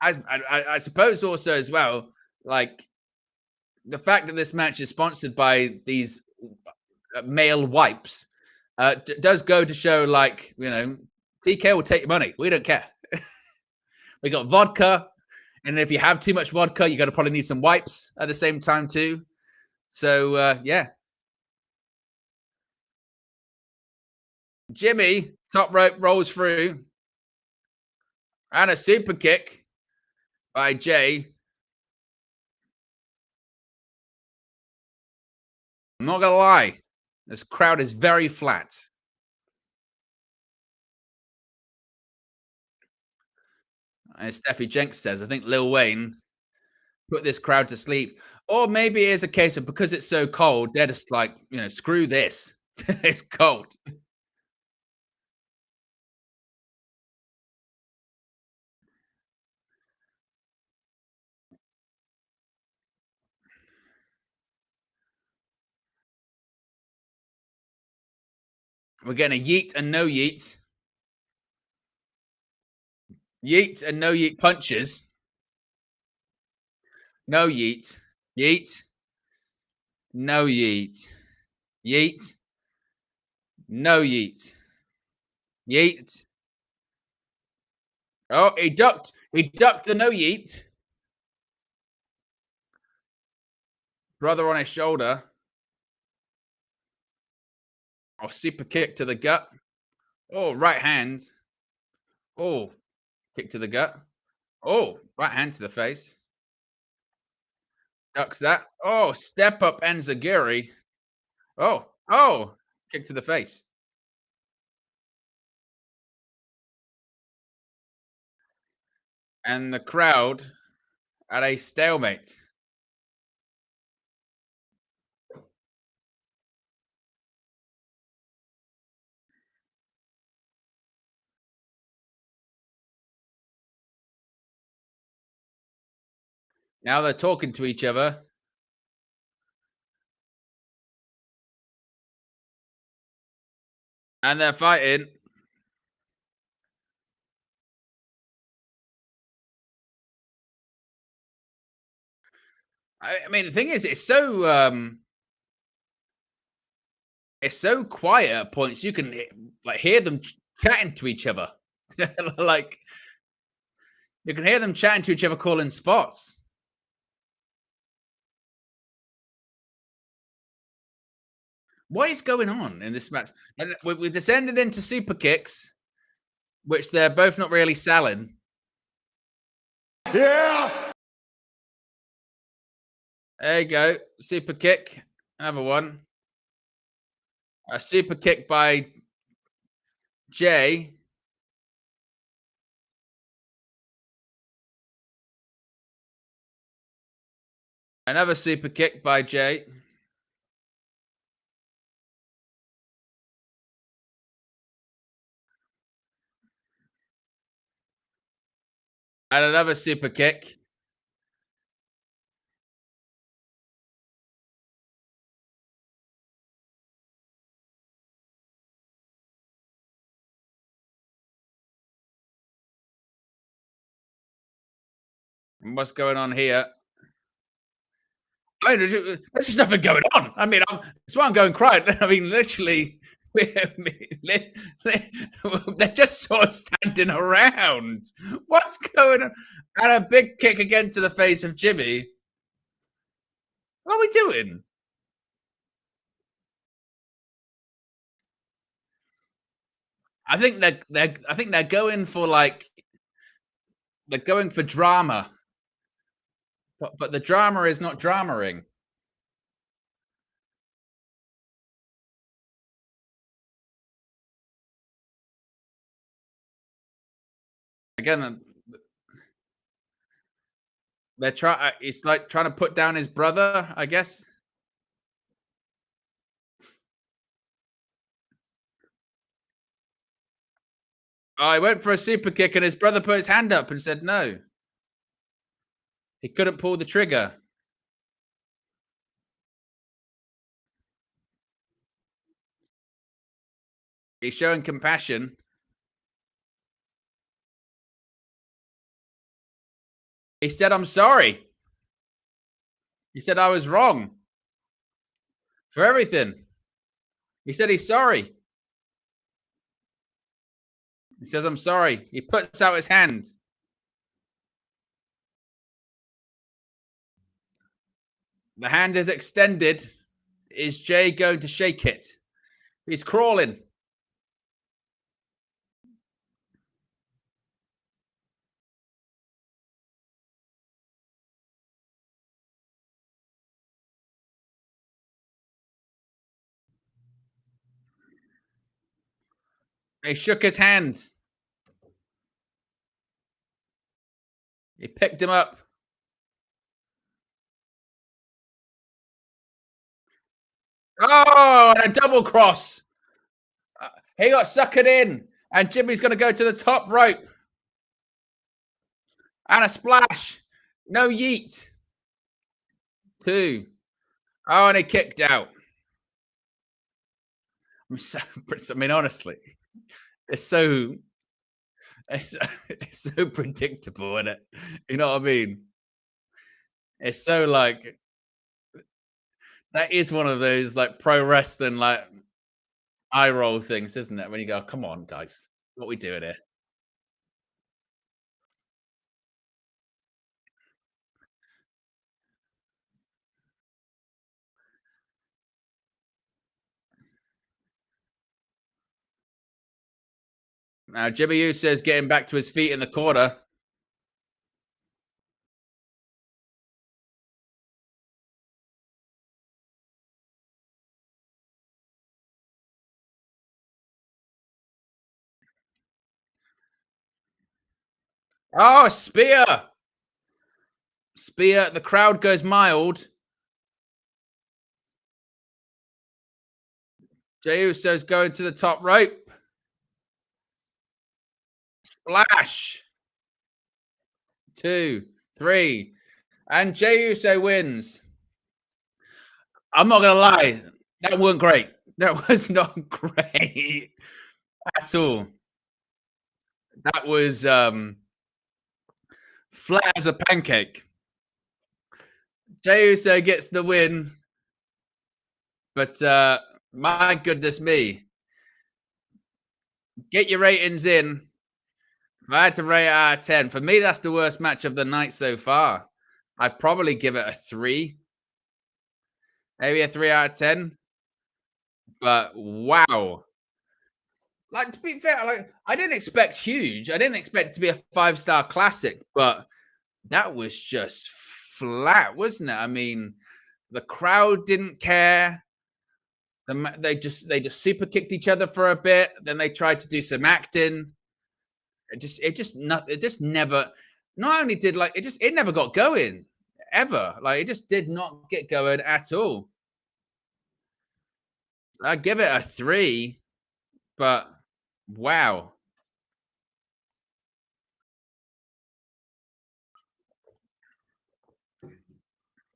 I suppose also as well, like the fact that this match is sponsored by these male wipes does go to show, like, TK will take your money. We don't care. We got vodka, and if you have too much vodka, you got to probably need some wipes at the same time too. So yeah, Jimmy top rope rolls through and a super kick by Jey. I'm not gonna lie, this crowd is very flat. As Steffi Jenks says, I think Lil Wayne put this crowd to sleep. Or maybe it is a case of because it's so cold, they're just like, screw this. It's cold. We're getting a yeet and no yeet. Yeet and no yeet punches. No yeet. Yeet. No yeet. Yeet. No yeet. Yeet. Oh, he ducked. He ducked the no yeet. Brother on his shoulder. Oh, super kick to the gut. Oh, right hand. Oh, kick to the gut. Oh, right hand to the face. Ducks that. Oh, step up Enziguri. Oh, kick to the face. And the crowd at a stalemate. Now they're talking to each other. And they're fighting. I mean, the thing is, it's so It's so quiet at points. You can like hear them chatting to each other. Like you can hear them chatting to each other, calling spots. What is going on in this match? And we descended into super kicks, which they're both not really selling. Yeah. There you go. Super kick. Another one. A super kick by Jey. Another super kick by Jey. And another super kick. What's going on here? I mean, there's just nothing going on. I mean, that's why I'm going crying. I mean, literally, they're just sort of standing around. What's going on? And a big kick again to the face of Jimmy. What are we doing? I think they're going for like they're going for drama, but the drama is not dramaing. Again, they're trying. It's like trying to put down his brother, I guess. Oh, he went for a super kick, and his brother put his hand up and said no. He couldn't pull the trigger. He's showing compassion. He said, "I'm sorry." He said, "I was wrong for everything." He said he's sorry. He says, "I'm sorry." He puts out his hand. The hand is extended. Is Jey going to shake it? He's crawling. He shook his hand. He picked him up. Oh, and a double cross. He got suckered in. And Jimmy's going to go to the top rope. And a splash. No yeet. 2. Oh, and he kicked out. I mean, honestly, it's so it's so predictable, isn't it? You know what I mean? It's so like that is one of those like pro wrestling like eye roll things, isn't it? When you go, come on, guys, what are we doing here? Now Jimmy Uso is getting back to his feet in the corner. Oh, spear! Spear. The crowd goes mild. Jey Uso's going to the top rope. Splash. 2, 3. And Jey Uso wins. I'm not going to lie. That wasn't great. That was not great at all. That was flat as a pancake. Jey Uso gets the win. But My goodness me. Get your ratings in. If I had to rate it out of 10, for me, that's the worst match of the night so far. I'd probably give it a 3, maybe a 3 out of 10. But wow. Like, to be fair, like, I didn't expect huge. I didn't expect it to be a five-star classic, but that was just flat, wasn't it? I mean, the crowd didn't care. They just super kicked each other for a bit. Then they tried to do some acting. It just never. Not only did like it never got going ever. Like it just did not get going at all. I give it a 3, but wow,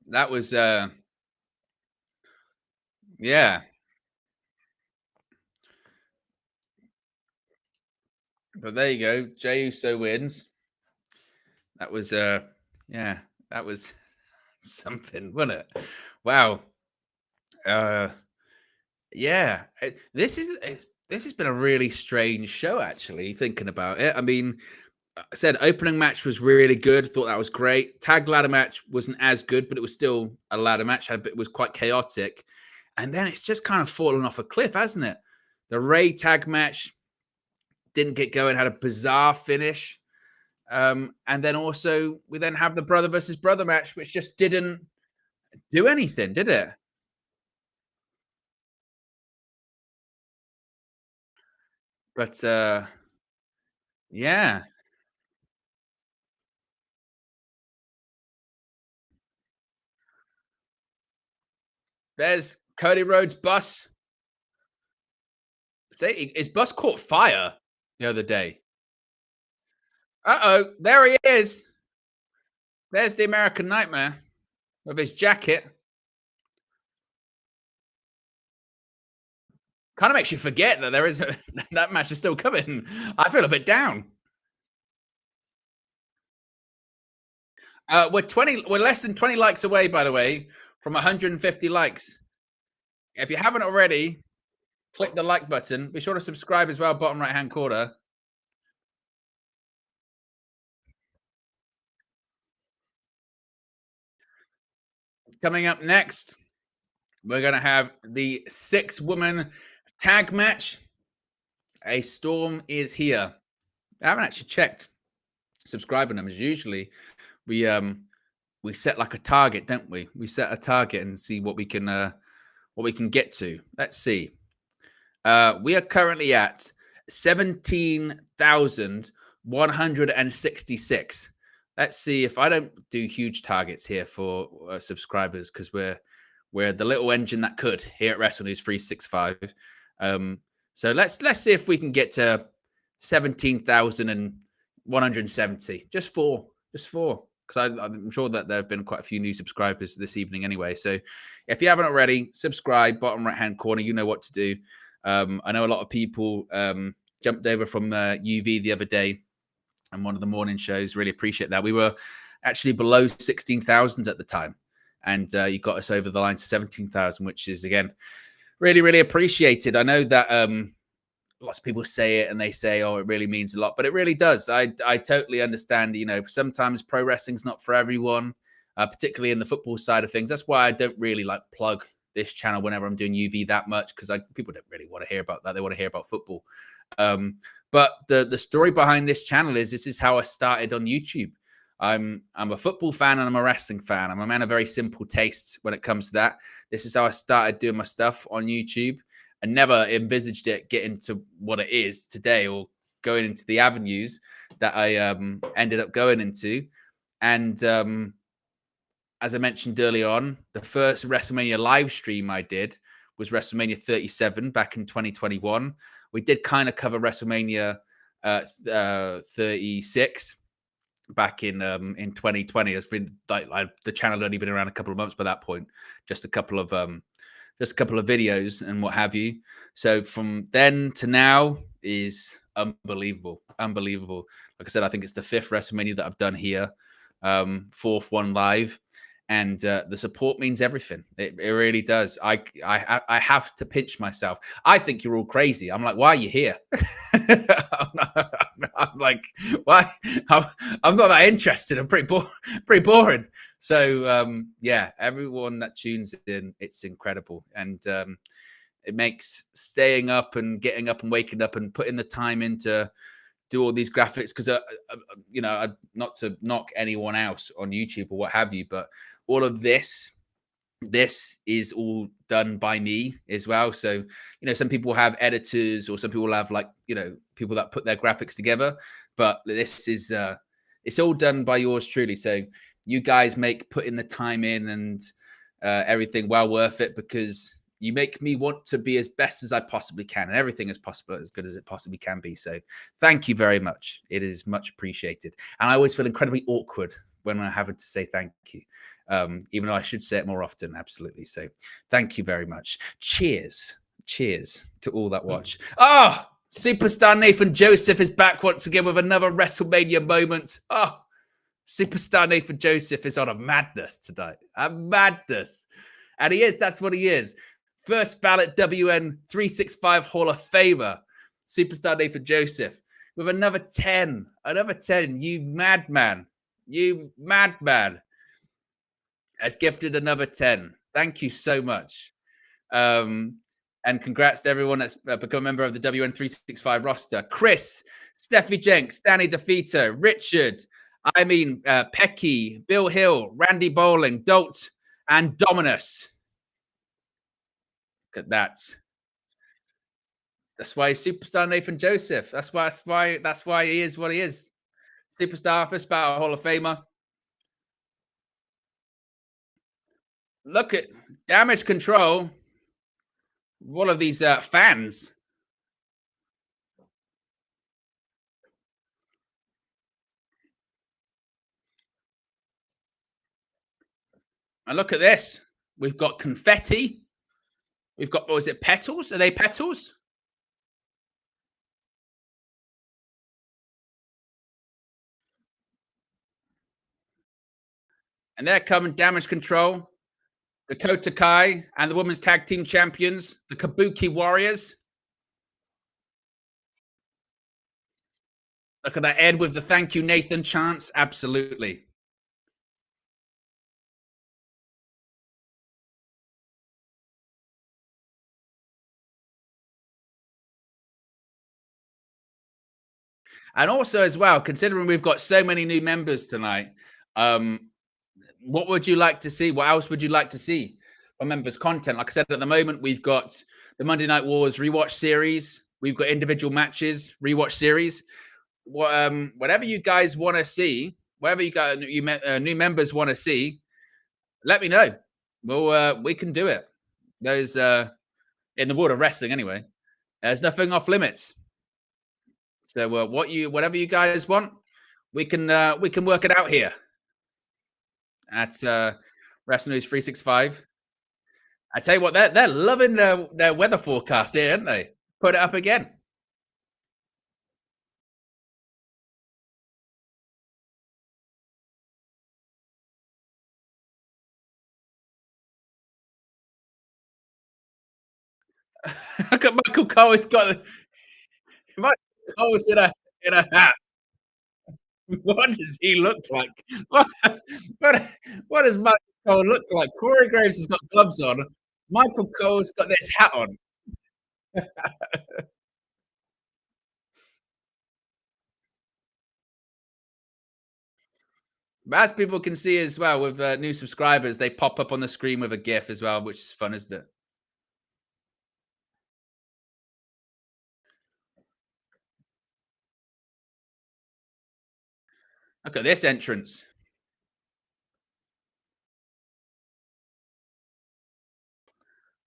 that was yeah. But there you go. Jey Uso wins. That was yeah, that was something, wasn't it? Wow. Uh yeah. This has been a really strange show actually, thinking about it. I mean, I said opening match was really good. Thought that was great. Tag ladder match wasn't as good, but it was still a ladder match. It was quite chaotic. And then it's just kind of fallen off a cliff, hasn't it? The Rey tag match didn't get going, had a bizarre finish. And then also we then have the brother versus brother match, which just didn't do anything, did it? But yeah, there's Cody Rhodes' bus. Say his bus caught fire the other day. Uh-oh, there he is. There's the American Nightmare with his jacket. Kind of makes you forget that there is that match is still coming. I feel a bit down. We're less than 20 likes away, by the way, from 150 likes. If you haven't already, click the like button. Be sure to subscribe as well, bottom right hand corner. Coming up next, we're going to have the 6-woman tag match. A storm is here. I haven't actually checked subscribing numbers. Usually, we we set like a target, don't we? We set a target and see what we can get to. Let's see. We are currently at 17,166. Let's see if I don't do huge targets here for subscribers because we're the little engine that could here at Wrestle News 365. So let's see if we can get to 17,170. Just four. Because I'm sure that there have been quite a few new subscribers this evening anyway. So if you haven't already, subscribe, bottom right hand corner. You know what to do. I know a lot of people jumped over from UV the other day and one of the morning shows. Really appreciate that. We were actually below 16,000 at the time. And you got us over the line to 17,000, which is, again, really, really appreciated. I know that lots of people say it and they say, oh, it really means a lot, but it really does. I totally understand, sometimes pro wrestling's not for everyone, particularly in the football side of things. That's why I don't really like plug this channel whenever I'm doing UV that much, because people don't really want to hear about that. They want to hear about football. But the story behind this channel is this is how I started on YouTube. I'm a football fan and I'm a wrestling fan. I'm a man of very simple tastes when it comes to that. This is how I started doing my stuff on YouTube. I never envisaged it getting to what it is today or going into the avenues that I ended up going into. And as I mentioned early on, the first WrestleMania live stream I did was WrestleMania 37 back in 2021. We did kind of cover WrestleMania 36 back in 2020. It's been like the channel had only been around a couple of months by that point. Just a couple of videos and what have you. So from then to now is unbelievable. Like I said, I think it's the 5th WrestleMania that I've done here, 4th one live. and the support means everything. It really does. I have to pinch myself. I think you're all crazy. I'm like, why are you here? I'm like, why? I'm, I'm not that interested. I'm pretty boring. So yeah, everyone that tunes in, it's incredible, and it makes staying up and getting up and waking up and putting the time into do all these graphics because you know, not to knock anyone else on YouTube or what have you, but all of this is all done by me as well. So, you know, some people have editors or some people have, like, you know, people that put their graphics together, but this is it's all done by yours truly. So you guys make putting the time in and everything well worth it, because you make me want to be as best as I possibly can, and everything is possible, as good as it possibly can be. So thank you very much. It is much appreciated. And I always feel incredibly awkward when I have to say thank you, even though I should say it more often. Absolutely. So thank you very much. Cheers. Cheers to all that watch. Oh, Superstar Nathan Joseph is back once again with another WrestleMania moment. Oh, Superstar Nathan Joseph is on a madness tonight. A madness. And he is. That's what he is. First ballot WN 365 Hall of Famer, Superstar Nathan Joseph, with another 10. Another 10. You madman. You madman. Has gifted another 10. Thank you so much. And congrats to everyone that's become a member of the WN 365 roster. Chris, Steffi Jenks, Danny DeFito, Richard, Pecky, Bill Hill, Randy Bowling, Dolt, and Dominus. Look at that. That's why he's Superstar Nathan Joseph. That's why he is what he is. Superstar, first battle Hall of Famer. Look at Damage Control. All of these fans. And look at this. We've got confetti. We've got, was it petals? Are they petals? And they're coming. Damage Control, Dakota Kai, and the Women's Tag Team Champions, the Kabuki Warriors. Look at that Ed with the thank you, Nathan chants. Absolutely. And also, as well, considering we've got so many new members tonight, what would you like to see? What else would you like to see from members' content? Like I said, at the moment, we've got the Monday Night Wars rewatch series. We've got individual matches, rewatch series. Whatever you guys want to see, whatever you guys, new members want to see, let me know. We can do it. There's in the world of wrestling anyway. There's nothing off limits. So whatever you guys want, we can work it out here at Wrestling News 365. I tell you what, they're loving their weather forecast here, aren't they? Put it up again. Look at Michael Cole. He's got Michael Cole's in a hat. What does he look like? What does Michael Cole look like? Corey Graves has got gloves on. Michael Cole's got this hat on. But as people can see as well, with new subscribers, they pop up on the screen with a GIF as well, which is fun, isn't it? Look at this entrance.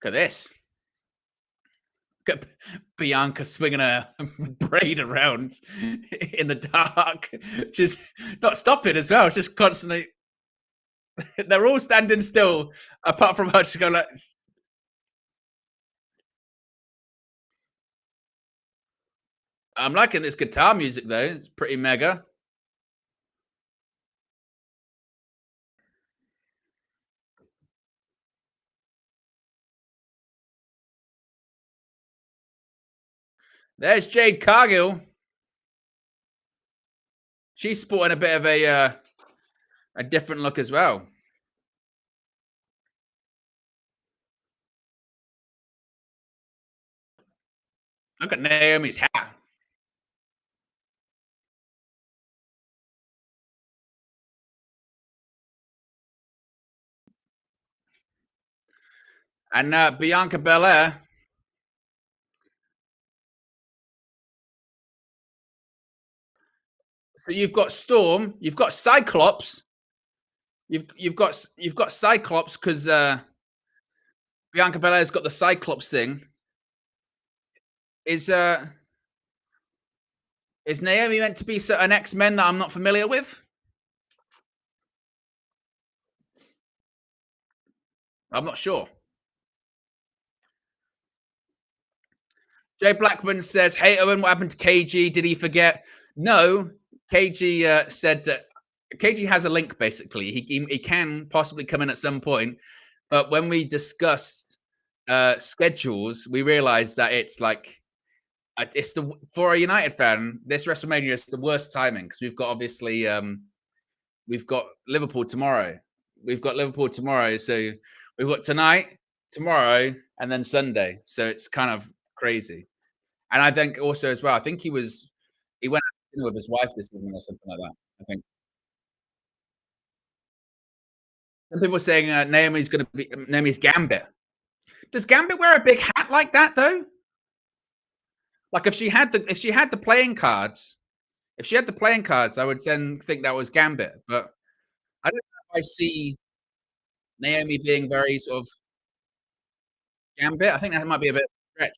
Look at this. Look at Bianca swinging a braid around in the dark. Just not stopping as well. Just constantly. They're all standing still, apart from her just going like. I'm liking this guitar music though. It's pretty mega. There's Jade Cargill. She's sporting a bit of a different look as well. Look at Naomi's hat. And Bianca Belair. So you've got Storm, you've got Cyclops, you've got Cyclops because Bianca Belair's got the Cyclops thing. Is Naomi meant to be an X-Men that I'm not familiar with? I'm not sure. Jay Blackman says, "Hey Owen, what happened to KG? Did he forget?" No, KG said that KG has a link. Basically, he can possibly come in at some point, but when we discussed schedules, we realized that it's like it's for a United fan, this WrestleMania is the worst timing because we've got obviously we've got Liverpool tomorrow. So we've got tonight, tomorrow, and then Sunday. So it's kind of crazy. And I think also as well, I think he went out to dinner with his wife this evening or something like that. I think some people are saying Naomi's Gambit. Does Gambit wear a big hat like that though? Like if she had the playing cards, I would then think that was Gambit. But I don't know if I see Naomi being very sort of Gambit. I think that might be a bit stretch.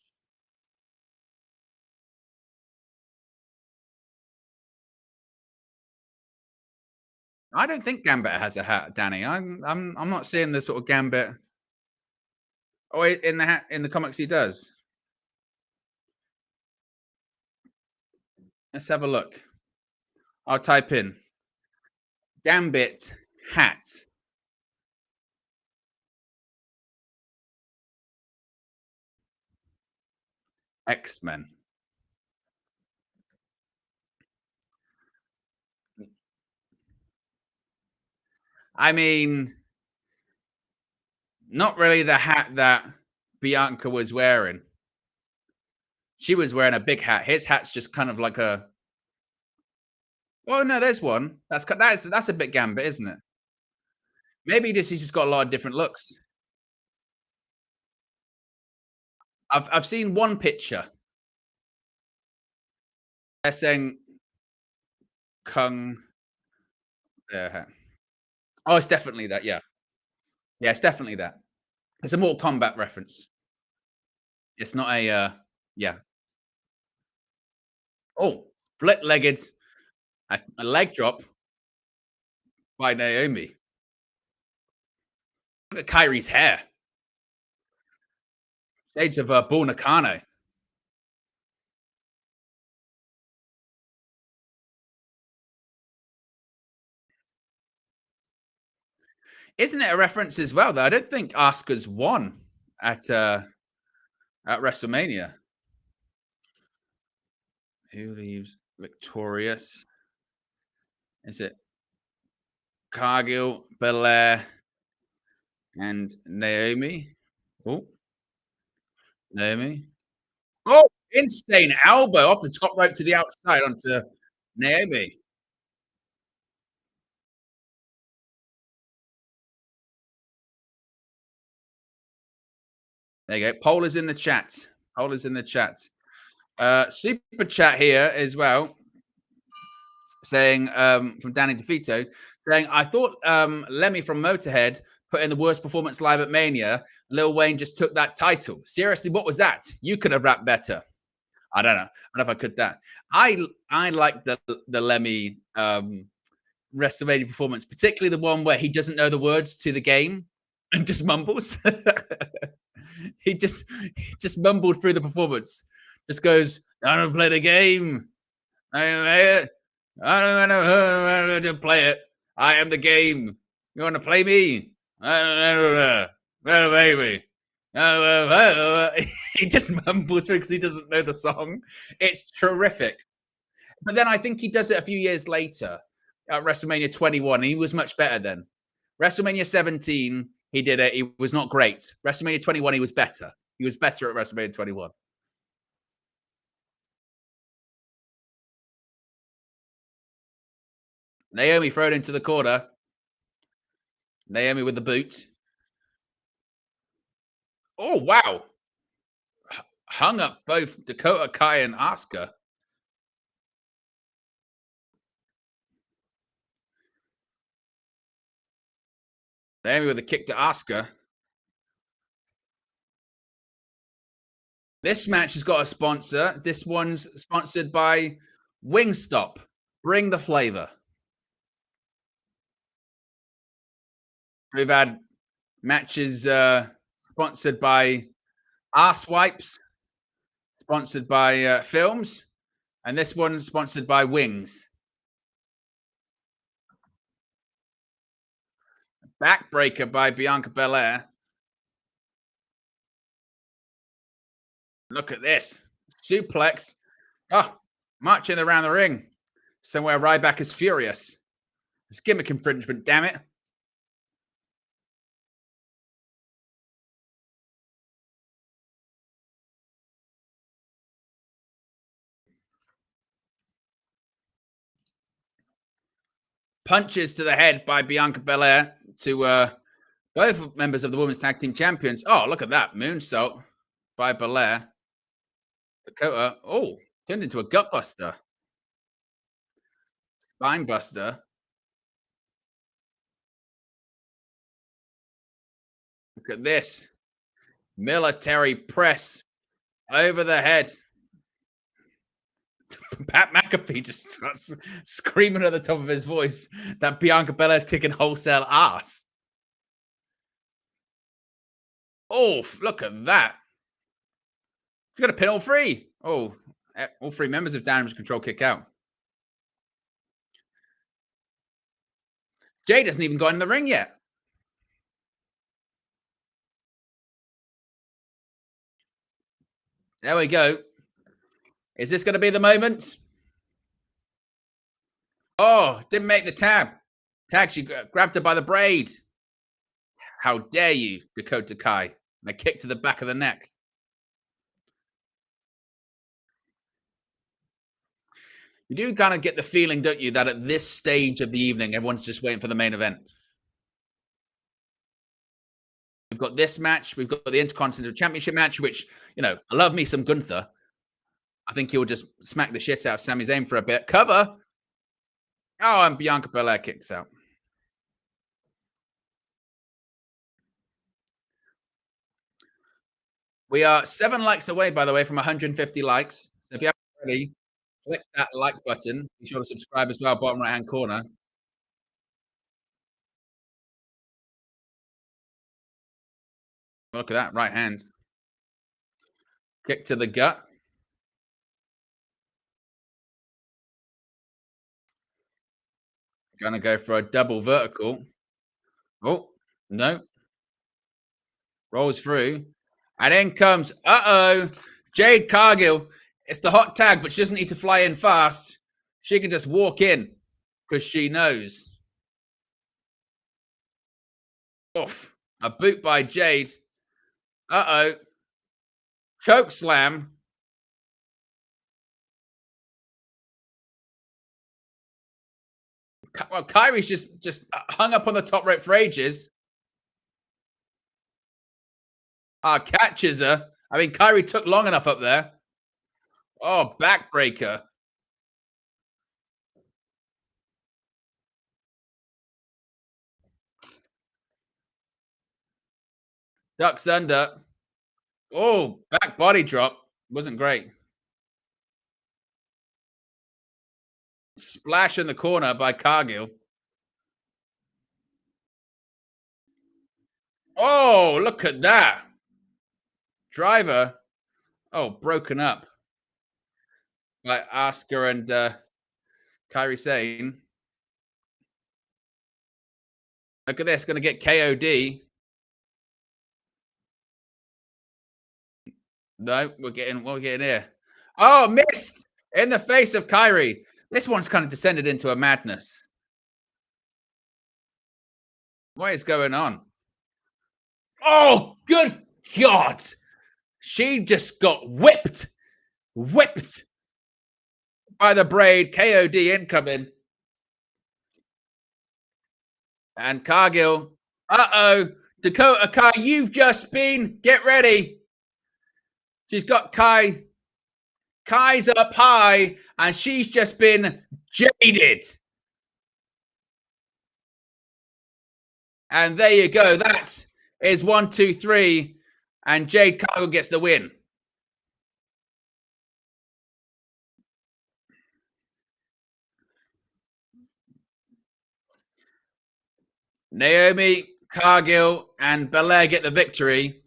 I don't think Gambit has a hat, Danny. I'm not seeing the sort of Gambit. Oh, in the hat in the comics he does. Let's have a look. I'll type in Gambit hat. X-Men. I mean, not really the hat that Bianca was wearing. She was wearing a big hat. His hat's just kind of like a. Oh no, there's one. That's a bit Gambit, isn't it? Maybe he's just got a lot of different looks. I've seen one picture. They're saying Kung. Oh, it's definitely that. Yeah, it's definitely that. It's a Mortal Kombat reference. It's not a. Yeah. Oh, split-legged, a leg drop by Naomi. Look at Kairi's hair. Shades of Bull Nakano. Isn't it a reference as well, though? I don't think Asuka's won at WrestleMania. Who leaves victorious? Is it Cargill, Belair, and Naomi? Oh, Naomi. Oh, insane elbow off the top rope to the outside onto Naomi. There you go. Poll is in the chat. Super chat here as well, saying from Danny DeFito, saying, I thought Lemmy from Motorhead put in the worst performance live at Mania. Lil Wayne just took that title. Seriously, what was that? You could have rapped better. I don't know. I don't know if I could that. I like the Lemmy WrestleMania performance, particularly the one where he doesn't know the words to the game and just mumbles. he just mumbled through the performance. Just goes, I don't play the game. I don't know how to play it. I am the game. You want to play me? I don't know. Baby. He just mumbles because he doesn't know the song. It's terrific. But then I think he does it a few years later at WrestleMania 21. And he was much better then. WrestleMania 17, he did it. He was not great. WrestleMania 21, he was better. He was better at WrestleMania 21. Naomi thrown into the corner. Naomi with the boot. Oh, wow. Hung up both Dakota, Kai, and Asuka. Naomi with a kick to Asuka. This match has got a sponsor. This one's sponsored by Wingstop. Bring the flavor. We've had matches sponsored by Arse Wipes, sponsored by Films, and this one's sponsored by Wings. Backbreaker by Bianca Belair. Look at this. Suplex. Oh, marching around the ring. Somewhere Ryback is furious. It's gimmick infringement, damn it. Punches to the head by Bianca Belair to both members of the Women's Tag Team Champions. Oh, look at that. Moonsault by Belair. Dakota. Oh, turned into a gutbuster. Spine buster. Look at this. Military press over the head. Pat McAfee just starts screaming at the top of his voice that Bianca Belair's kicking wholesale ass. Oh, look at that. She's got to pin all three. Oh, all three members of Damage Control kick out. Jade hasn't even got in the ring yet. There we go. Is this going to be the moment? Oh, didn't make the tab. Tag, she grabbed her by the braid. How dare you, Dakota Kai. And a kick to the back of the neck. You do kind of get the feeling, don't you, that at this stage of the evening, everyone's just waiting for the main event. We've got this match. We've got the Intercontinental Championship match, which, you know, I love me some Gunther. I think he'll just smack the shit out of Sami Zayn for a bit. Cover. Oh, and Bianca Belair kicks out. We are 7 likes away, by the way, from 150 likes. So if you haven't already, click that like button. Be sure to subscribe as well, bottom right-hand corner. Look at that, right hand. Kick to the gut. Gonna go for a double vertical. Oh, no. Rolls through. And in comes, Jade Cargill. It's the hot tag, but she doesn't need to fly in fast. She can just walk in because she knows. Oof. A boot by Jade. Choke slam. Well, Kairi's just hung up on the top rope for ages. Catches her. I mean, Kairi took long enough up there. Oh, backbreaker. Ducks under. Oh, back body drop. Wasn't great. Splash in the corner by Cargill. Oh, look at that. Driver. Oh, broken up by Asuka and Kairi Sane. Look at this. Going to get KOD. No, we're getting here. Oh, missed in the face of Kairi. This one's kind of descended into a madness. What is going on? Oh, good God. She just got whipped by the braid. KOD incoming. And Cargill. Uh-oh. Dakota Kai, you've just been. Get ready. She's got Kai. Kai's up high, and she's just been jaded. And there you go. That is 1, 2, 3. And Jade Cargill gets the win. Naomi, Cargill, and Belair get the victory.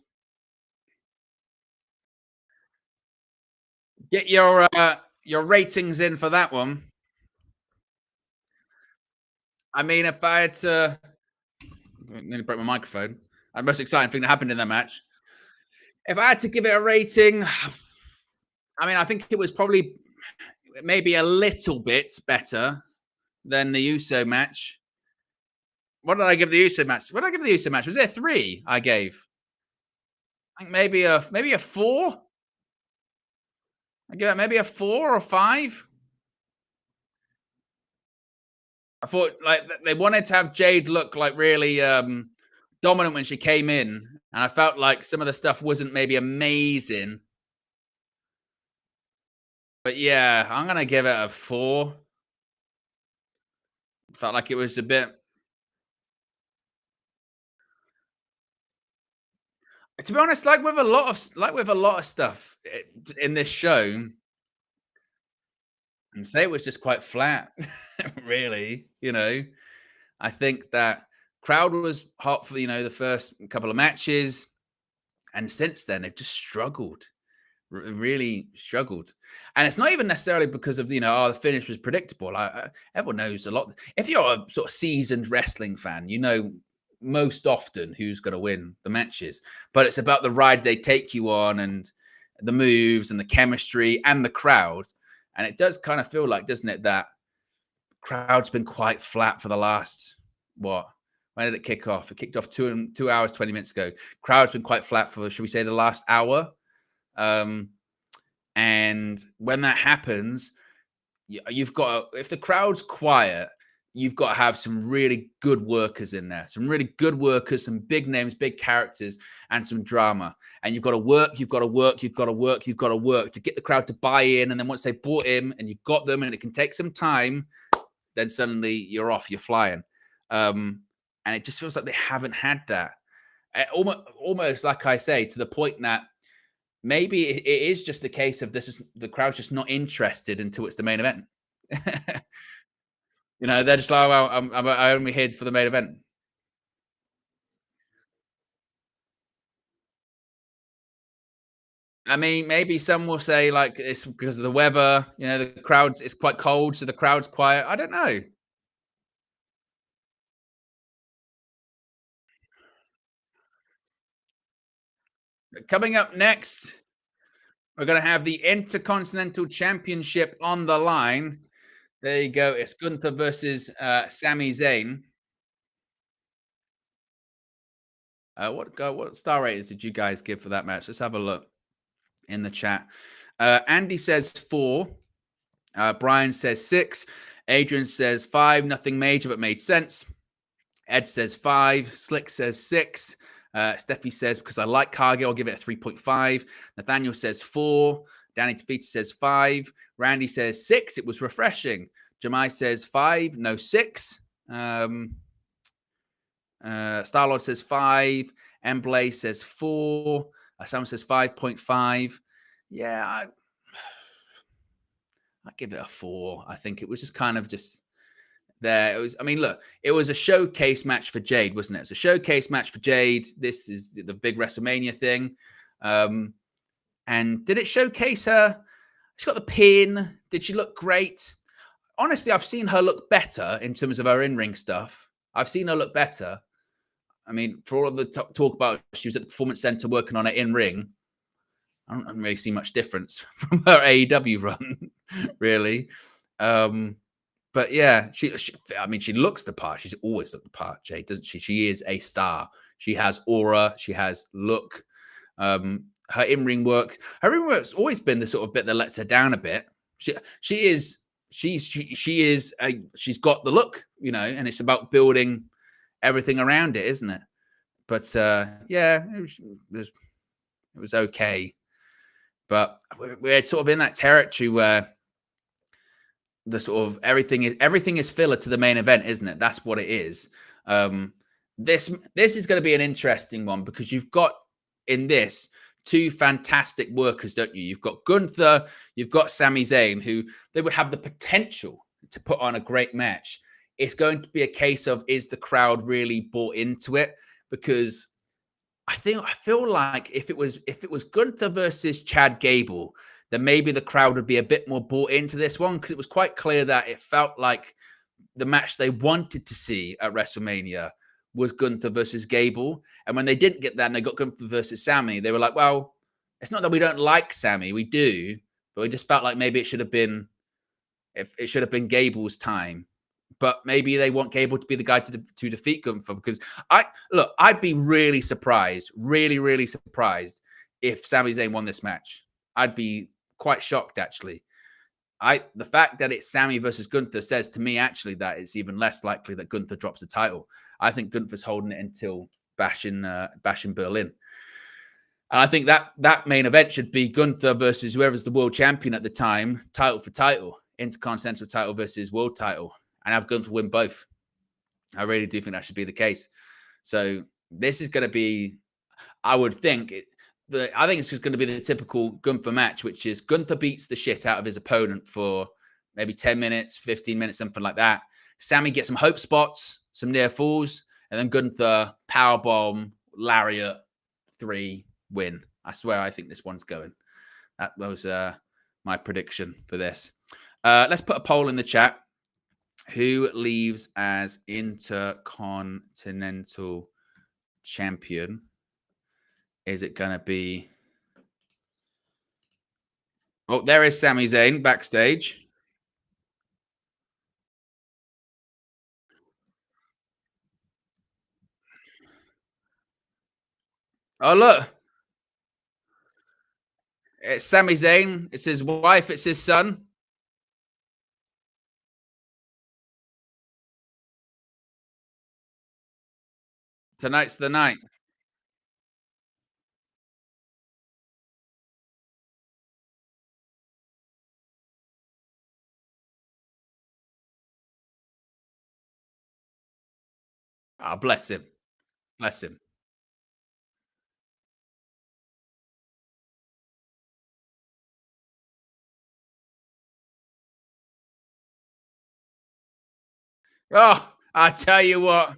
Get your ratings in for that one. I mean, if I had to, I nearly broke my microphone. The most exciting thing that happened in that match. If I had to give it a rating, I mean, I think it was probably maybe a little bit better than the Uso match. What did I give the Uso match? What did I give the Uso match? Was it a 3 I gave? I think maybe a 4. I give it maybe a 4 or 5. I thought like they wanted to have Jade look like really dominant when she came in, and I felt like some of the stuff wasn't maybe amazing. But yeah, I'm gonna give it a 4. Felt like it was a bit. To be honest, like with a lot of stuff in this show, and say it was just quite flat, really. I think that crowd was hot for the first couple of matches, and since then they've just struggled, really struggled. And it's not even necessarily because of the finish was predictable. Everyone knows a lot. If you're a sort of seasoned wrestling fan, you know most often who's going to win the matches, but it's about the ride they take you on and the moves and the chemistry and the crowd. And it does kind of feel like, doesn't it, that crowd's been quite flat for the last, when did it kick off? It kicked off 2 hours, 20 minutes ago. Crowd's been quite flat for, should we say, the last hour. And when that happens, you've got, if the crowd's quiet, you've got to have some really good workers in there, some really good workers, some big names, big characters, and some drama. And you've got to work to get the crowd to buy in. And then once they've bought in and you've got them and it can take some time, then suddenly you're off, you're flying. And it just feels like they haven't had that. Almost like I say, to the point that maybe it is just a case of the crowd's just not interested until it's the main event. They're just like, well, I only here for the main event. I mean, maybe some will say like it's because of the weather. It's quite cold, so the crowd's quiet. I don't know. Coming up next, we're going to have the Intercontinental Championship on the line. There you go. It's Gunther versus Sami Zayn. What star ratings did you guys give for that match? Let's have a look in the chat. Andy says 4. Brian says 6. Adrian says 5. Nothing major, but made sense. Ed says 5. Slick says 6. Steffi says, because I like Cargill, I'll give it a 3.5. Nathaniel says 4. Danny Tafiti says 5. Randy says 6. It was refreshing. Jamai says 5. No, 6. Starlord says 5. Emblay says 4. Sam says 5.5. Yeah, I give it a 4. I think it was just kind of just there. It was, I mean, look, it was a showcase match for Jade, wasn't it? It was a showcase match for Jade. This is the big WrestleMania thing. And did it showcase her? She got the pin. Did she look great? Honestly, I've seen her look better in terms of her in-ring stuff. I've seen her look better. I mean, for all of the talk about she was at the Performance Center working on her in-ring, I don't really see much difference from her AEW run, really. But yeah, I mean, she looks the part. She's always looked the part, Jade, doesn't she? She is a star. She has aura. She has look. Her in-ring work. Her in-ring work's always been the sort of bit that lets her down a bit. She's got the look, and it's about building everything around it, isn't it? But yeah, it was okay. But we're sort of in that territory where the sort of everything is filler to the main event, isn't it? That's what it is. This is going to be an interesting one because you've got in this two fantastic workers, don't you? You've got Gunther, you've got Sami Zayn, who they would have the potential to put on a great match. It's going to be a case of, is the crowd really bought into it? Because I feel like if it was Gunther versus Chad Gable, then maybe the crowd would be a bit more bought into this one, because it was quite clear that it felt like the match they wanted to see at WrestleMania was Gunther versus Gable. And when they didn't get that and they got Gunther versus Sami, they were like, well, it's not that we don't like Sami, we do, but we just felt like maybe it should have been Gable's time. But maybe they want Gable to be the guy to defeat Gunther, because I'd be really surprised, really surprised if Sami Zayn won this match. I'd be quite shocked, actually. The fact that it's Sami versus Gunther says to me, actually, that it's even less likely that Gunther drops the title. I think Gunther's holding it until Bash in Berlin. And I think that main event should be Gunther versus whoever's the world champion at the time, title for title, Intercontinental title versus world title, and have Gunther win both. I really do think that should be the case. So this is going to be, I would think, I think it's just going to be the typical Gunther match, which is Gunther beats the shit out of his opponent for maybe 10 minutes, 15 minutes, something like that. Sami gets some hope spots, some near falls, and then Gunther powerbomb, lariat, 3, win. I swear I think this one's going. That was my prediction for this. Let's put a poll in the chat. Who leaves as Intercontinental Champion? Is it going to be... Oh, there is Sami Zayn backstage. Oh, look. It's Sami Zayn. It's his wife. It's his son. Tonight's the night. Oh, bless him. Bless him. Oh, I tell you what.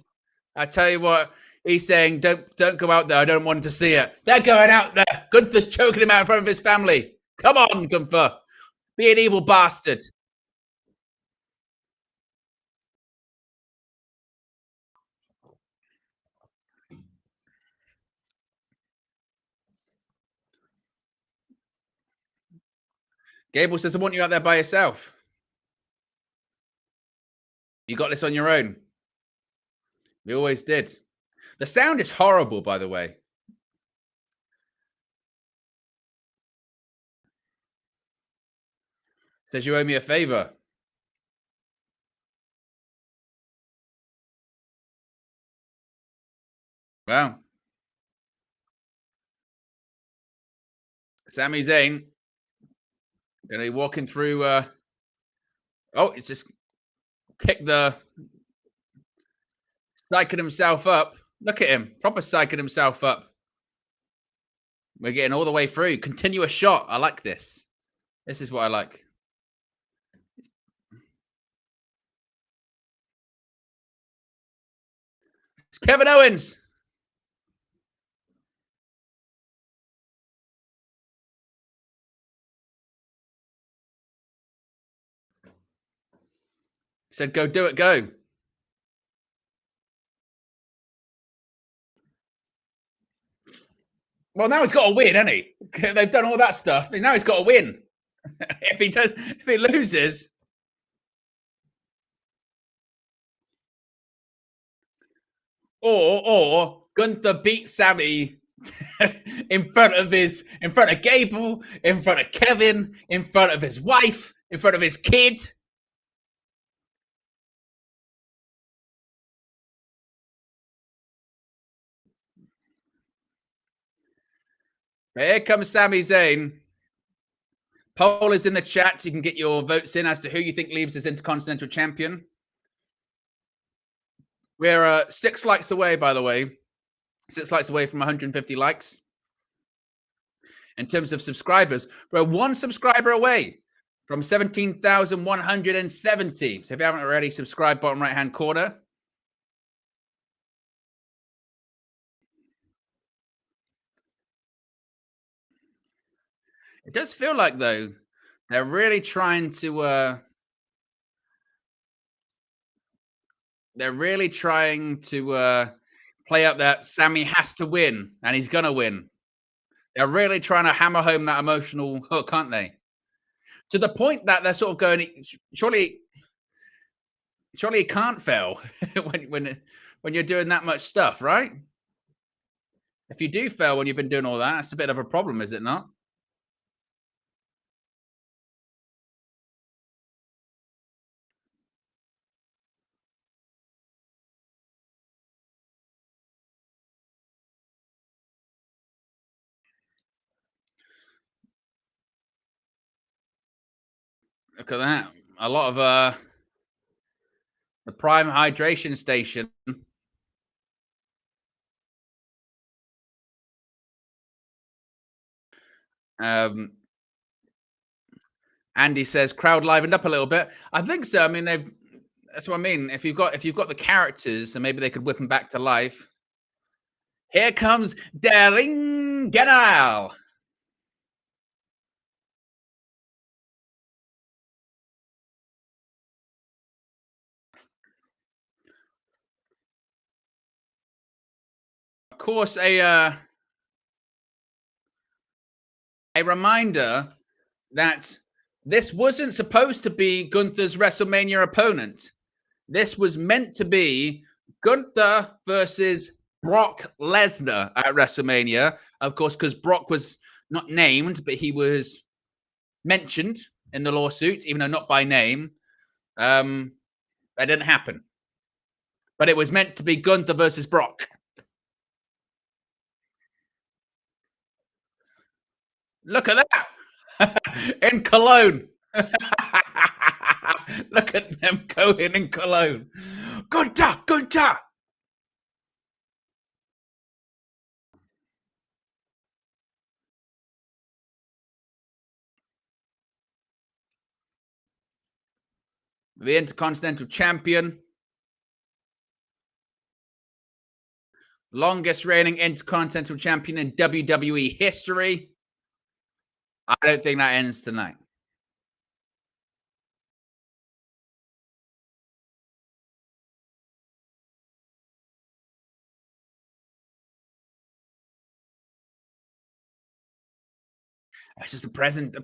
He's saying, don't go out there. I don't want to see it. They're going out there. Gunther's choking him out in front of his family. Come on, Gunther. Be an evil bastard. Gable says, I want you out there by yourself. You got this on your own. We always did. The sound is horrible, by the way. Says you owe me a favor. Wow. Sami Zayn going to be walking through. Oh, it's just kicked the... Psyching himself up. Look at him. Proper psyching himself up. We're getting all the way through. Continuous shot. I like this. This is what I like. It's Kevin Owens. He said, go do it, go. Well, now he's got to win, hasn't he? They've done all that stuff. And now he's got to win. If he loses, or Gunther beat Sammy in front of Gable, in front of Kevin, in front of his wife, in front of his kid. Here comes Sami Zayn. Poll is in the chat, so you can get your votes in as to who you think leaves as Intercontinental Champion. We're 6 likes away, by the way. 6 likes away from 150 likes. In terms of subscribers, we're 1 subscriber away from 17,170. So if you haven't already, subscribe, bottom right-hand corner. It does feel like, though, they're really trying to play up that Sammy has to win, and he's gonna win. They're really trying to hammer home that emotional hook, aren't they? To the point that they're sort of going, surely it can't fail when you're doing that much stuff, right? If you do fail when you've been doing all that, it's a bit of a problem, is it not? Look at that. A lot of the Prime Hydration Station. Andy says crowd livened up a little bit. I think so. I mean, that's what I mean. If you've got the characters, and maybe they could whip them back to life. Here comes Daring General. Of course, a reminder that this wasn't supposed to be Gunther's WrestleMania opponent. This was meant to be Gunther versus Brock Lesnar at WrestleMania. Of course, because Brock was not named, but he was mentioned in the lawsuit, even though not by name. That didn't happen. But it was meant to be Gunther versus Brock. Look at that. In Cologne. Look at them going in Cologne. Gunther! The Intercontinental Champion. Longest reigning Intercontinental Champion in WWE history. I don't think that ends tonight. It's just the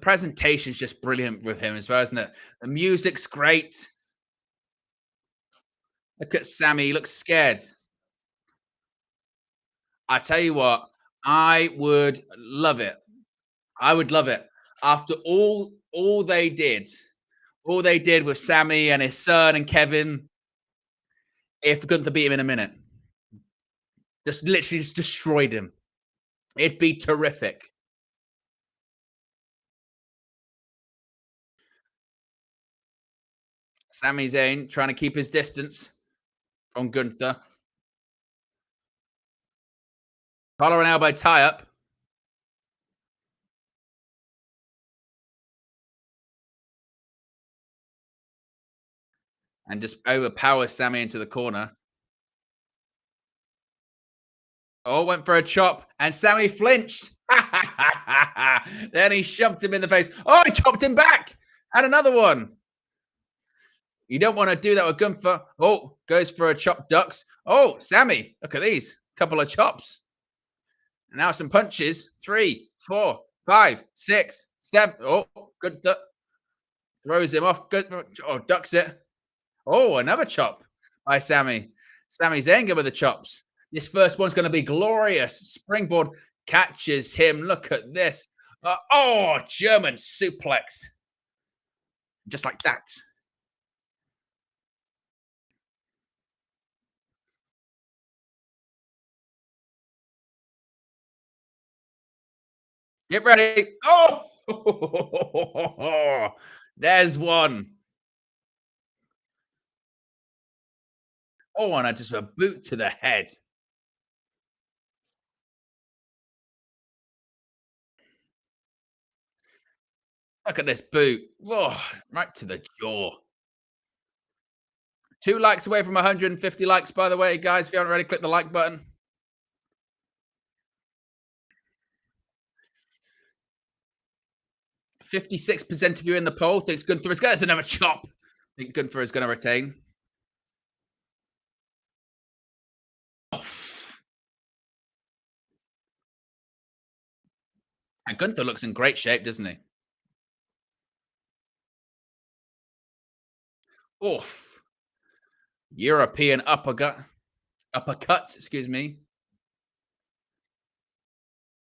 presentation is just brilliant with him as well, isn't it? The music's great. Look at Sammy, he looks scared. I tell you what, I would love it. I would love it. After all they did with Sammy and his son and Kevin, if Gunther beat him in a minute. Just literally just destroyed him. It'd be terrific. Sami Zayn trying to keep his distance from Gunther. Collar and elbow tie up. And just overpower Sammy into the corner. Oh, went for a chop, and Sammy flinched. Then he shoved him in the face. Oh, he chopped him back. And another one. You don't want to do that with Gunther. Oh, goes for a chop, ducks. Oh, Sammy, look at these. Couple of chops. And now some punches. 3, 4, 5, 6, 7. Oh, good. Throws him off. Good. Oh, ducks it. Oh, another chop by Sami. Sami Zayn with the chops. This first one's going to be glorious. Springboard catches him. Look at this. Oh, German suplex. Just like that. Get ready. Oh, there's one. Oh, and just a boot to the head. Look at this boot. Oh, right to the jaw. 2 likes away from 150 likes, by the way, guys. If you haven't already, click the like button. 56% of you in the poll thinks Gunther is going to another chop. I think Gunther is going to retain. And Gunther looks in great shape, doesn't he? Oof. European uppercut, excuse me.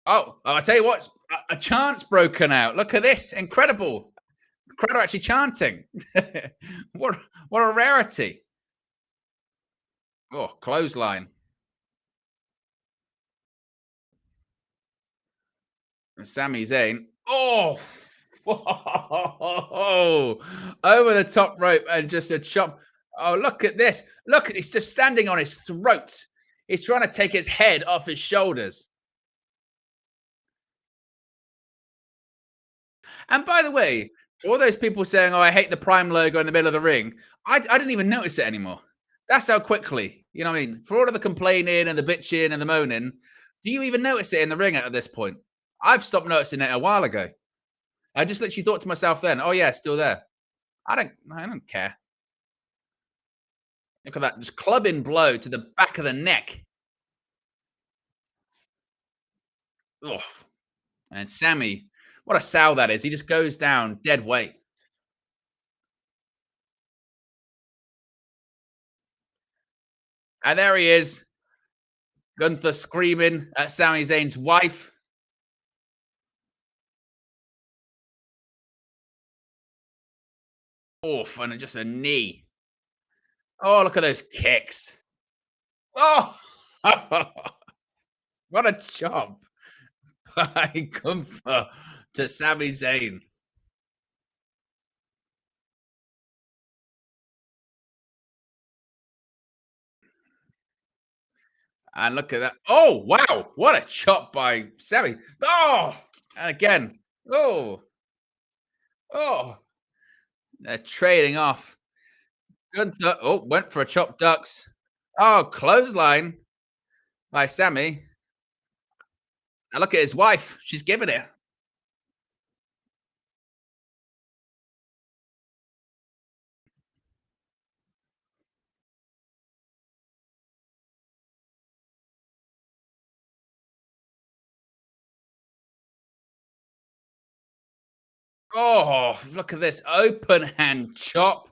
Oh, I'll tell you what, a chant's broken out. Look at this. Incredible. The crowd are actually chanting. what a rarity. Oh, clothesline. And Sami Zayn. Oh, over the top rope and just a chop. Oh, look at this. Look, he's just standing on his throat. He's trying to take his head off his shoulders. And by the way, for all those people saying, "Oh, I hate the Prime logo in the middle of the ring," I didn't even notice it anymore. That's how quickly, you know what I mean? For all of the complaining and the bitching and the moaning, do you even notice it in the ring at this point? I've stopped noticing it a while ago. I just literally thought to myself then, "Oh yeah, it's still there." I don't care. Look at that, just clubbing blow to the back of the neck. Ugh. And Sammy, what a sow that is. He just goes down dead weight. And there he is. Gunther screaming at Sami Zayn's wife. Oof, and just a knee. Oh, look at those kicks. Oh, what a chop by Gunther to Sami Zayn. And look at that. Oh, wow. What a chop by Sami. Oh, and again. Oh, oh. They're trading off. Gunther. Oh, went for a chop ducks. Oh, clothesline by Sami. And look at his wife. She's giving it. Oh, look at this. Open hand chop.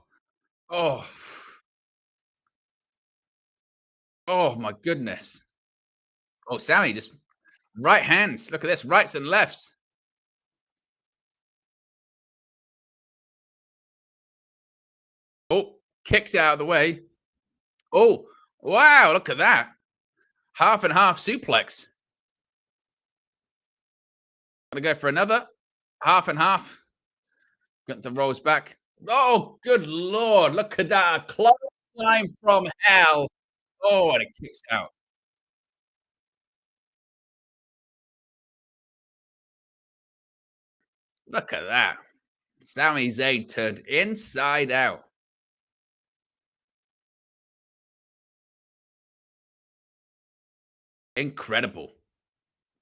Oh, oh my goodness. Oh, Sami just right hands. Look at this. Rights and lefts. Oh, kicks out of the way. Oh, wow. Look at that. Half and half suplex. Gonna go for another. Half and half. Got the rolls back. Oh, good lord. Look at that. A clothesline from hell. Oh, and it kicks out. Look at that. Sami Zayn turned inside out. Incredible.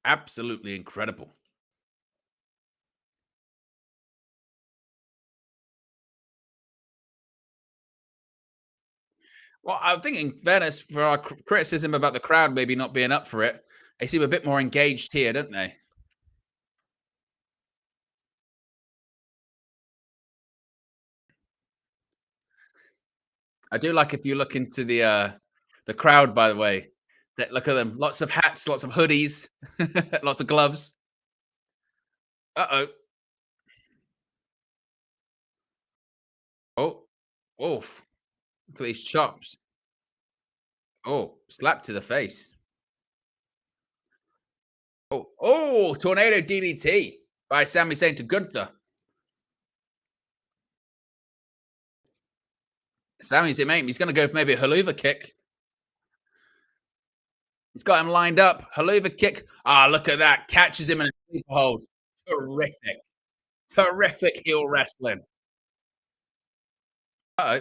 Absolutely incredible. Well, I think in fairness for our criticism about the crowd maybe not being up for it, They seem a bit more engaged here, don't they? I do like if you look into the crowd, by the way. That look at them. Lots of hats, lots of hoodies, lots of gloves. Uh-oh. Oh. Oof. Look at these chops. Oh, slap to the face. Oh, oh, tornado DDT by Sami Zayn to Gunther. Sami's him, mate. He's going to go for maybe a haluva kick. He's got him lined up. Haluva kick. Ah, look at that. Catches him in a sleeper hold. Terrific. Terrific heel wrestling. Uh-oh.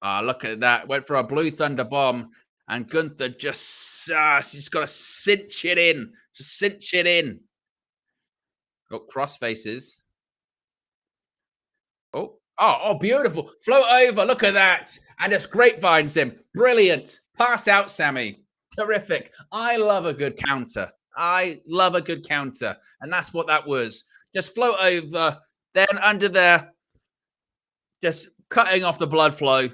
Ah, look at that. Went for a Blue Thunder bomb. And Gunther she's got to cinch it in. Just cinch it in. Oh, cross faces. Oh, beautiful. Float over. Look at that. And just grapevines him. Brilliant. Pass out, Sami. Terrific. I love a good counter. I love a good counter. And that's what that was. Just float over. Then under there. Just cutting off the blood flow.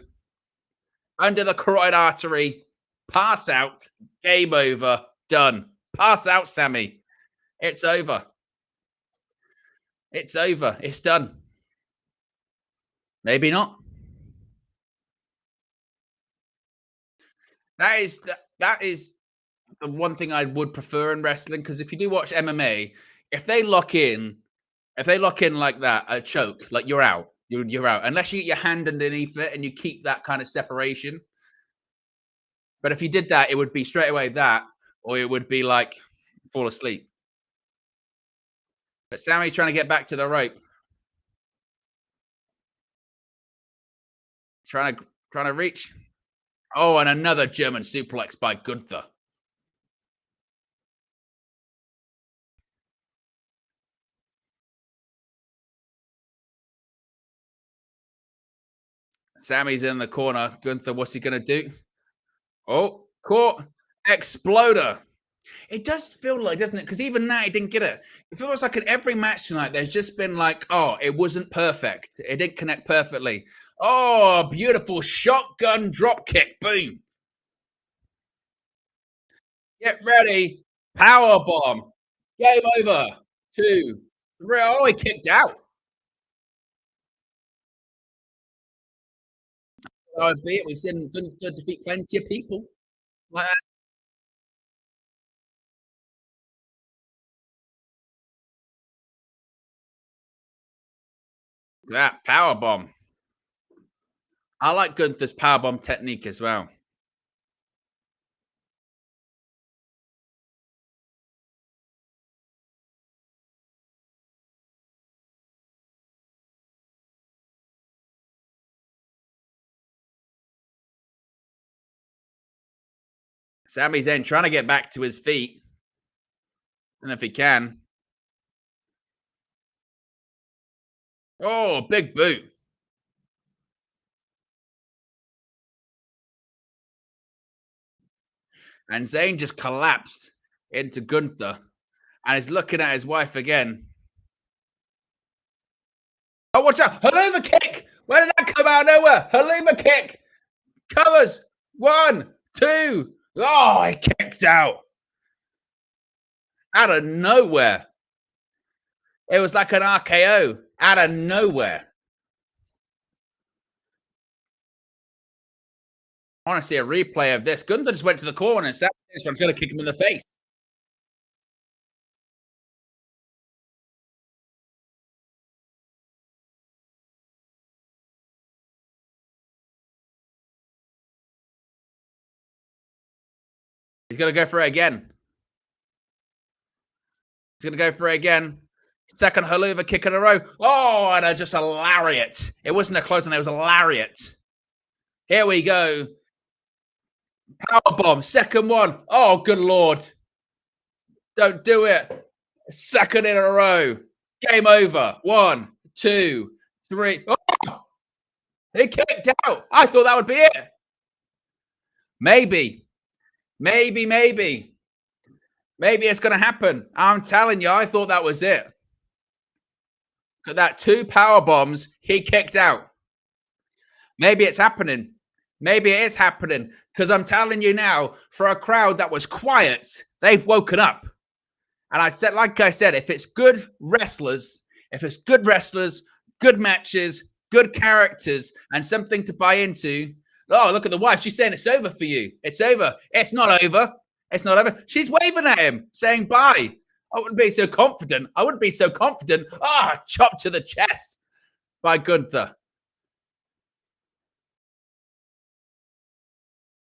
Under the carotid artery. Pass out. Game over. Done. Pass out, Sami. It's over. It's over. It's done. Maybe not. That is the one thing I would prefer in wrestling, because if you do watch MMA, if they lock in like that, a choke, like you're out. You're out. Unless you get your hand underneath it and you keep that kind of separation. But if you did that, it would be straight away that, or it would be like fall asleep. But Sami trying to get back to the rope. Trying to reach. Oh, and another German suplex by Gunther. Sami's in the corner. Gunther, what's he going to do? Oh, caught. Exploder. It does feel like, doesn't it? Because even now, he didn't get it. It feels like in every match tonight, there's just been like, oh, it wasn't perfect. It didn't connect perfectly. Oh, beautiful shotgun drop kick. Boom. Get ready. Power bomb. Game over. 2, 3. Oh, he kicked out. Oh, be it. We've seen Gunther defeat plenty of people like that. Power bomb. I like Gunther's power bomb technique as well. Sami Zayn trying to get back to his feet. And if he can. Oh, big boot. And Zayn just collapsed into Gunther and is looking at his wife again. Oh, watch out. Haluva kick. Where did that come out of nowhere? Haluva kick. Covers. 1, 2. Oh, he kicked out. Out of nowhere. It was like an RKO out of nowhere. I want to see a replay of this. Gunther just went to the corner and this one's going to kick him in the face. He's going to go for it again. He's going to go for it again. Second haluva kick in a row. Oh, and just a lariat. It wasn't a close one. It was a lariat. Here we go. Power bomb. Second one. Oh, good Lord. Don't do it. Second in a row. Game over. 1, 2, 3. Oh, he kicked out. I thought that would be it. Maybe. Maybe it's going to happen. I'm telling you, I thought that was it. Got that 2 power bombs, he kicked out. Maybe it's happening. Maybe it is happening. Because I'm telling you now, for a crowd that was quiet, they've woken up. And I said, like I said, if it's good wrestlers, good matches, good characters, and something to buy into. Oh, look at the wife. She's saying it's over for you. It's over. It's not over. It's not over. She's waving at him, saying bye. I wouldn't be so confident. Chop to the chest by Gunther.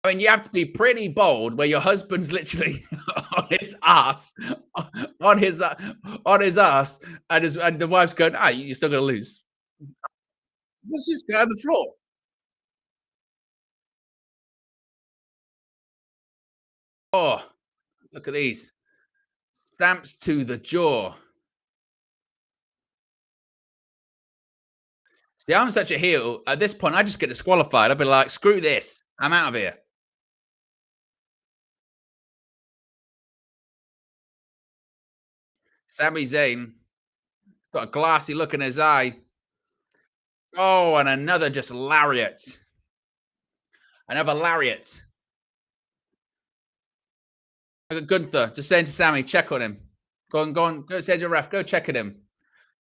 I mean, you have to be pretty bold where your husband's literally on his ass, on his ass, and the wife's going, you're still going to lose. Let's just go on the floor. Oh, look at these. Stamps to the jaw. See, I'm such a heel. At this point, I just get disqualified. I'd be like, screw this. I'm out of here. Sami Zayn got a glassy look in his eye. Oh, and another just lariat. Another lariat. Look at Gunther just saying to Sami, check on him. Go on. Go say to your ref. Go check on him.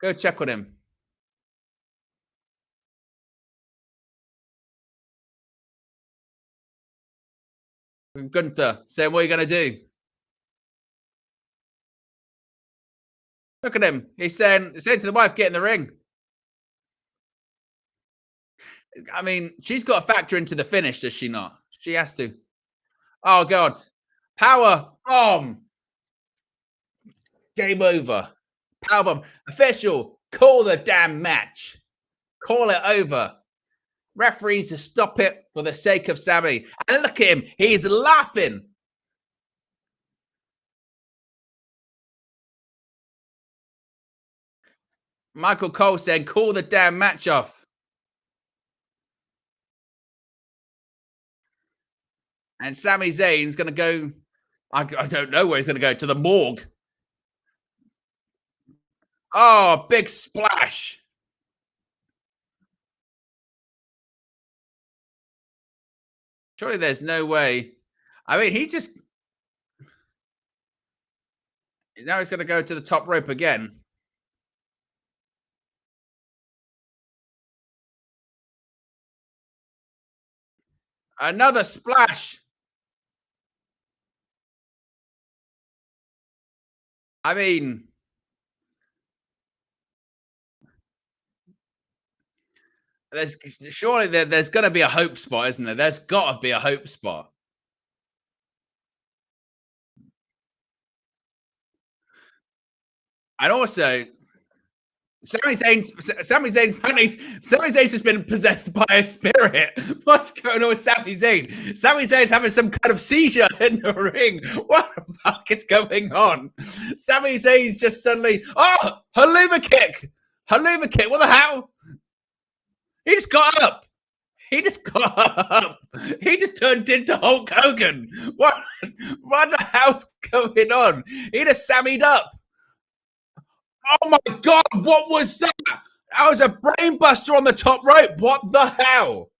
Go check on him. Gunther saying, what are you going to do? Look at him. He's saying to the wife, get in the ring. I mean, she's got to factor into the finish, does she not? She has to. Oh, God. Power bomb. Game over. Power bomb. Official. Call the damn match. Call it over. Referees to stop it for the sake of Sami. And look at him. He's laughing. Michael Cole saying, call the damn match off. And Sami Zayn's going to go, I don't know where he's going to go, to the morgue. Oh, big splash. Surely there's no way. I mean, now he's going to go to the top rope again. Another splash. I mean, there's going to be a hope spot, isn't there? There's got to be a hope spot. And also, Sami Zayn's just been possessed by a spirit. What's going on with Sami Zayn? Sami Zayn's having some kind of seizure in the ring. What the fuck is going on? Sami Zayn's just suddenly, haluva kick. Haluva kick. What the hell? He just got up. He just turned into Hulk Hogan. What the hell's going on? He just Sammied up. Oh my God, what was that? That was a brain buster on the top rope. What the hell?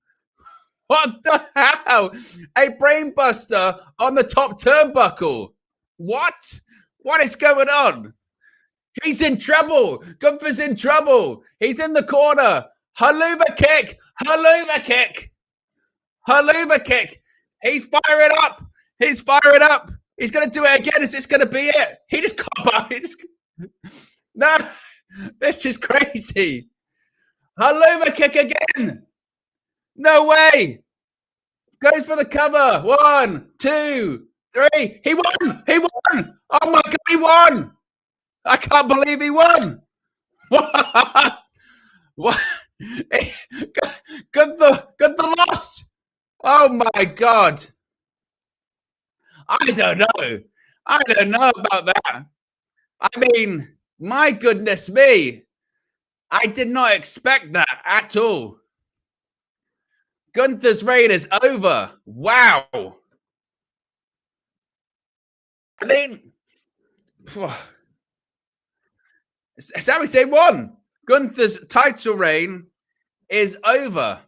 What the hell? A brain buster on the top turnbuckle. What? What is going on? He's in trouble. Gunther's in trouble. He's in the corner. Haluva kick. Haluva kick. Haluva kick. He's firing up. He's firing up. He's going to do it again. Is this going to be it? He just got by. No, this is crazy. Haluva kick again. No way. Goes for the cover. 1, 2, 3. He won. He won. Oh my God, he won. I can't believe he won. What? What? Gunther lost. Oh my God. I don't know. I don't know about that. I mean, my goodness me. I did not expect that at all. Gunther's reign is over. Wow. I mean, Sami Zayn won. Gunther's title reign is over.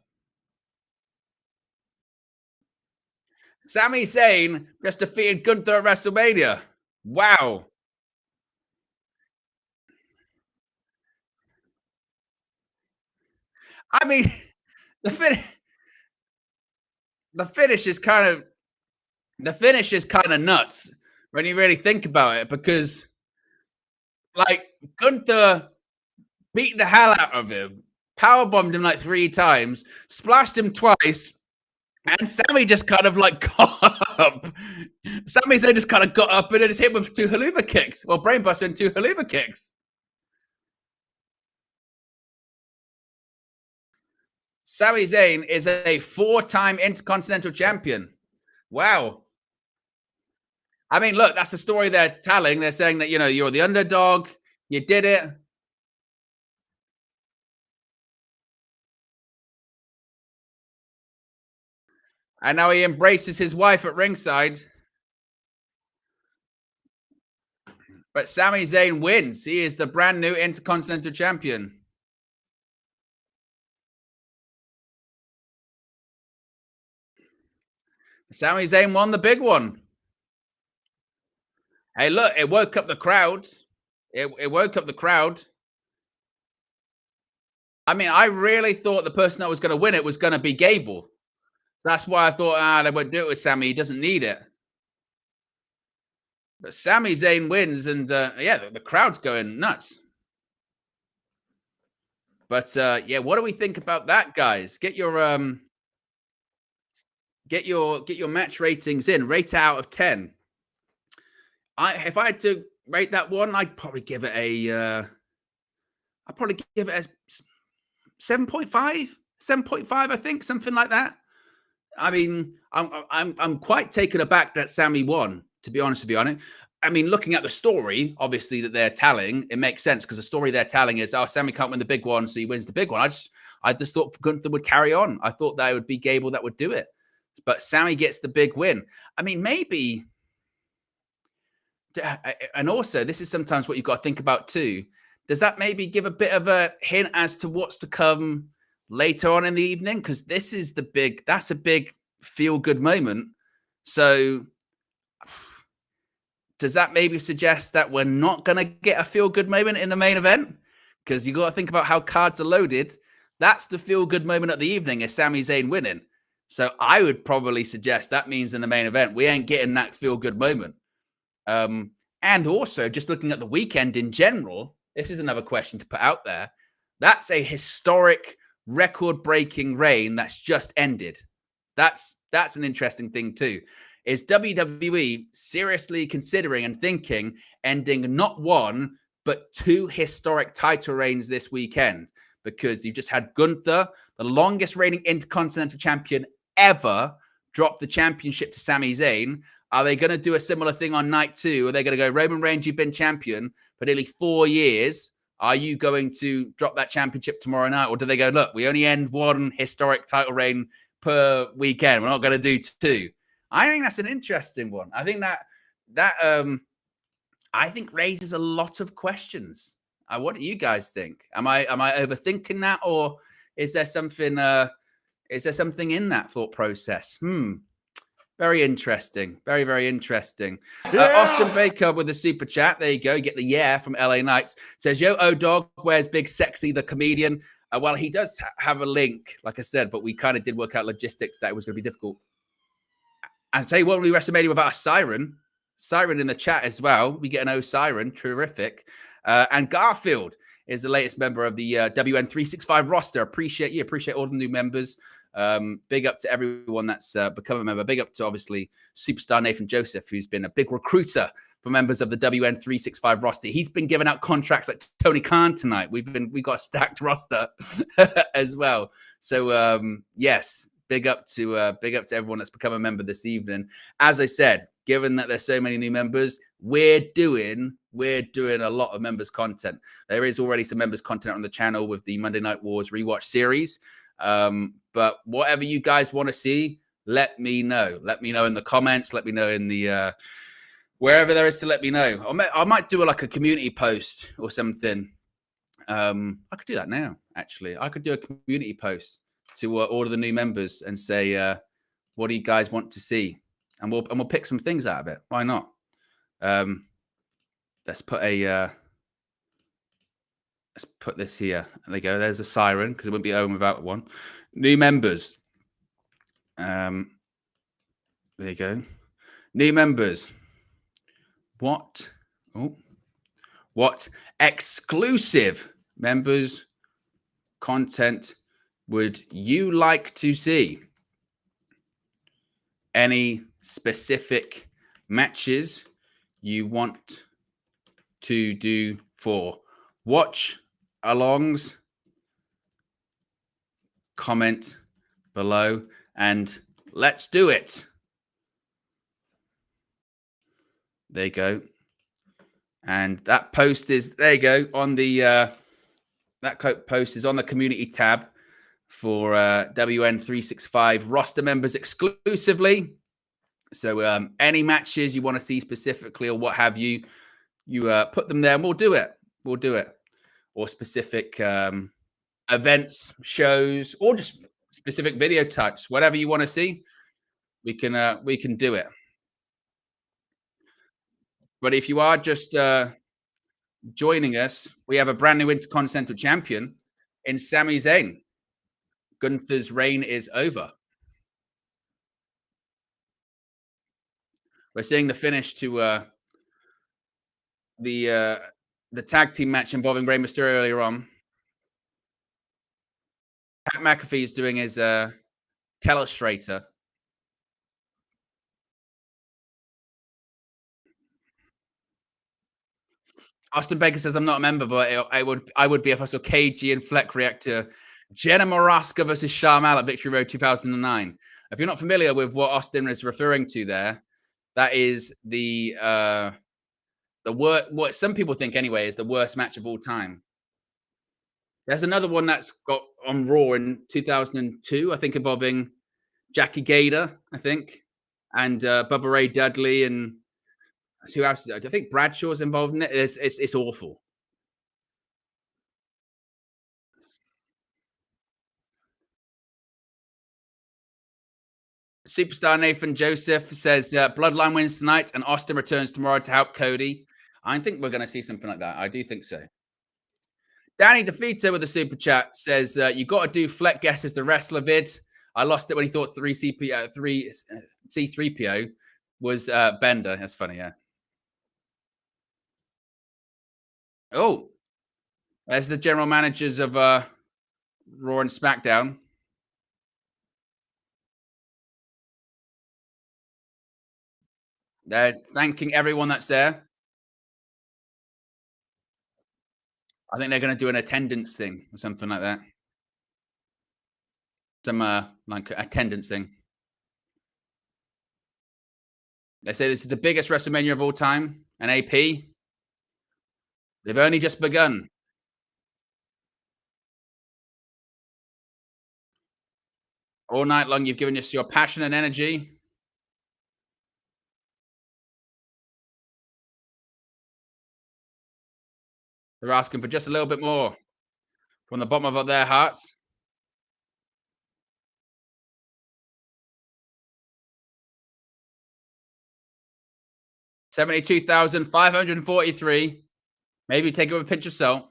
Sami Zayn just defeated Gunther at WrestleMania. Wow. I mean, the finish, the finish is kind of nuts when you really think about it, because like Gunther beat the hell out of him, powerbombed him like 3 times, splashed him twice, and Sami just kind of like got up. Sami Zayn just kind of got up and then just hit him with 2 haluva kicks. Well, brainbuster and 2 haluva kicks. Sami Zayn is a 4-time Intercontinental Champion. Wow. I mean, look, that's the story they're telling. They're saying that, you're the underdog. You did it. And now he embraces his wife at ringside. But Sami Zayn wins. He is the brand new Intercontinental Champion. Sami Zayn won the big one. Hey, look, it woke up the crowd. It woke up the crowd. I mean, I really thought the person that was going to win it was going to be Gable. That's why I thought, they won't do it with Sami. He doesn't need it. But Sami Zayn wins, and the crowd's going nuts. But what do we think about that, guys? Get your match ratings in. Rate out of 10. If I had to rate that one, I'd probably give it a 7.5, 7.5, I think, something like that. I mean, I'm quite taken aback that Sami won, to be honest with you. I mean, looking at the story, obviously, that they're telling, it makes sense, because the story they're telling is, Sami can't win the big one, so he wins the big one. I just thought Gunther would carry on. I thought that it would be Gable that would do it. But Sami gets the big win. I mean, maybe... And also, this is sometimes what you've got to think about too. Does that maybe give a bit of a hint as to what's to come later on in the evening? Because that's a big feel-good moment. So does that maybe suggest that we're not going to get a feel-good moment in the main event? Because you got to think about how cards are loaded. That's the feel-good moment of the evening, is Sami Zayn winning. So I would probably suggest that means in the main event, we ain't getting that feel-good moment. And also, just looking at the weekend in general, this is another question to put out there. That's a historic, record-breaking reign that's just ended. That's an interesting thing too. Is WWE seriously considering and thinking ending not 1, but 2 historic title reigns this weekend? Because you just had Gunther, the longest reigning Intercontinental Champion ever, drop the championship to Sami Zayn. Are they going to do a similar thing on night 2? Are they going to go, Roman Reigns, you've been champion for nearly 4 years. Are you going to drop that championship tomorrow night? Or do they go, look, we only end 1 historic title reign per weekend. We're not going to do 2. I think that's an interesting one. I think that I think raises a lot of questions. What do you guys think? Am I overthinking that, or is there something in that thought process? Very interesting. Very, very interesting. Yeah! Austin Baker with the super chat. There you go. Get the from LA Knights. Says, Yo, O-Dog, where's Big Sexy, the comedian? Well, he does have a link, like I said, but we kind of did work out logistics that it was going to be difficult. And I'll tell you what, we WrestleMania without a siren. Siren in the chat as well. We get an O siren. Terrific. And Garfield is the latest member of the WN365 roster. Appreciate you. Appreciate all the new members. Big up to everyone that's become a member. Big up to, obviously, superstar Nathan Joseph, who's been a big recruiter for members of the WN365 roster. He's been giving out contracts like Tony Khan tonight. We got a stacked roster as well. So yes, big up to everyone that's become a member this evening. As I said, given that there's so many new members, we're doing a lot of members content. There is already some members content on the channel with the Monday Night Wars rewatch series. But whatever you guys want to see, let me know. Let me know in the comments. Let me know in the Wherever there is to let me know. I might do like a community post or something. I could do that now, actually. I could do a community post to all of the new members and say, what do you guys want to see? And we'll pick some things out of it. Why not? Let's put this here. There you go. There's a siren because it wouldn't be home without one. New members. There you go. New members. What exclusive members content would you like to see? Any specific matches you want to do for watch alongs? Comment below and let's do it. There you go. And that post is, there you go, on the, that post is on the community tab for WN365 roster members exclusively. So any matches you want to see specifically or what have you, you put them there and we'll do it. We'll do it. Or specific events, shows, or just specific video types, whatever you want to see, we can do it. But if you are just joining us, we have a brand new Intercontinental Champion in Sami Zayn. Gunther's reign is over. We're seeing the finish to the tag team match involving Rey Mysterio earlier on. Pat McAfee is doing his telestrator. Austin Baker says, I'm not a member, but I would be if I saw KG and Fleck react to Jenna Maraska versus Sharmal at Victory Road 2009. If you're not familiar with what Austin is referring to there, that is the what some people think anyway is the worst match of all time. There's another one that's got on Raw in 2002, I think, involving Jackie Gator, I think, and Bubba Ray Dudley and who else? I think Bradshaw's involved in it. It's awful. Superstar Nathan Joseph says Bloodline wins tonight and Austin returns tomorrow to help Cody. I think we're going to see something like that. I do think so. Danny DeFito with the super chat says you got to do Fleck guesses the wrestler vid. I lost it when he thought C3PO was Bender. That's funny, yeah. Oh, there's the general managers of Raw and SmackDown. They're thanking everyone that's there. I think they're going to do an attendance thing or something like that. Some like attendance thing. They say this is the biggest WrestleMania of all time, and AP. They've only just begun. All night long, you've given us your passion and energy. They're asking for just a little bit more from the bottom of their hearts. $72,543. Maybe take it with a pinch of salt.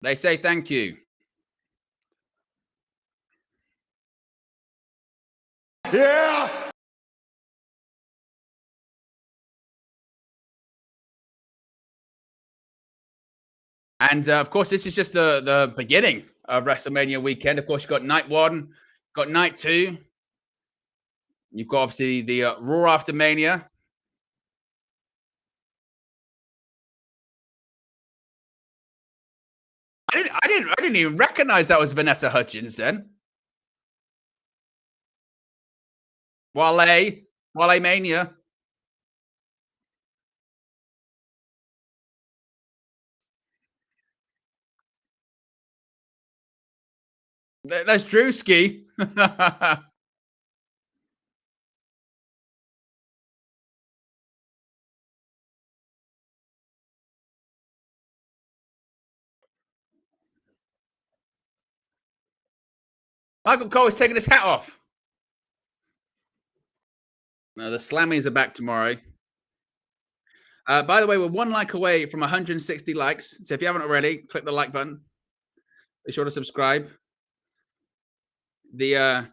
They say thank you. Yeah. And of course, this is just the beginning of WrestleMania weekend. Of course, you've got night one, got night two. You've got obviously the Raw after Mania. I didn't even recognize that was Vanessa Hudgens then. Wale Mania. That's Drewski. Michael Cole is taking his hat off. No, the Slammies are back tomorrow. By the way, we're 1 like away from 160 likes. So if you haven't already, click the like button. Be sure to subscribe. The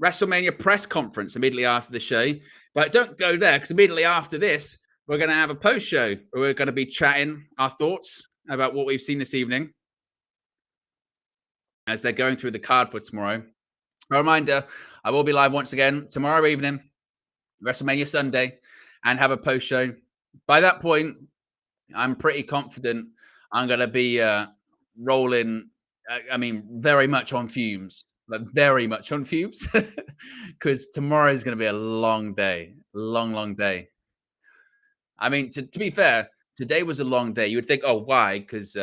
WrestleMania press conference immediately after the show. But don't go there, because immediately after this, we're going to have a post show where we're going to be chatting our thoughts about what we've seen this evening as they're going through the card for tomorrow. A reminder, I will be live once again tomorrow evening, WrestleMania Sunday, and have a post show. By that point, I'm pretty confident I'm going to be rolling, very much on fumes. Like very much on fumes. Because tomorrow is going to be a long day. Long day. I mean, to be fair, today was a long day. You would think, oh, why? Because,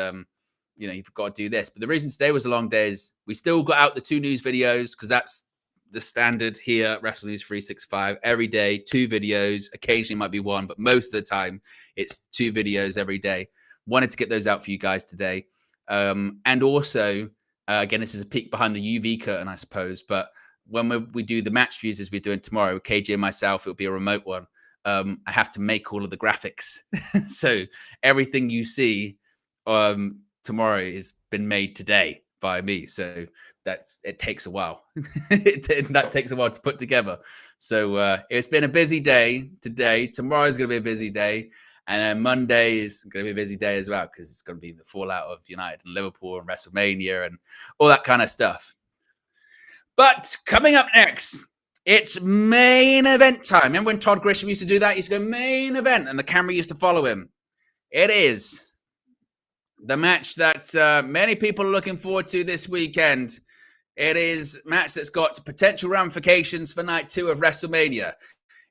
you've got to do this. But the reason today was a long day is we still got out the 2 news videos, because that's the standard here at Wrestle News 365. Every day, 2 videos. Occasionally might be 1, but most of the time it's 2 videos every day. Wanted to get those out for you guys today. And also, again, this is a peek behind the UV curtain, I suppose. But when we do the match views as we're doing tomorrow, with KJ and myself, it'll be a remote one. I have to make all of the graphics. So everything you see tomorrow has been made today by me. So it takes a while. That takes a while to put together. So it's been a busy day today. Tomorrow's going to be a busy day. And then Monday is going to be a busy day as well, because it's going to be the fallout of United and Liverpool and WrestleMania and all that kind of stuff. But coming up next, it's main event time. Remember when Todd Grisham used to do that? He used to go main event and the camera used to follow him. It is the match that many people are looking forward to this weekend. It is a match that's got potential ramifications for night 2 of WrestleMania.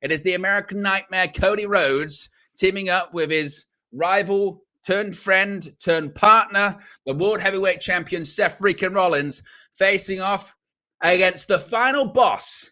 It is the American Nightmare Cody Rhodes teaming up with his rival turned friend turned partner, the World Heavyweight Champion Seth freaking Rollins, facing off against the final boss,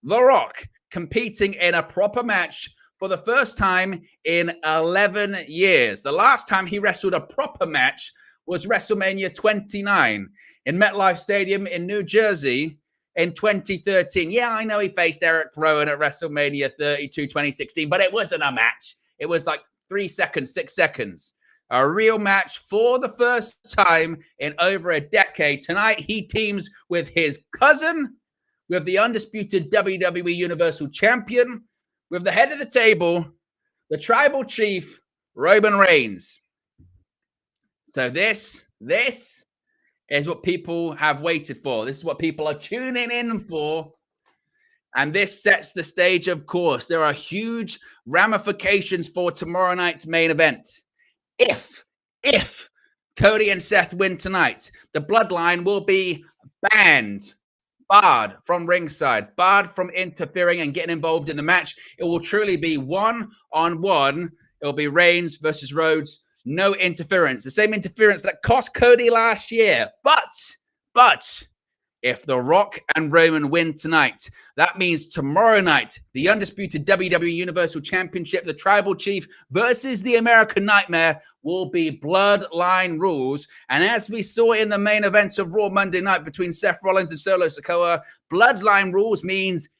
The Rock, competing in a proper match for the first time in 11 years. The last time he wrestled a proper match was WrestleMania 29 in MetLife Stadium in New Jersey in 2013. Yeah, I know he faced Eric Rowan at WrestleMania 32 2016, but it wasn't a match. It was like 3 seconds, 6 seconds. A real match for the first time in over a decade. Tonight, he teams with his cousin, with the undisputed WWE Universal Champion, with the head of the table, the tribal chief, Roman Reigns. So this is what people have waited for. This is what people are tuning in for. And this sets the stage, of course. There are huge ramifications for tomorrow night's main event. If Cody and Seth win tonight, the bloodline will be barred from ringside, barred from interfering and getting involved in the match. It will truly be 1-on-1. It will be Reigns versus Rhodes. No interference. The same interference that cost Cody last year. But if The Rock and Roman win tonight, that means tomorrow night, the undisputed WWE Universal Championship, the Tribal Chief versus the American Nightmare will be bloodline rules. And as we saw in the main events of Raw Monday night between Seth Rollins and Solo Sikoa, bloodline rules means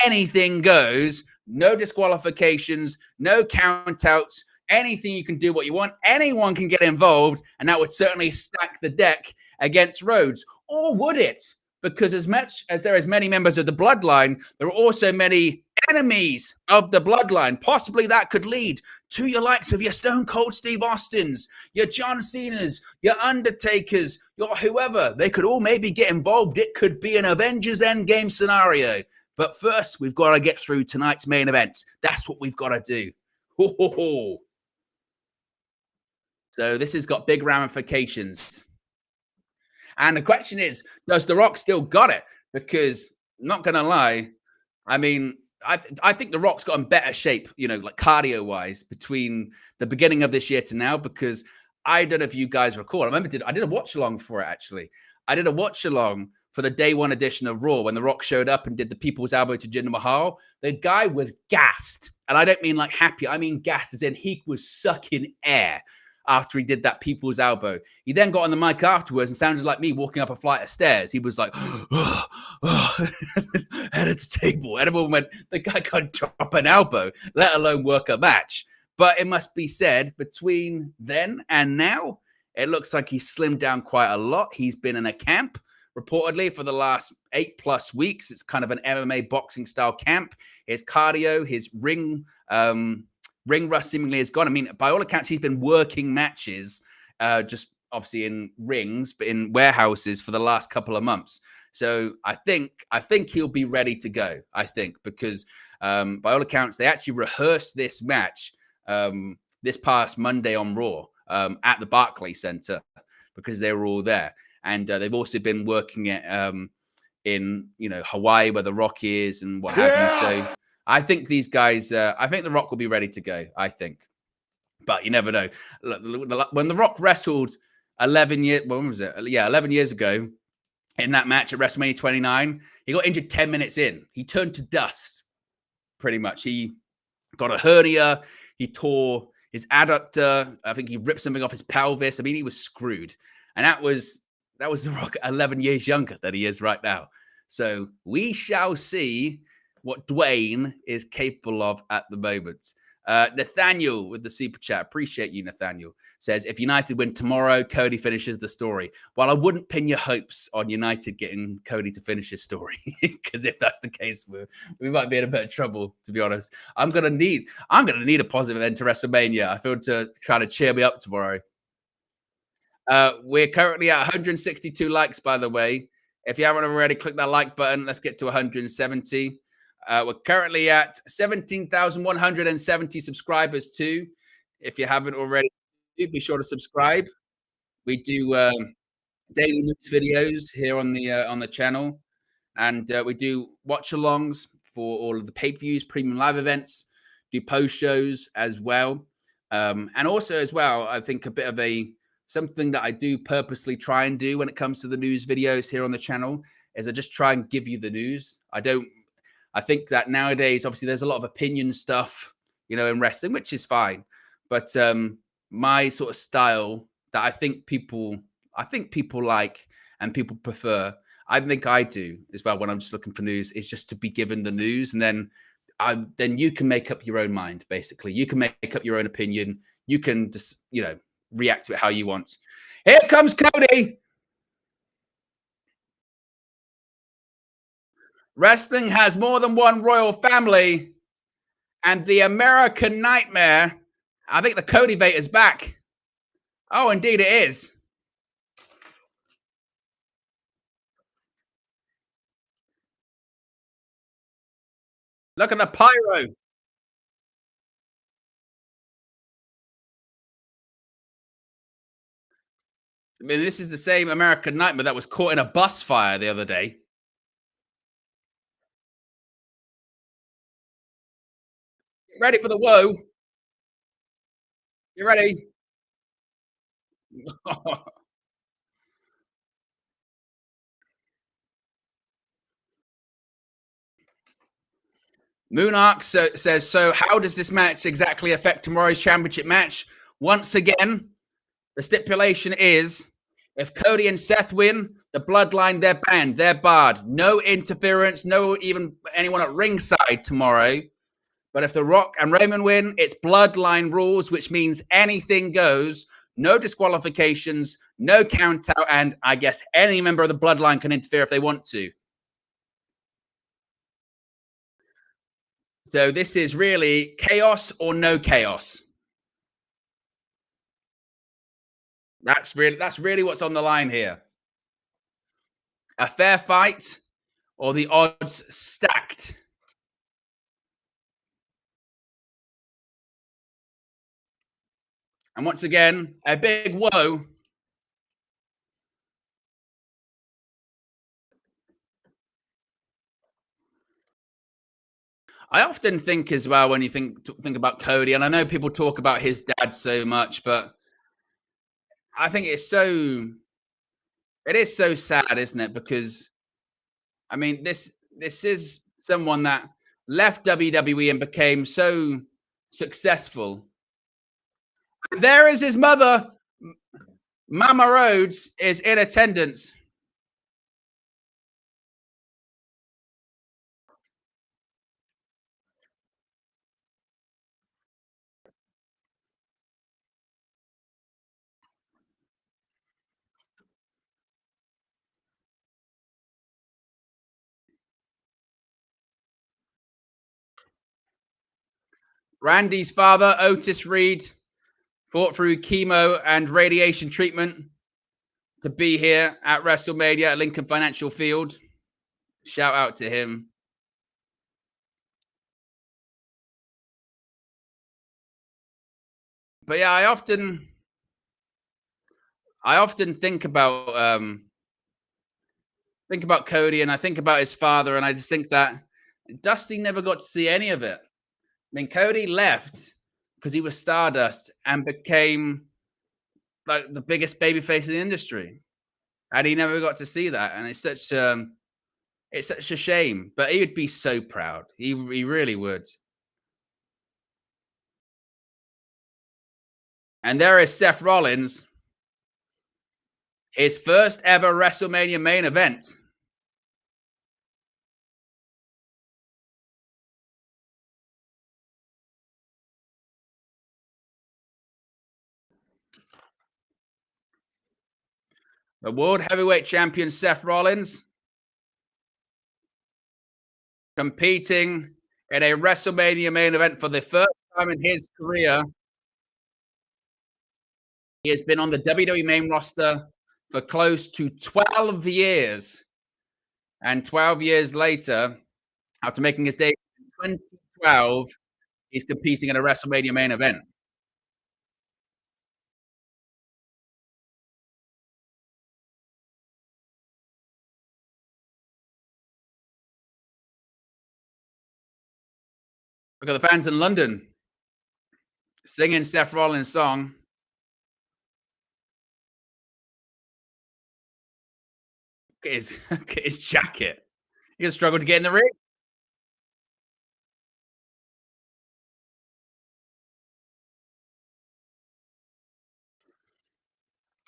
anything goes. No disqualifications, no countouts. Anything you can do what you want. Anyone can get involved, and that would certainly stack the deck against Rhodes. Or would it? Because as much as there is many members of the bloodline, there are also many enemies of the bloodline. Possibly that could lead to your likes of your Stone Cold Steve Austins, your John Cena's, your Undertakers, your whoever. They could all maybe get involved. It could be an Avengers Endgame scenario. But first, we've got to get through tonight's main event. That's what we've got to do. Ho, ho, ho. So this has got big ramifications. And the question is, does The Rock still got it? Because, not going to lie, I mean, I think The Rock's got in better shape, like cardio-wise, between the beginning of this year to now, because I don't know if you guys recall. I remember I did a watch-along for it, actually. I did a watch-along for the day one edition of Raw when The Rock showed up and did the People's Elbow to Jinder Mahal. The guy was gassed. And I don't mean like happy. I mean gassed, as in he was sucking air. after he did that people's elbow. He then got on the mic afterwards and sounded like me walking up a flight of stairs. He was like, oh, oh, head at the table. And everyone went, the guy can't drop an elbow, let alone work a match. But it must be said, between then and now, it looks like he's slimmed down quite a lot. He's been in a camp, reportedly, for the last 8+ weeks. It's kind of an MMA boxing style camp. His cardio, his ring rust seemingly is gone. I mean, by all accounts, he's been working matches, just obviously in rings, but in warehouses for the last couple of months. So I think he'll be ready to go. I think because by all accounts, they actually rehearsed this match this past Monday on Raw at the Barclays Center because they were all there, and they've also been working at in Hawaii where the Rock is and what have you. So I think these guys, I think the Rock will be ready to go. I think, but you never know. When the Rock wrestled 11 years, when was it? Yeah, 11 years ago in that match at WrestleMania 29, he got injured 10 minutes in. He turned to dust, pretty much. He got a hernia. He tore his adductor. I think he ripped something off his pelvis. I mean, he was screwed. And that was The Rock 11 years younger than he is right now. So we shall see what Dwayne is capable of at the moment. Nathaniel with the super chat. Appreciate you, Nathaniel. Says, if United win tomorrow, Cody finishes the story. Well, I wouldn't pin your hopes on United getting Cody to finish his story, because if that's the case, we might be in a bit of trouble, to be honest. I'm gonna need a positive end to WrestleMania. I feel to try to cheer me up tomorrow. We're currently at 162 likes, by the way. If you haven't already, click that like button. Let's get to 170. We're currently at 17,170 subscribers too. If you haven't already, be sure to subscribe. We do daily news videos here on the channel, and we do watch-alongs for all of the pay-per-views, premium live events, do post shows as well, and also as well, I think a bit of something that I do purposely try and do when it comes to the news videos here on the channel is I just try and give you the news. I think that nowadays, obviously, there's a lot of opinion stuff, in wrestling, which is fine. But my sort of style that I think people like and people prefer, I think I do as well when I'm just looking for news, is just to be given the news, and then you can make up your own mind. Basically, you can make up your own opinion. You can just react to it how you want. Here comes Cody. Wrestling has more than one royal family, and the American Nightmare, I think the Cody Bate is back. Oh, indeed it is. Look at the pyro. I mean, this is the same American Nightmare that was caught in a bus fire the other day. Get ready for the woe. You ready? Moonarch says, so how does this match exactly affect tomorrow's championship match? Once again, the stipulation is if Cody and Seth win, the bloodline, they're banned. They're barred. No interference, no even anyone at ringside tomorrow. But if The Rock and Raymond win, it's bloodline rules, which means anything goes. No disqualifications, no count out, and I guess any member of the bloodline can interfere if they want to. So this is really chaos or no chaos. That's really what's on the line here. A fair fight or the odds stacked. And once again, a big whoa. I often think as well when you think about Cody, and I know people talk about his dad so much, but I think it is so sad, isn't it? Because I mean, this is someone that left WWE and became so successful, There is his mother. Mama Rhodes is in attendance. Randy's father, Otis Reed, fought through chemo and radiation treatment to be here at WrestleMania at Lincoln Financial Field. Shout out to him. But yeah, I often think about Cody, and I think about his father, and I just think that Dusty never got to see any of it. I mean, Cody left because he was Stardust and became like the biggest babyface in the industry, and he never got to see that, and it's such a shame. But he would be so proud. He really would. And there is Seth Rollins, his first ever WrestleMania main event. The World Heavyweight Champion Seth Rollins competing in a WrestleMania main event for the first time in his career. He has been on the WWE main roster for close to 12 years. And 12 years later, after making his debut in 2012, he's competing in a WrestleMania main event. Look at the fans in London singing Seth Rollins' song. Look at his jacket. He's going to struggle to get in the ring.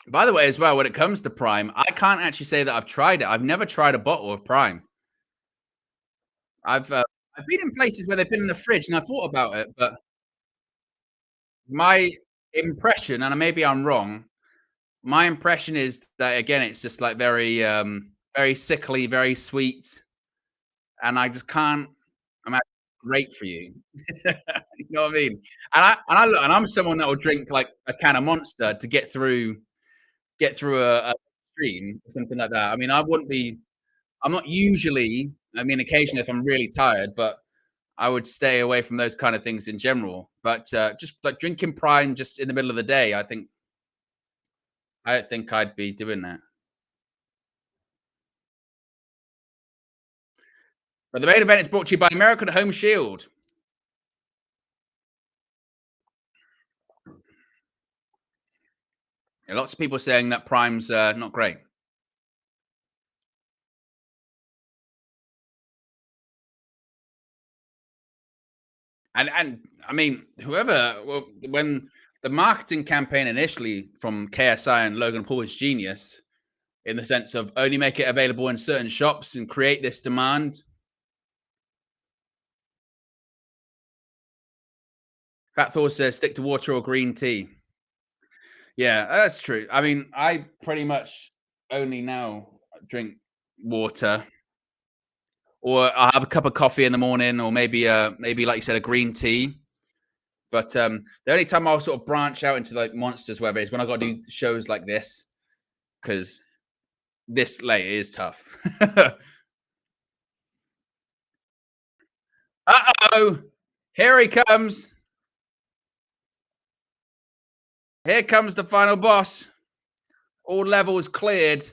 By the way, as well, when it comes to Prime, I can't actually say that I've tried it. I've never tried a bottle of Prime. I've been in places where they've been in the fridge, and I thought about it, but my impression, and maybe I'm wrong, my impression is that again, it's just like very sickly, very sweet, and I just can't. I'm great for you. You know what I mean? And I'm someone that will drink like a can of Monster to get through a stream or something like that. I mean, I wouldn't be. I'm not usually. I mean, occasionally if I'm really tired, but I would stay away from those kind of things in general. But just like drinking Prime just in the middle of the day, I don't think I'd be doing that. But the main event is brought to you by American Home Shield. Lots of people saying that Prime's not great. And I mean, when the marketing campaign initially from KSI and Logan Paul was genius in the sense of only make it available in certain shops and create this demand. Fat Thor says stick to water or green tea. Yeah, that's true. I mean, I pretty much only now drink water, or I have a cup of coffee in the morning, or maybe like you said, a green tea. But the only time I'll sort of branch out into like monsters, whether it's when I got to do shows like this, because this late is tough. Uh-oh, here he comes. Here comes the final boss. All levels cleared.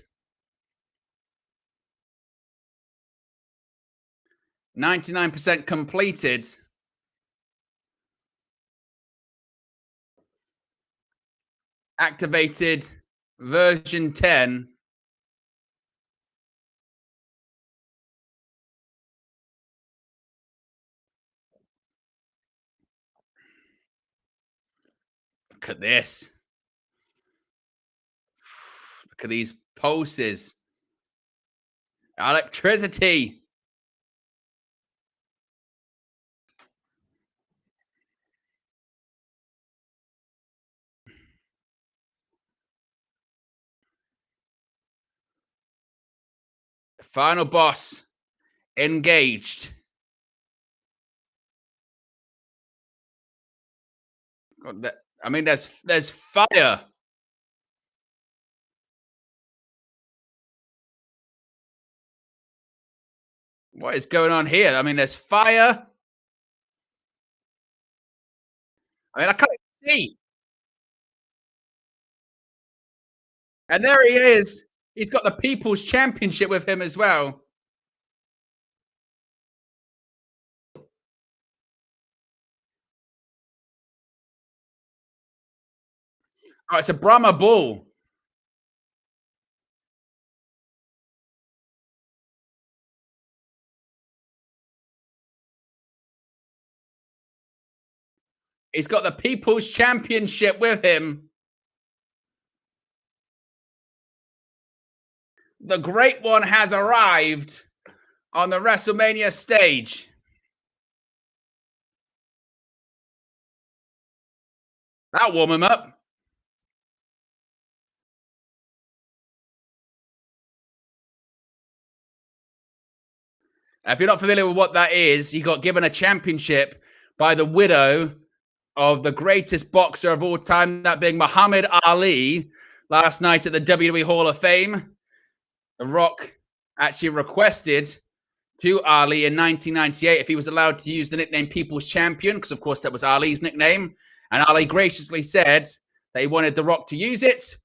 99% completed. Activated version 10. Look at this. Look at these pulses. Electricity. Final boss engaged. I mean, there's fire. What is going on here? I mean, there's fire. I mean, I can't see. And there he is. He's got the People's Championship with him as well. Oh, it's a Brahma Bull. He's got the People's Championship with him. The Great One has arrived on the WrestleMania stage. That'll warm him up. If you're not familiar with what that is, he got given a championship by the widow of the greatest boxer of all time, that being Muhammad Ali, last night at the WWE Hall of Fame. The Rock actually requested to Ali in 1998 if he was allowed to use the nickname People's Champion, because of course that was Ali's nickname. And Ali graciously said that he wanted The Rock to use it.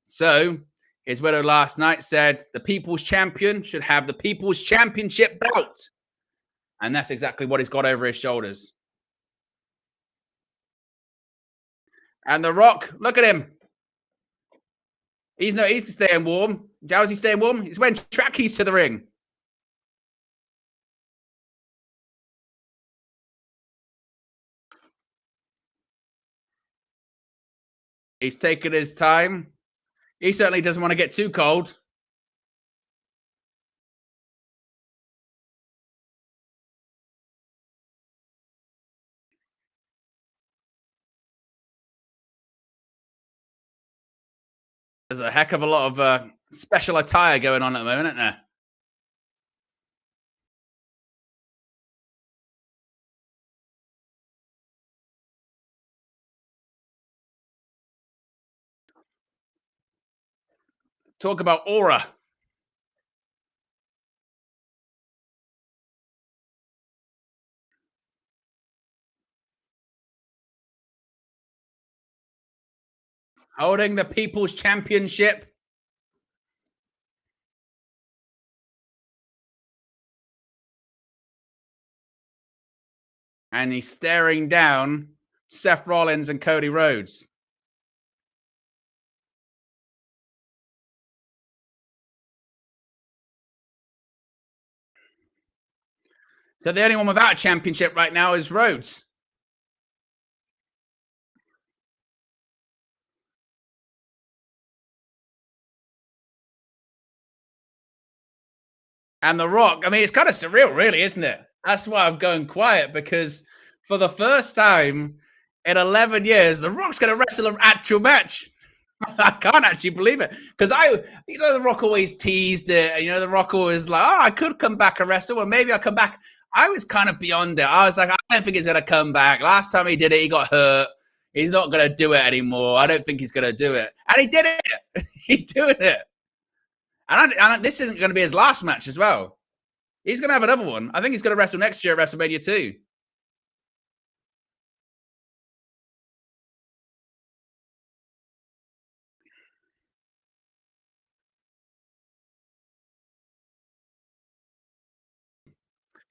So his widow last night said the People's Champion should have the People's Championship belt. And that's exactly what he's got over his shoulders. And The Rock, look at him. He's staying warm. How's he staying warm? He's wearing trackies to the ring. He's taking his time. He certainly doesn't want to get too cold. There's a heck of a lot of special attire going on at the moment, isn't there? Talk about aura. Holding the People's Championship. And he's staring down Seth Rollins and Cody Rhodes. So the only one without a championship right now is Rhodes. And The Rock, I mean, it's kind of surreal, really, isn't it? That's why I'm going quiet, because for the first time in 11 years, The Rock's going to wrestle an actual match. I can't actually believe it, because The Rock always teased it. And, The Rock always like, oh, I could come back and wrestle, or maybe I'll come back. I was kind of beyond it. I was like, I don't think he's going to come back. Last time he did it, he got hurt. He's not going to do it anymore. I don't think he's going to do it. And he did it. He's doing it. And this isn't going to be his last match as well. He's going to have another one. I think he's going to wrestle next year at WrestleMania 2.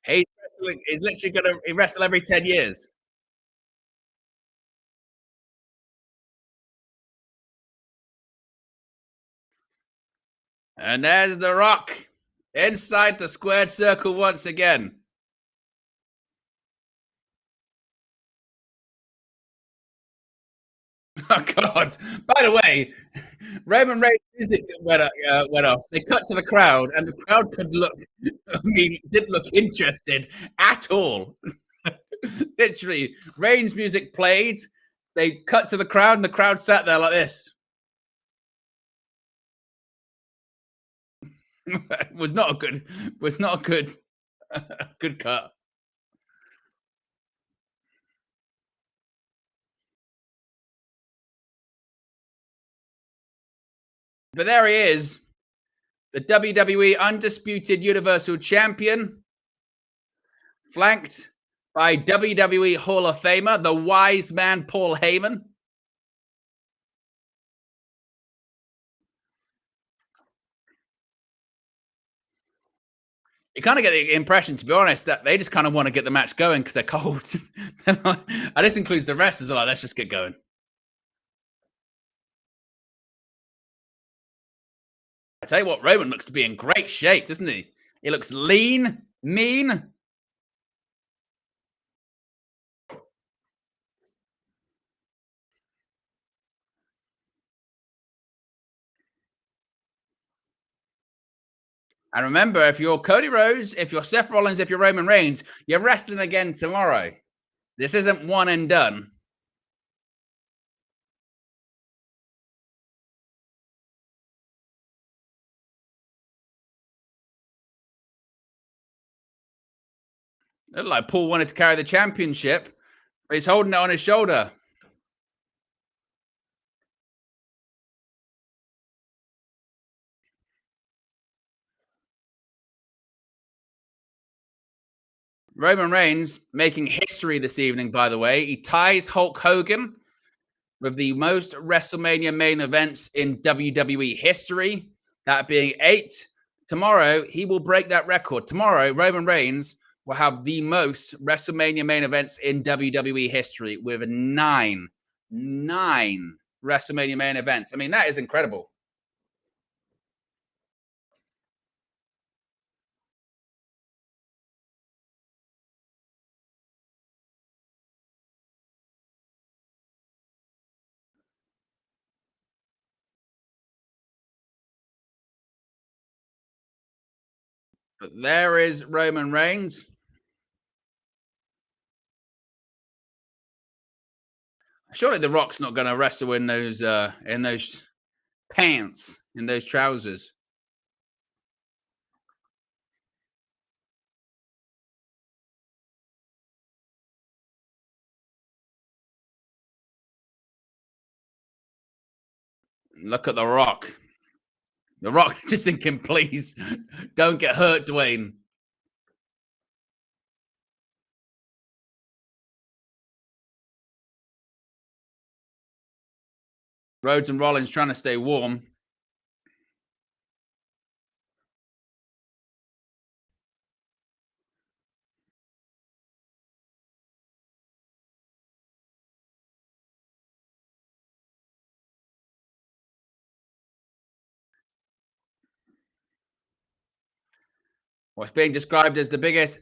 He's literally going to wrestle every 10 years. And there's The Rock inside the squared circle once again. Oh God! By the way, Roman Reigns' music went off. They cut to the crowd, and the crowd could look. I mean, didn't look interested at all. Literally, Reigns' music played. They cut to the crowd, and the crowd sat there like this. Was not a good. Was not a good. Good cut. But there he is, the WWE Undisputed Universal Champion, flanked by WWE Hall of Famer, the wise man Paul Heyman. You kind of get the impression, to be honest, that they just kind of want to get the match going because they're cold. And this includes the wrestlers. Like, let's just get going. I tell you what, Roman looks to be in great shape, doesn't he? He looks lean, mean. And remember, if you're Cody Rhodes, if you're Seth Rollins, if you're Roman Reigns, you're wrestling again tomorrow. This isn't one and done. Looked like Paul wanted to carry the championship, but he's holding it on his shoulder. Roman Reigns making history this evening, by the way. He ties Hulk Hogan with the most WrestleMania main events in WWE history, that being 8. Tomorrow, he will break that record. Tomorrow, Roman Reigns will have the most WrestleMania main events in WWE history with 9. 9 WrestleMania main events. I mean, that is incredible. But there is Roman Reigns. Surely The Rock's not going to wrestle in those pants, in those trousers. Look at The Rock. The Rock just thinking, please don't get hurt, Dwayne. Rhodes and Rollins trying to stay warm. What's being described as the biggest.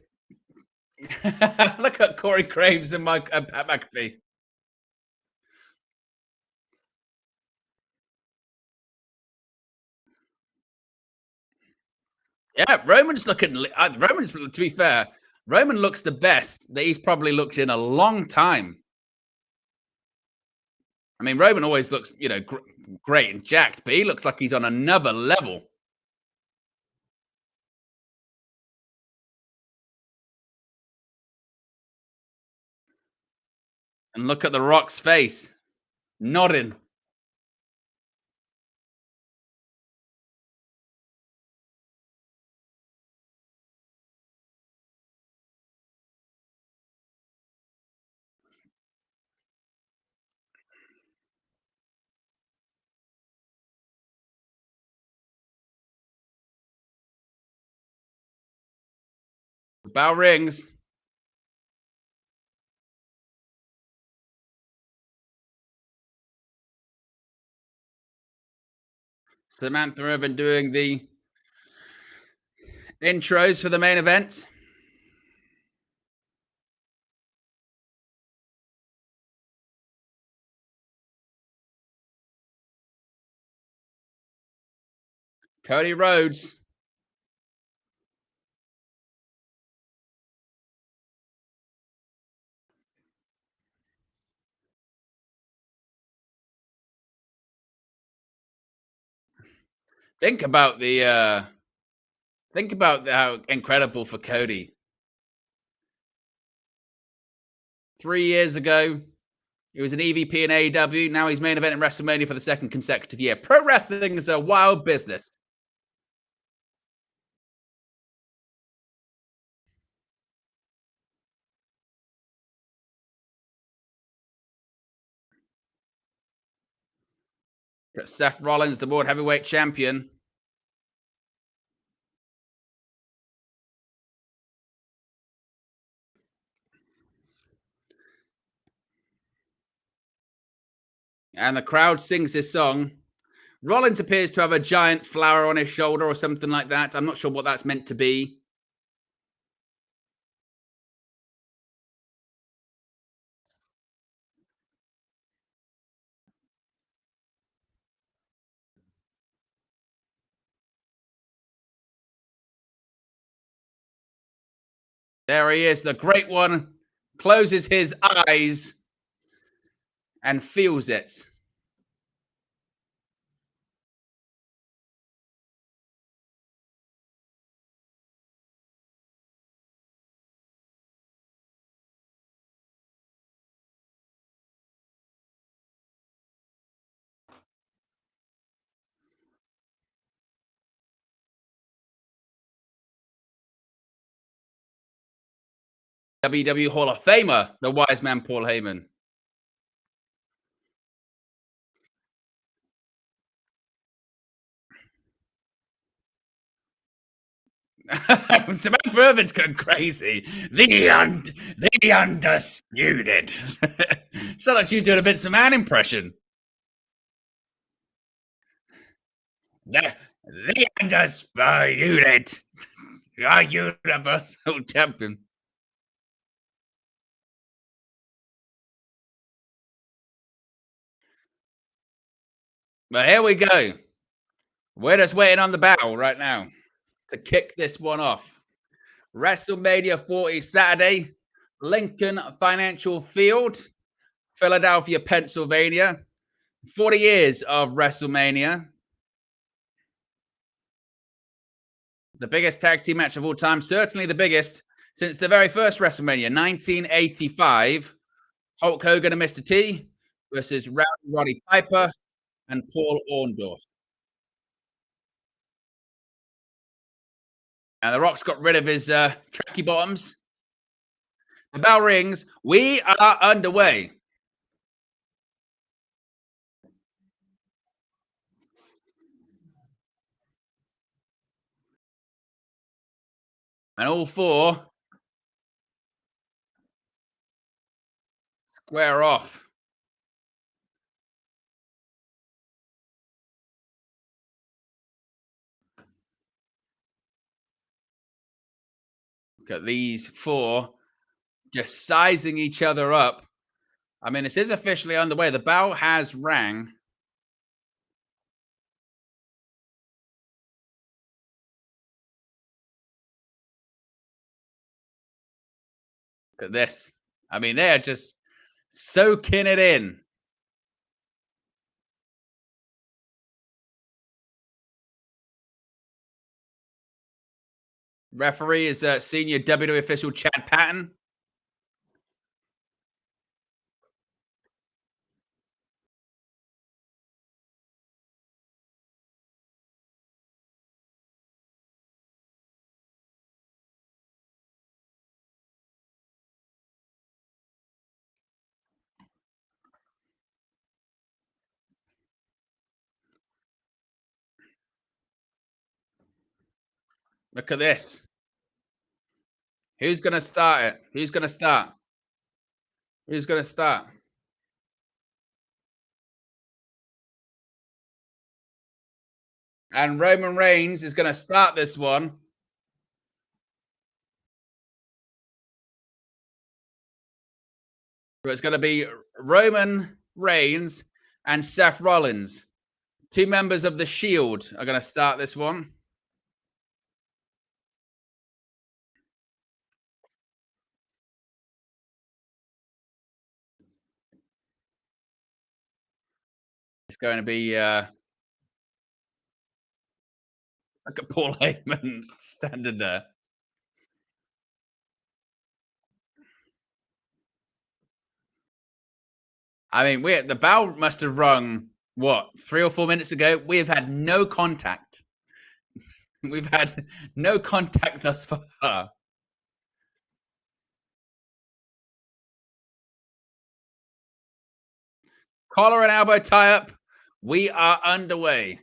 Look at Corey Graves and Pat McAfee. Yeah, Roman's looking. Roman's, to be fair, Roman looks the best that he's probably looked in a long time. I mean, Roman always looks, great and jacked, but he looks like he's on another level. And look at The Rock's face, nodding. Bell rings. Samantha Irvin doing the intros for the main event. Cody Rhodes. Think about how incredible for Cody. 3 years ago, he was an EVP in AEW. Now he's main event in WrestleMania for the second consecutive year. Pro wrestling is a wild business. Got Seth Rollins, the World Heavyweight Champion. And the crowd sings his song. Rollins appears to have a giant flower on his shoulder or something like that. I'm not sure what that's meant to be. There he is, the great one. Closes his eyes and feels it. WWE Hall of Famer, the wise man Paul Heyman. Samantha Irvin's going crazy. The undisputed. Sound like she's doing a Vince McMahon impression. The undisputed. Our Universal Champion. But here we go. We're just waiting on the bell right now to kick this one off. WrestleMania 40 Saturday, Lincoln Financial Field, Philadelphia, Pennsylvania. 40 years of WrestleMania. The biggest tag team match of all time, certainly the biggest since the very first WrestleMania, 1985. Hulk Hogan and Mr. T versus Roddy Piper and Paul Orndorff. And The Rock's got rid of his tracky bottoms. The bell rings. We are underway. And all four square off. Look at these four just sizing each other up. I mean, this is officially underway. The bell has rang. Look at this. I mean, they're just soaking it in. Referee is senior WWE official Chad Patton. Look at this. Who's going to start it? Who's going to start? Who's going to start? And Roman Reigns is going to start this one. It's going to be Roman Reigns and Seth Rollins. Two members of the Shield are going to start this one. It's going to be look at Paul Heyman standing there. I mean, the bell must have rung, what, 3 or 4 minutes ago? We have had no contact. We've had no contact thus far. Collar and elbow tie-up. We are underway.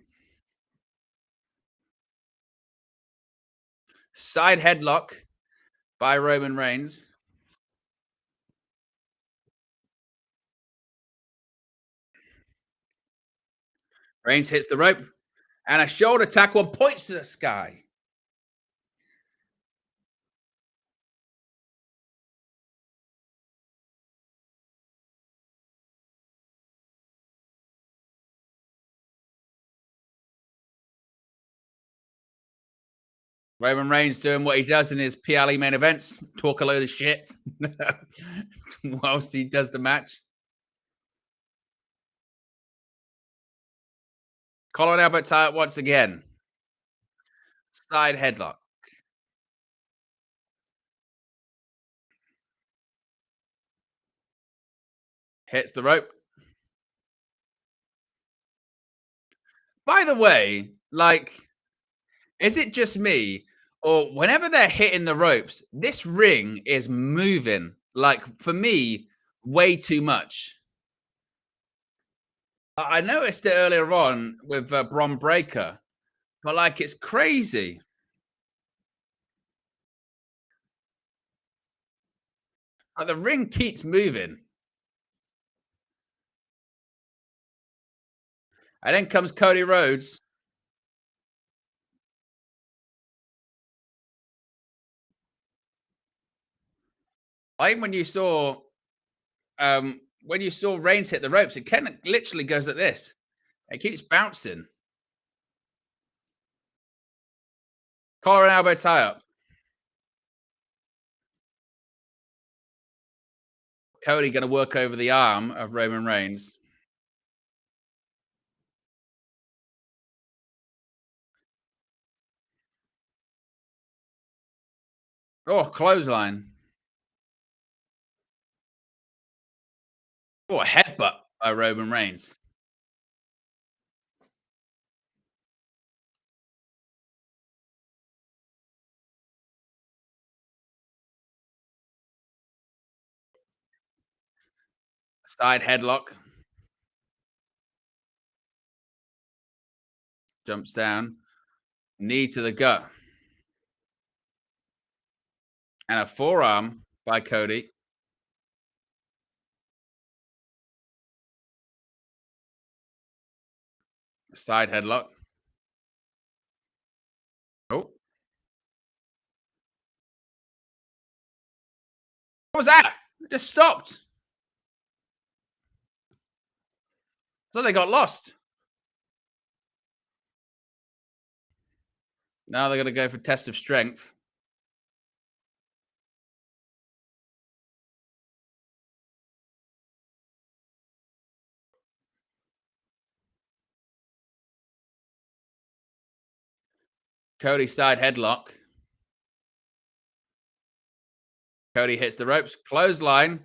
Side headlock by Roman Reigns. Reigns hits the rope. And a shoulder tackle points to the sky. Roman Reigns doing what he does in his PLE main events, talk a load of shit whilst he does the match. Collar and elbow tie up once again. Side headlock. Hits the rope. By the way, like, is it just me? Or whenever they're hitting the ropes, this ring is moving, like, for me, way too much. I noticed it earlier on with Bron Breakker, but, like, it's crazy. Like, the ring keeps moving. And then comes Cody Rhodes. I think when you saw Reigns hit the ropes, it kind of literally goes like this. It keeps bouncing. Collar and elbow tie up. Cody going to work over the arm of Roman Reigns. Oh, clothesline. Oh, a headbutt by Roman Reigns. Side headlock. Jumps down. Knee to the gut. And a forearm by Cody. Side headlock. Oh. What was that? It just stopped. So they got lost. Now they're going to go for test of strength. Cody side headlock. Cody hits the ropes. Clothesline.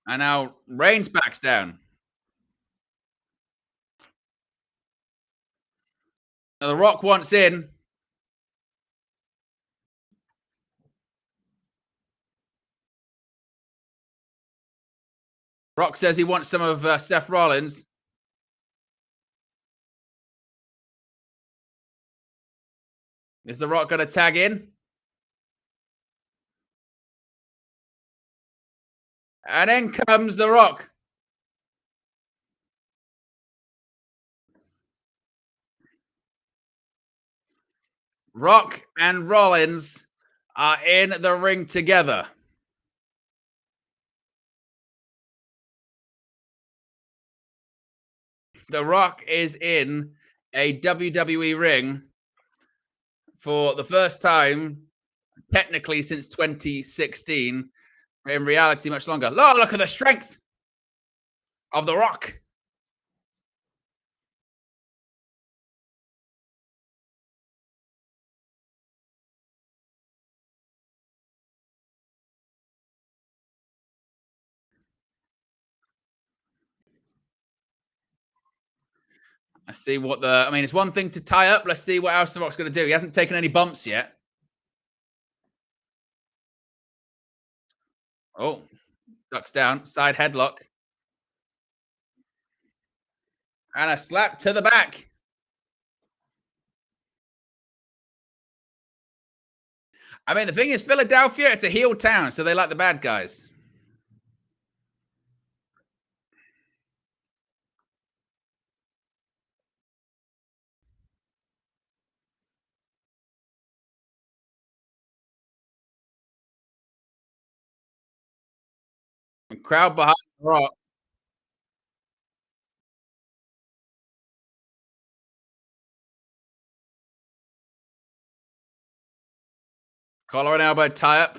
And now Reigns backs down. Now the Rock wants in. Rock says he wants some of Seth Rollins. Is the Rock going to tag in? And in comes the Rock. Rock and Rollins are in the ring together. The Rock is in a WWE ring for the first time, technically since 2016. In reality, much longer. Oh, look at the strength of The Rock. Let's see what the. I mean, it's one thing to tie up. Let's see what else The Rock's going to do. He hasn't taken any bumps yet. Oh, ducks down. Side headlock. And a slap to the back. I mean, the thing is, Philadelphia, it's a heel town, so they like the bad guys. The crowd behind The Rock. Collar and elbow tie up.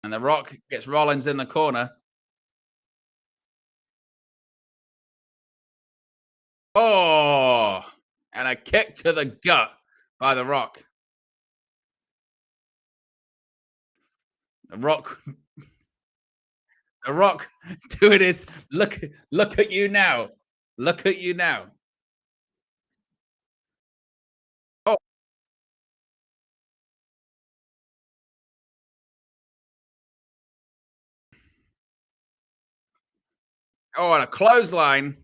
And The Rock gets Rollins in the corner. Oh, and a kick to the gut by The Rock. The Rock, The Rock doing his look at you now. Look at you now. Oh, oh, and a clothesline.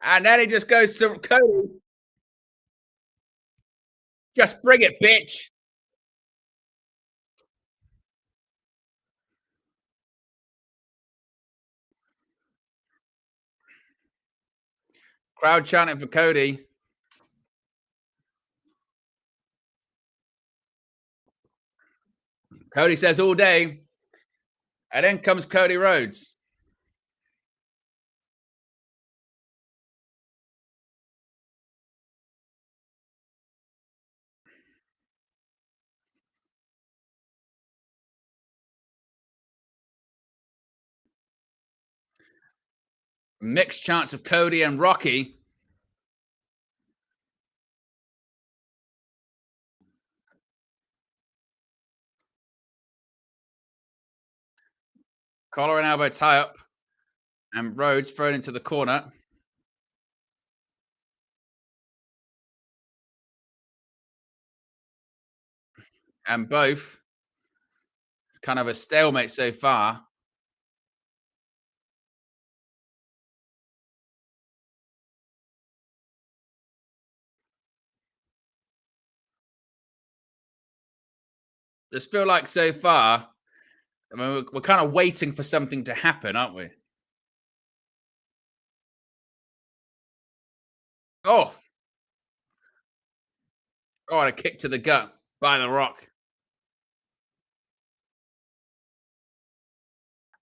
And then he just goes to Cody. Just bring it, bitch. Crowd chanting for Cody. Cody says all day. And then comes Cody Rhodes. Mixed chants of Cody and Rocky. Collar and elbow tie up. And Rhodes thrown into the corner. And both. It's kind of a stalemate so far. Just feel like so far, I mean, we're kind of waiting for something to happen, aren't we? Oh, oh, and a kick to the gut by The Rock.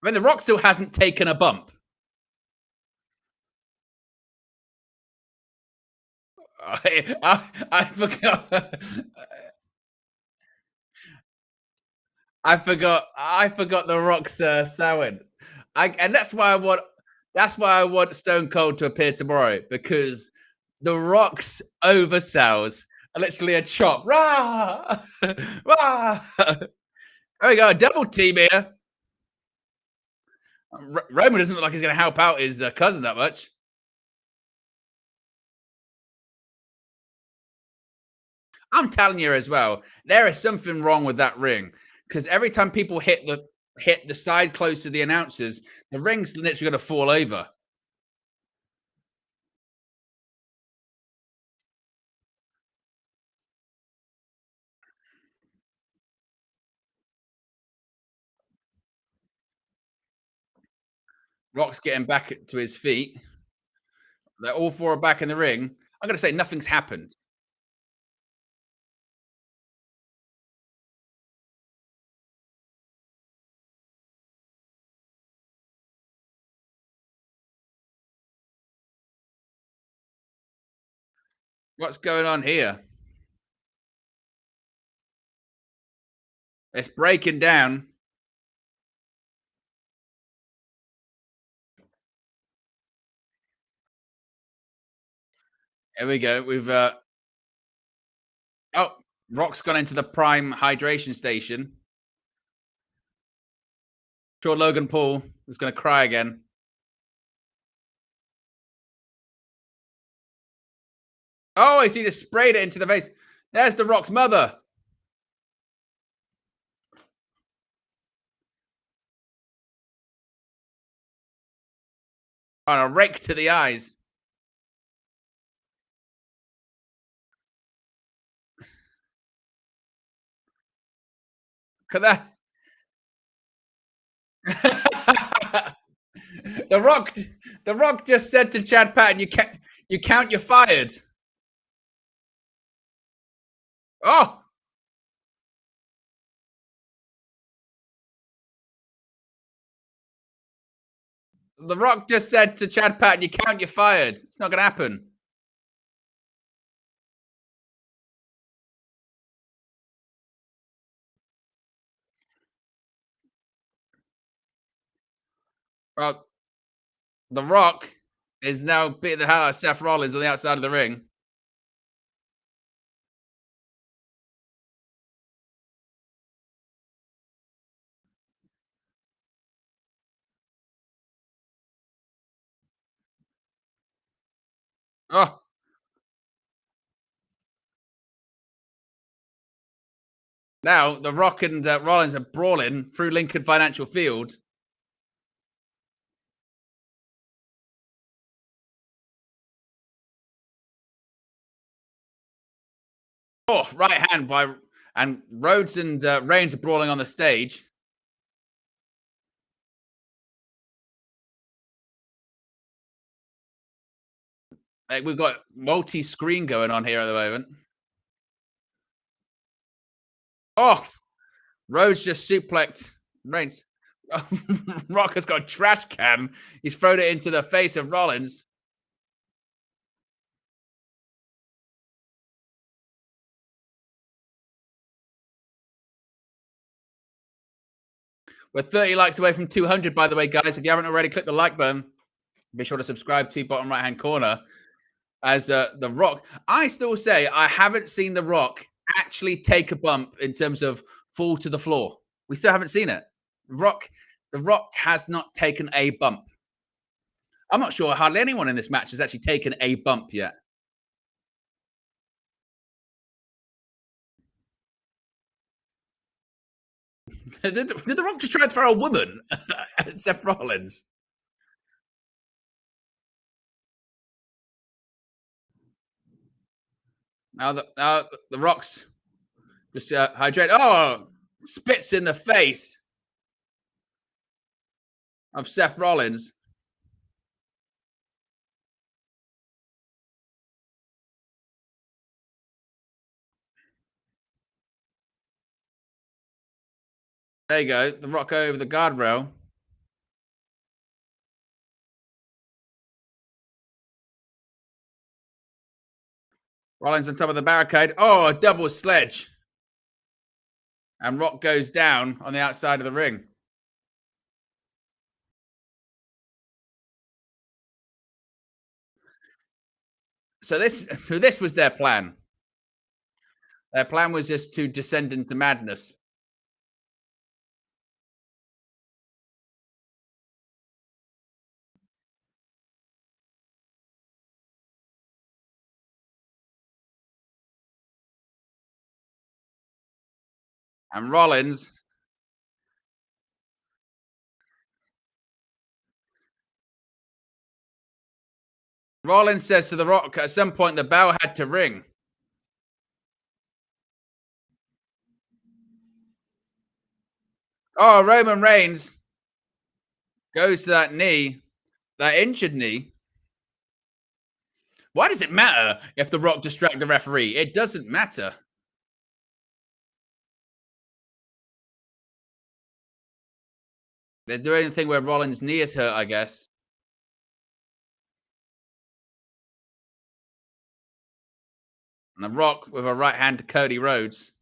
I mean, The Rock still hasn't taken a bump. I forgot. I forgot The Rock's Samhain. And that's why I want. That's why I want Stone Cold to appear tomorrow because The Rock's oversells are literally a chop. Rah! Rah! There we go, a double team here. Roman doesn't look like he's going to help out his cousin that much. I'm telling you as well, there is something wrong with that ring because every time people hit the side close to the announcers, the ring's literally going to fall over. Rock's getting back to his feet. They're all four are back in the ring. I'm going to say nothing's happened. What's going on here? It's breaking down. Here we go. Oh, Rock's gone into the prime hydration station. Sure, Logan Paul was going to cry again. Oh, I see, just sprayed it into the face. There's the Rock's mother. On a rake to the eyes. Look at that. the Rock, the Rock just said to Chad Patton, you count, you're fired." Oh, the Rock just said to Chad Patton, "You count, you're fired." It's not going to happen. Well, the Rock is now beating the hell out of Seth Rollins on the outside of the ring. Oh, now the Rock and Rollins are brawling through Lincoln Financial Field. Oh, right hand by and Rhodes and Reigns are brawling on the stage. We've got multi-screen going on here at the moment. Oh, Rhodes just suplexed Reigns. Rock has got a trash can. He's thrown it into the face of Rollins. We're 30 likes away from 200, by the way, guys. If you haven't already, click the like button. Be sure to subscribe to bottom right-hand corner. As The Rock, I still say I haven't seen The Rock actually take a bump in terms of fall to the floor. We still haven't seen it. The Rock has not taken a bump. I'm not sure hardly anyone in this match has actually taken a bump yet. Did The Rock just try to throw a woman at Seth Rollins? Now the Rock's just hydrate. Oh, spits in the face of Seth Rollins. There you go. The Rock over the guardrail. Rollins on top of the barricade. Oh, a double sledge. And Rock goes down on the outside of the ring. So this was their plan. Their plan was just to descend into madness. And Rollins says to The Rock at some point the bell had to ring. Oh, Roman Reigns goes to that knee, that injured knee. Why does it matter if The Rock distracts the referee? It doesn't matter. They're doing the thing where Rollins' knee is hurt, I guess. And The Rock with a right hand to Cody Rhodes.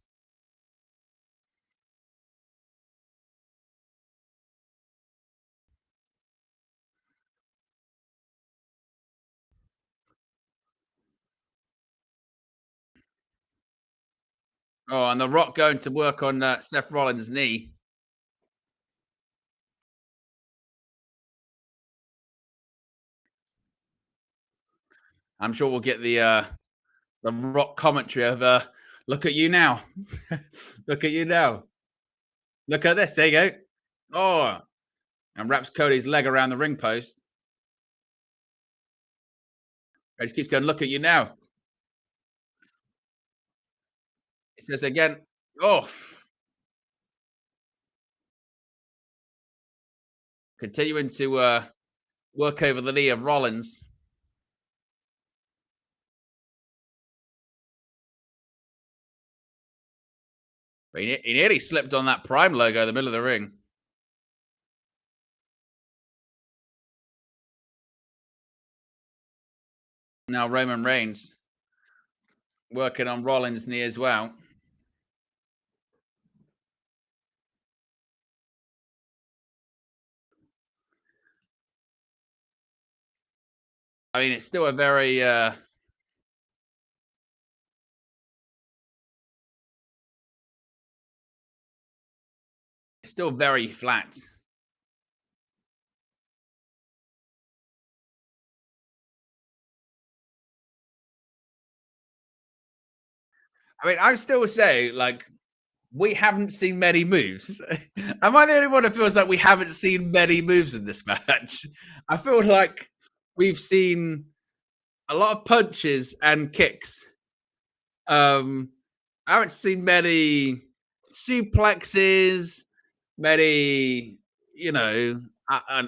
Oh, and The Rock going to work on Seth Rollins' knee. I'm sure we'll get the Rock commentary of look at you now. Look at you now. Look at this. There you go. Oh, and wraps Cody's leg around the ring post. He just keeps going, look at you now. He says again, oh, continuing to work over the knee of Rollins. He nearly slipped on that Prime logo in the middle of the ring. Now Roman Reigns working on Rollins' knee as well. I mean, it's still a very it's still very flat. I mean, I still say, like, we haven't seen many moves. Am I the only one who feels like we haven't seen many moves in this match? I feel like we've seen a lot of punches and kicks. I haven't seen many suplexes, many,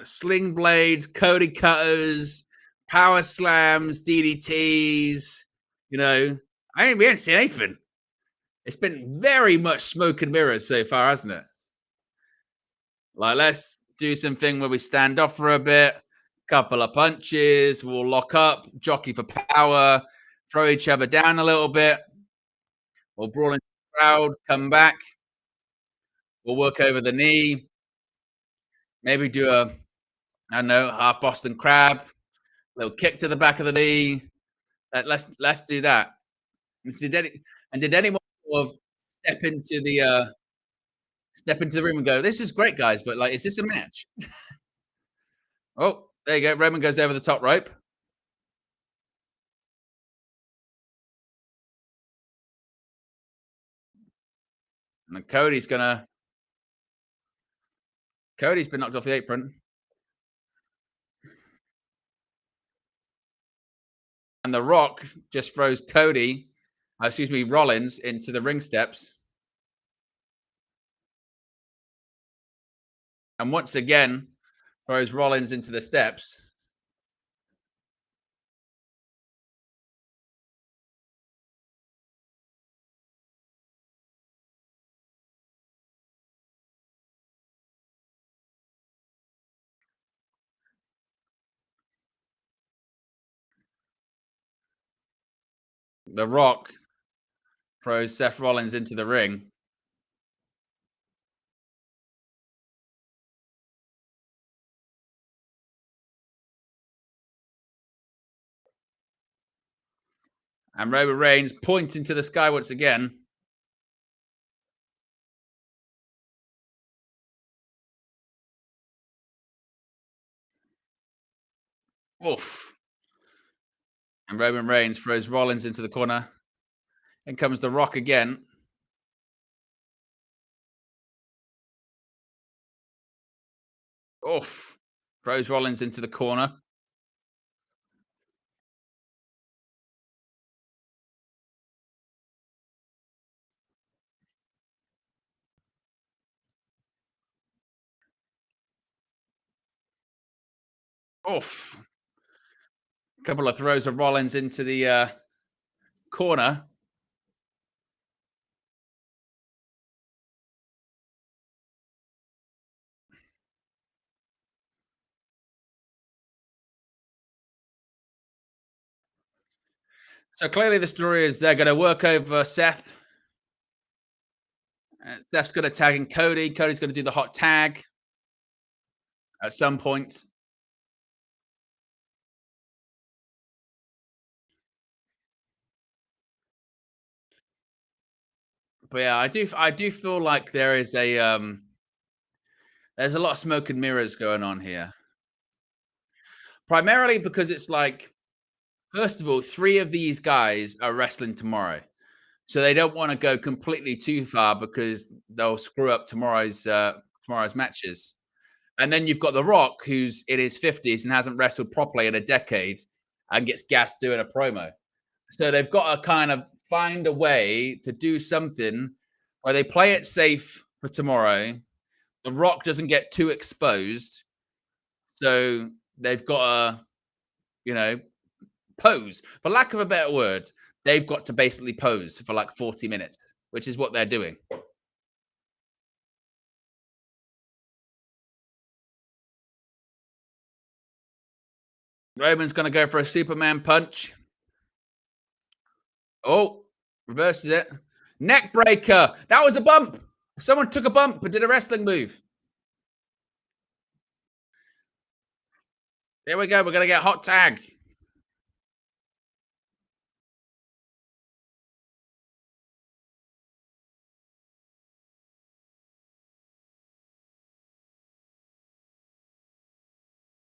sling blades, Cody cutters, power slams, DDTs. You know, we haven't seen anything. It's been very much smoke and mirrors so far, hasn't it? Like, let's do something where we stand off for a bit, couple of punches, we'll lock up, jockey for power, throw each other down a little bit, we'll brawl into the crowd, come back, we'll work over the knee, maybe do I don't know, half Boston crab, little kick to the back of the knee. Let's do that. Did anyone sort of step into the room and go, "This is great, guys, but like, is this a match?" Oh, there you go. Roman goes over the top rope. And Cody's been knocked off the apron. And The Rock just throws Rollins into the ring steps. And once again, throws Rollins into the steps. The Rock throws Seth Rollins into the ring. And Roman Reigns pointing to the sky once again. Oof. And Roman Reigns throws Rollins into the corner. In comes The Rock again. Oof. Throws Rollins into the corner. Oof. A couple of throws of Rollins into the corner. So clearly, the story is they're going to work over Seth. Seth's going to tag in Cody. Cody's going to do the hot tag at some point. But yeah, I do feel like there's a lot of smoke and mirrors going on here. Primarily because it's like, first of all, three of these guys are wrestling tomorrow. So they don't want to go completely too far because they'll screw up tomorrow's matches. And then you've got The Rock, who's in his 50s and hasn't wrestled properly in a decade and gets gassed doing a promo. So they've got to kind of find a way to do something where they play it safe for tomorrow. The Rock doesn't get too exposed. So they've got to, you know, pose. For lack of a better word, they've got to basically pose for like 40 minutes, which is what they're doing. Roman's going to go for a Superman punch. Oh, reverses it. Neck breaker. That was a bump. Someone took a bump and did a wrestling move. There we go. We're going to get hot tag.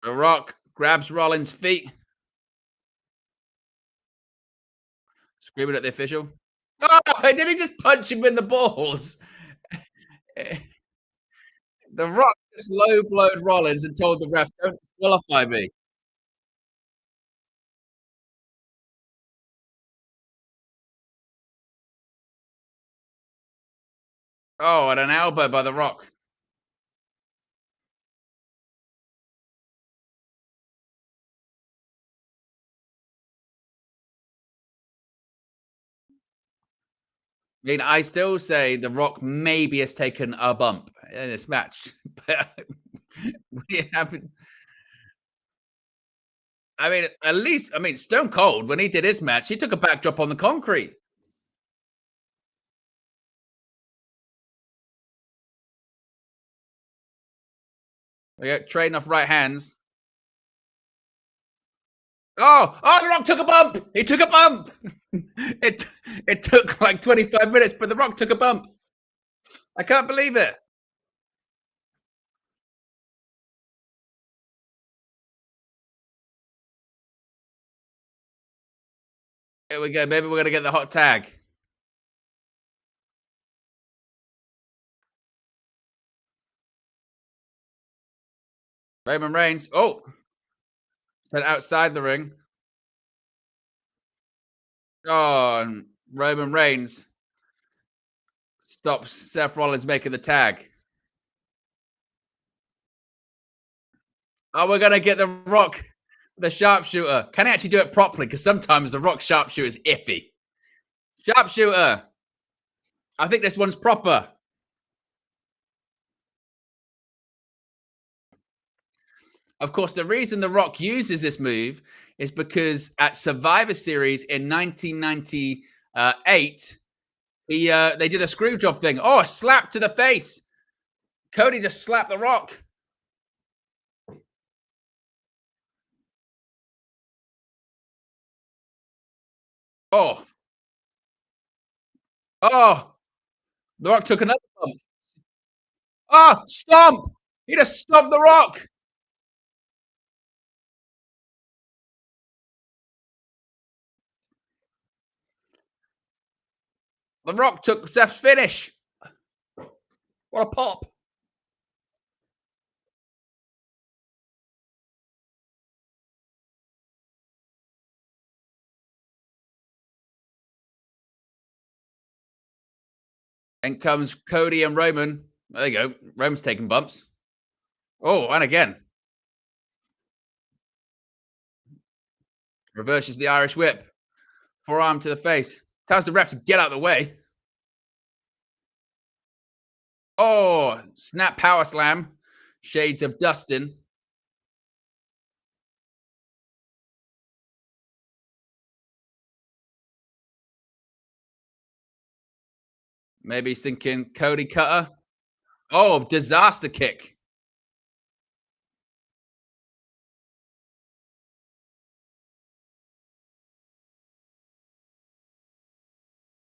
The Rock grabs Rollins' feet, screaming at the official. Oh, did he just punch him in the balls? The Rock just low blowed Rollins and told the ref, "Don't disqualify me." Oh, and an elbow by the Rock. I mean, I still say the Rock maybe has taken a bump in this match, but we haven't. I mean, at least, I mean, Stone Cold, when he did his match, he took a backdrop on the concrete. We got trading off right hands. Oh, the Rock took a bump. He took a bump. it it took like 25 minutes, but the Rock took a bump. I can't believe it. Here we go. Maybe we're gonna get the hot tag. Roman Reigns. Oh, sent outside the ring. Oh, and Roman Reigns stops Seth Rollins making the tag. Oh, we're gonna get the Rock, the sharpshooter. Can he actually do it properly? Because sometimes the Rock sharpshooter is iffy. Sharpshooter. I think this one's proper. Of course, the reason The Rock uses this move is because at Survivor Series in 1998, they did a screw job thing. Oh, a slap to the face. Cody just slapped The Rock. Oh, oh, The Rock took another bump. Oh, stomp. He just stomped The Rock. The Rock took Seth's finish. What a pop. And comes Cody and Roman. There you go. Roman's taking bumps. Oh, and again. Reverses the Irish whip. Forearm to the face. Tells the ref to get out of the way. Oh, snap power slam. Shades of Dustin. Maybe he's thinking Cody Cutter. Oh, disaster kick.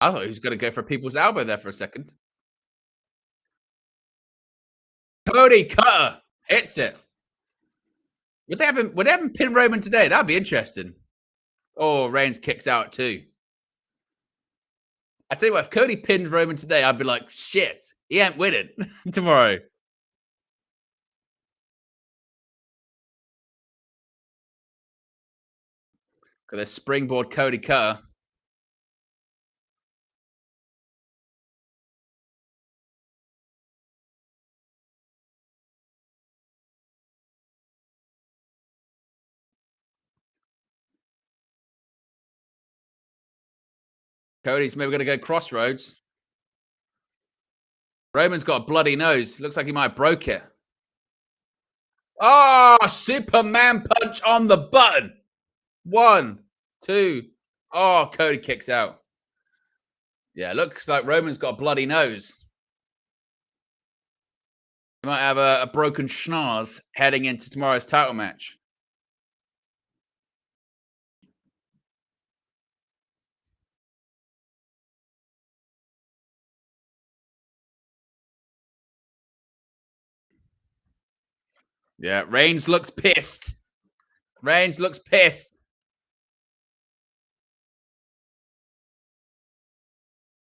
I thought he was going to go for a people's elbow there for a second. Cody Cutter hits it. Would they have him pin Roman today? That'd be interesting. Oh, Reigns kicks out too. I tell you what, if Cody pinned Roman today, I'd be like, shit, he ain't winning tomorrow. Got this springboard Cody Cutter. Cody's maybe going to go crossroads. Roman's got a bloody nose. Looks like he might have broke it. Oh, Superman punch on the button. 1, 2. Oh, Cody kicks out. Yeah, looks like Roman's got a bloody nose. He might have a broken schnoz heading into tomorrow's title match. Yeah, Reigns looks pissed. Reigns looks pissed.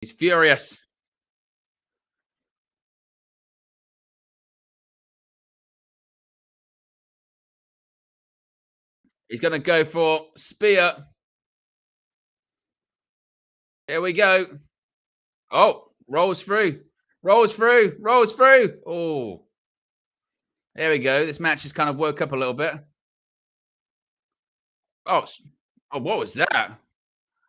He's furious. He's going to go for spear. Here we go. Oh, rolls through. Rolls through. Rolls through. Oh. There we go. This match has kind of woke up a little bit. Oh, what was that?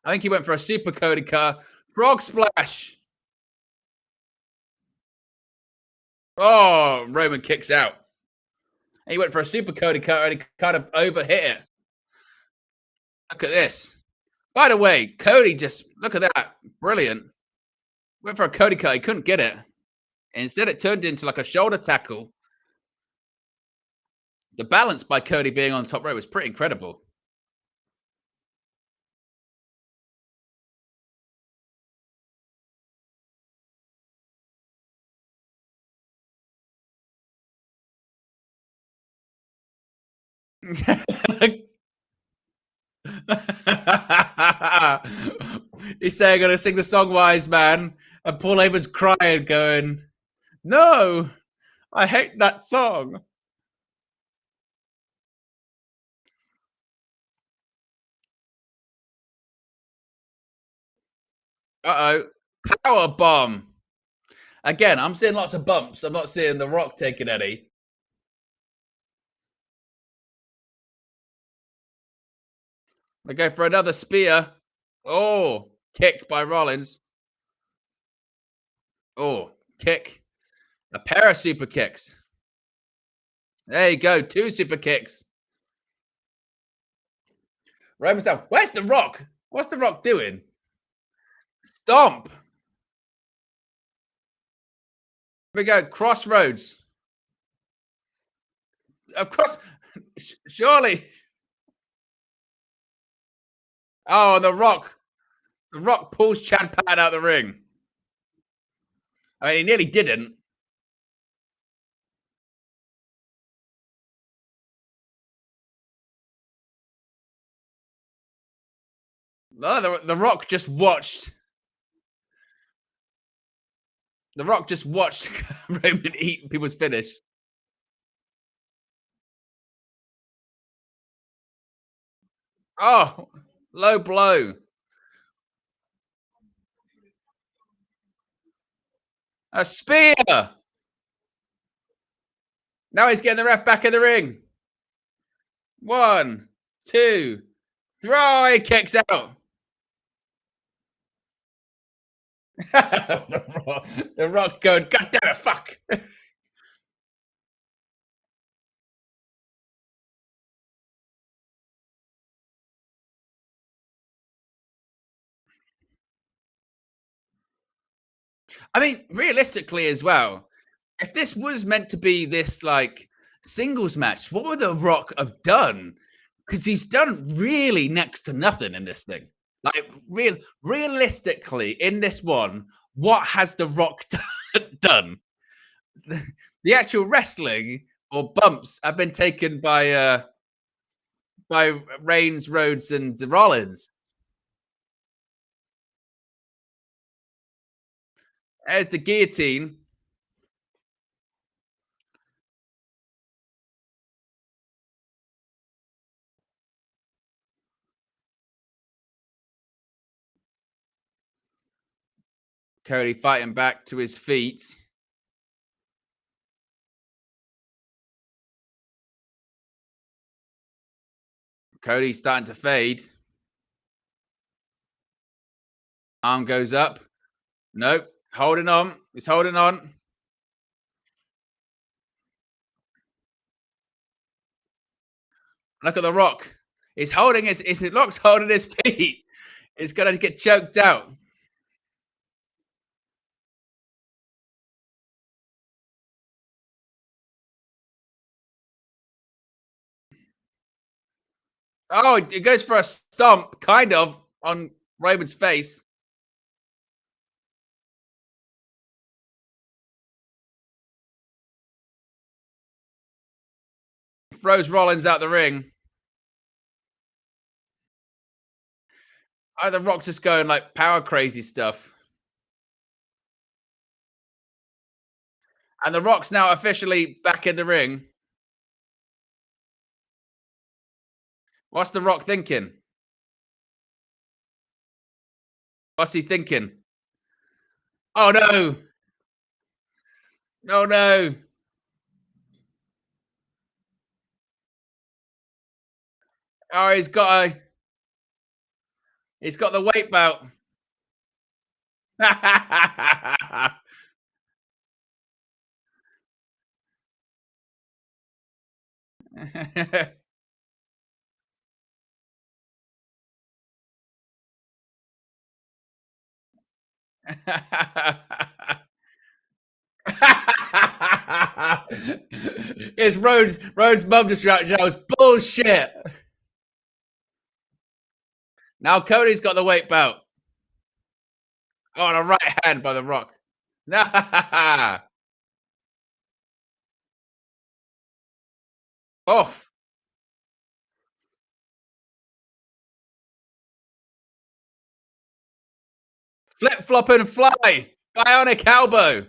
I think he went for a super Cody car. Frog splash. Oh, Roman kicks out. And he went for a super Cody car and he kind of overhit it. Look at this. By the way, Cody just, look at that. Brilliant. Went for a Cody car. He couldn't get it. Instead, it turned into like a shoulder tackle. The balance by Cody being on the top row was pretty incredible. He's saying, I'm going to sing the song Wise Man. And Paul Heyman's crying, going, no, I hate that song. Uh-oh. Power bomb. Again, I'm seeing lots of bumps. I'm not seeing The Rock taking any. They go for another spear. Oh, kick by Rollins. Oh, kick. A pair of super kicks. There you go. 2 super kicks. Roman's down. Where's The Rock? What's The Rock doing? Stomp. Here we go. Crossroads. Across. Surely. Oh, and The Rock. The Rock pulls Ciampa out of the ring. I mean, he nearly didn't. No, the Rock just watched. The Rock just watched Roman eat people's finish. Oh, low blow. A spear. Now he's getting the ref back in the ring. 1, 2, 3. He kicks out. The Rock going, God damn it, fuck. I mean, realistically as well, if this was meant to be this like singles match, what would The Rock have done? Because he's done really next to nothing in this thing. Like realistically, in this one, what has The Rock done? The actual wrestling or bumps have been taken by Reigns, Rhodes, and Rollins. There's the guillotine. Cody fighting back to his feet. Cody's starting to fade. Arm goes up. Nope. Holding on. He's holding on. Look at The Rock. He's holding his Rock's holding his feet. It's gonna get choked out. Oh, it goes for a stomp, kind of, on Roman's face. Throws Rollins out the ring. Oh, The Rock's just going like power crazy stuff. And The Rock's now officially back in the ring. What's The Rock thinking? What's he thinking? Oh no! Oh no! Oh, he's got the weight belt. It's Rhodes mum distraction. That was bullshit. Now Cody's got the weight belt. Oh, on a right hand by The Rock. Off. Flip flop and fly. Bionic elbow.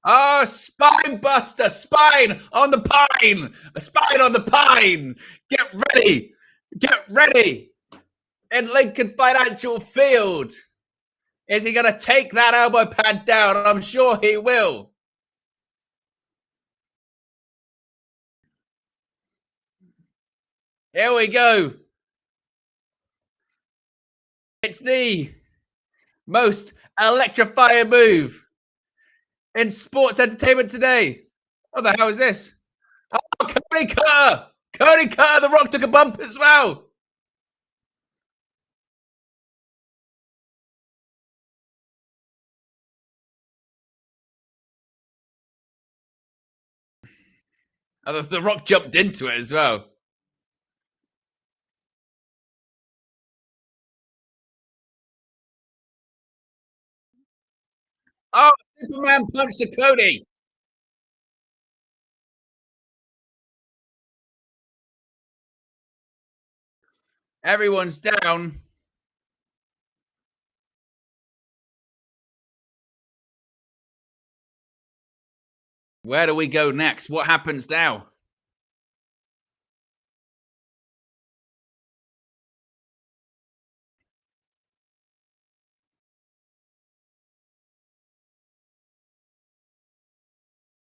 Oh, spine buster. Spine on the pine. A spine on the pine. Get ready. Get ready. In Lincoln Financial Field. Is he going to take that elbow pad down? I'm sure he will. Here we go. It's the most electrifying move in sports entertainment today. What the hell is this? Oh, Cody Cutter! Cody Cutter! The Rock took a bump as well. Oh, the Rock jumped into it as well. Oh, Superman punch to Cody. Everyone's down. Where do we go next? What happens now?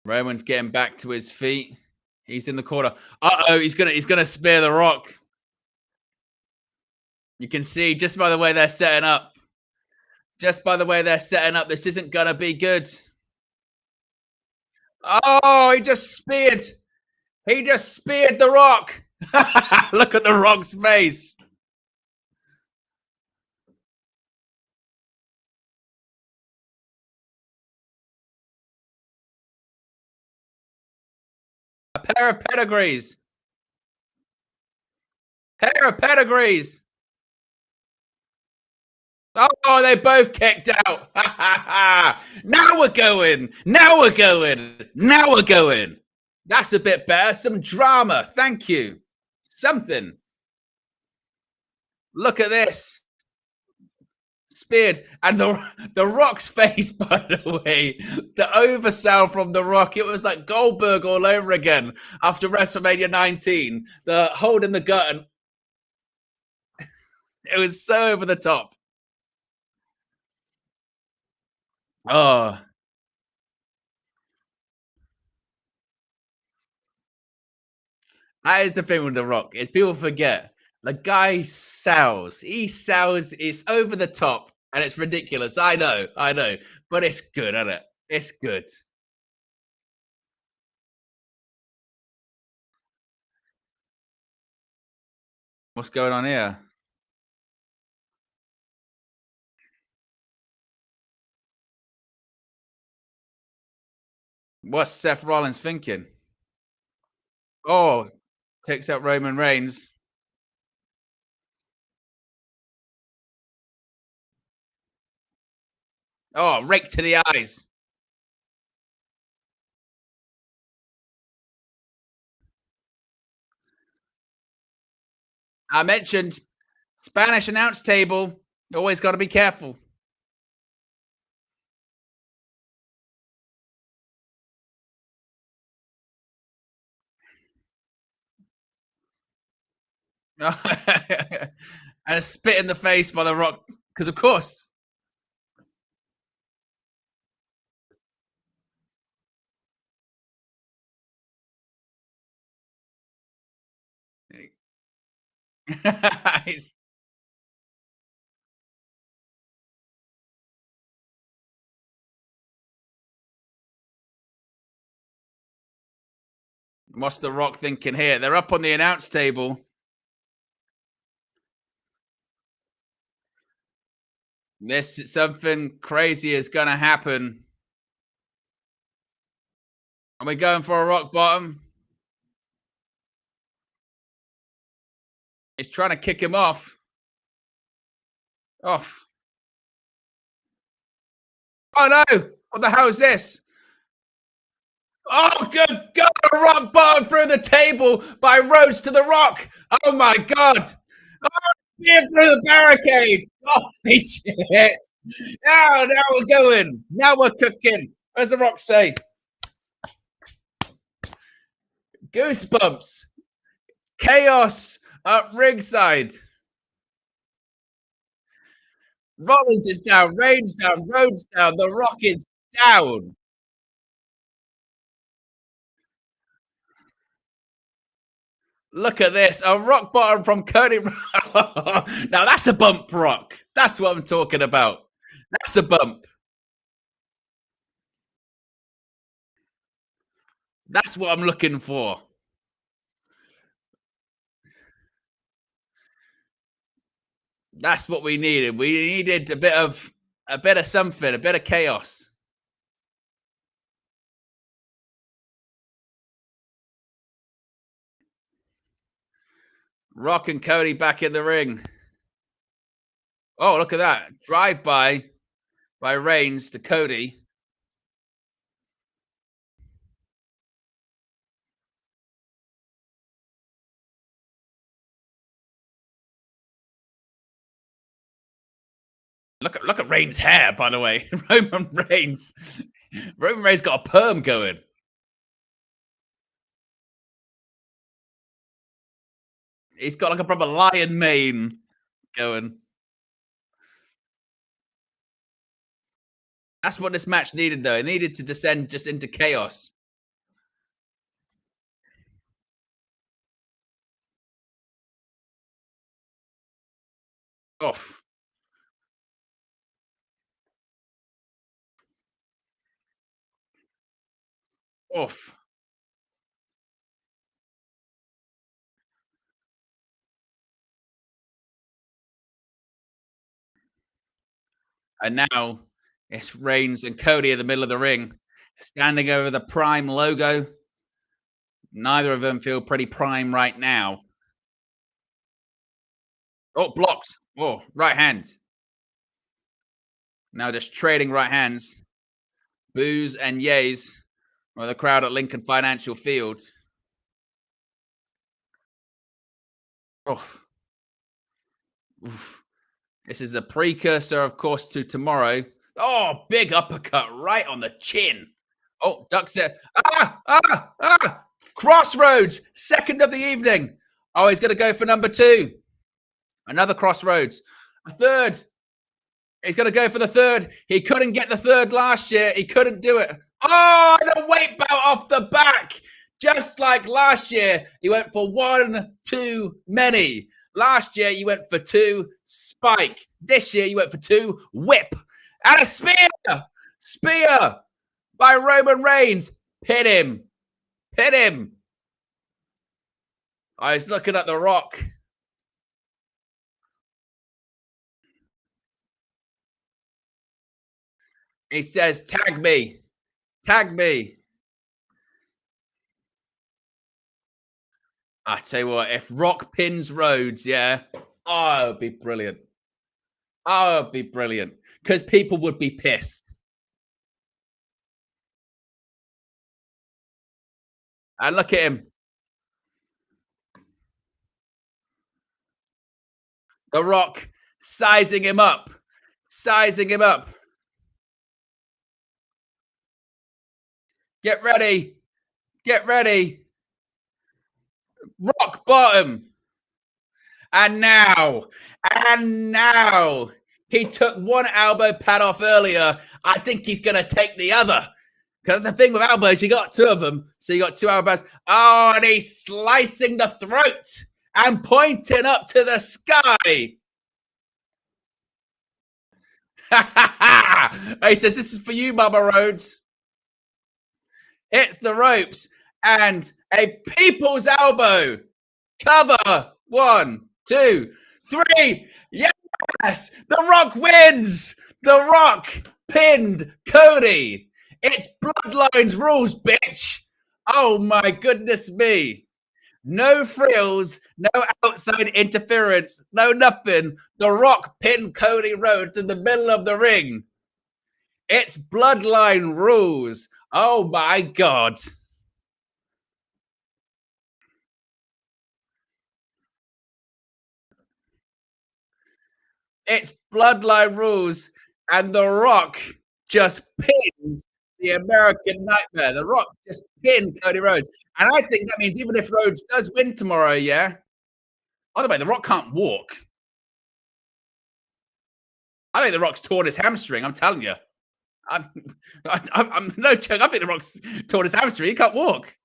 Roman's getting back to his feet. He's in the corner. Uh-oh, he's gonna spear The Rock. You can see just by the way they're setting up. Just by the way they're setting up, this isn't gonna be good. Oh, he just speared. He just speared The Rock. Look at the Rock's face. A pair of pedigrees. Pair of pedigrees. Oh, they both kicked out. Now we're going. Now we're going. Now we're going. That's a bit better. Some drama. Thank you. Something. Look at this. Speared. And the Rock's face, by the way, the oversell from the Rock, it was like Goldberg all over again after WrestleMania 19. The holding the gut, and it was so over the top. Oh, that is the thing with The Rock, is people forget. The guy sells. He sells. It's over the top and it's ridiculous. I know. But it's good, isn't it? It's good. What's going on here? What's Seth Rollins thinking? Oh, takes out Roman Reigns. Oh, rake to the eyes. I mentioned Spanish announce table. You always got to be careful. And a spit in the face by The Rock. Because, of course. What's The Rock thinking here? They're up on the announce table. This something crazy is gonna happen. Are we going for a rock bottom? He's trying to kick him off. Off. Oh no! What the hell is this? Oh, good God! A rock bottom through the table by Rhodes to the Rock. Oh my God! Oh, through the barricade. Holy shit! Now we're going. Now we're cooking. What does the Rock say? Goosebumps. Chaos at ringside. Rollins is down. Reigns down. Rhodes down. The Rock is down. Look at this. A rock bottom from Cody. Now that's a bump rock. That's what I'm talking about. That's a bump. That's what I'm looking for. That's what we needed. We needed a bit of something, a bit of chaos. Rock and Cody back in the ring. Oh, look at that. Drive by Reigns to Cody. Look at Reigns' hair, by the way. Roman Reigns got a perm going. He's got like a proper lion mane going. That's what this match needed, though. It needed to descend just into chaos. Off. Off. And now it's Reigns and Cody in the middle of the ring, standing over the Prime logo. Neither of them feel pretty prime right now. Oh, blocked. Oh, right hand. Now just trading right hands. Boos and yays. Or the crowd at Lincoln Financial Field. Oh, oof. This is a precursor, of course, to tomorrow. Oh, big uppercut right on the chin. Oh, ducks it. Crossroads, second of the evening. Oh, he's going to go for number 2. Another Crossroads. A third. He's going to go for the third. He couldn't get the third last year. He couldn't do it. Oh, and a weight belt off the back. Just like last year, he went for 1 too many. Last year, you went for 2 spike. This year, you went for 2 whip. And a spear. Spear by Roman Reigns. Pin him. Pin him. Oh, he's looking at The Rock. He says, tag me. Tag me. I tell you what, if Rock pins Rhodes, yeah, oh, it would be brilliant. Oh, it would be brilliant. Because people would be pissed. And look at him. The Rock sizing him up. Sizing him up. Get ready. Get ready. Rock bottom. And now, he took one elbow pad off earlier. I think he's going to take the other. Because the thing with elbows, you got 2 of them. So you got 2 elbows. Oh, and he's slicing the throat and pointing up to the sky. He says, this is for you, Mama Rhodes. Hits the ropes and a people's elbow. Cover. 1, 2, 3. Yes, The Rock wins. The Rock pinned Cody. It's Bloodlines rules, bitch. Oh my goodness me. No frills, no outside interference, no nothing. The Rock pinned Cody Rhodes in the middle of the ring. It's Bloodline rules. Oh my God. It's Bloodline rules, and The Rock just pinned the American Nightmare. The Rock just pinned Cody Rhodes. And I think that means even if Rhodes does win tomorrow, yeah. By the way, The Rock can't walk. I think The Rock's torn his hamstring. I'm telling you. I'm no joke. I think The Rock's torn his hamstring. He can't walk.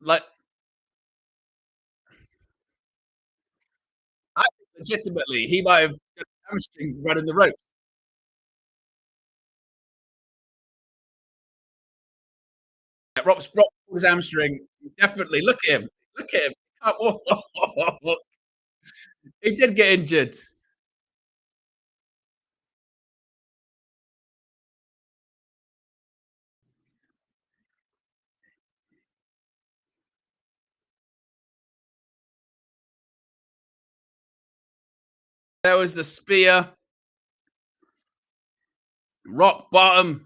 Like, I think legitimately, he might have got his hamstring running the ropes. Rock's torn his hamstring. Definitely. Look at him. Look at him. He can't walk. He did get injured. There was the spear. Rock bottom.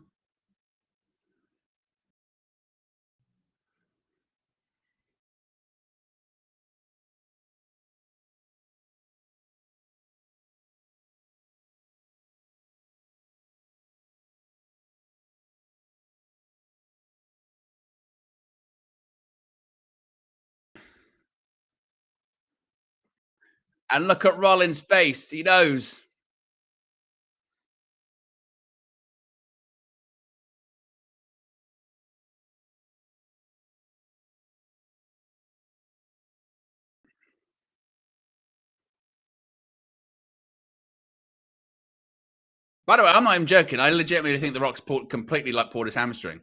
And look at Rollins' face. He knows. By the way, I'm not even joking. I legitimately think The Rock's completely like pulled his hamstring.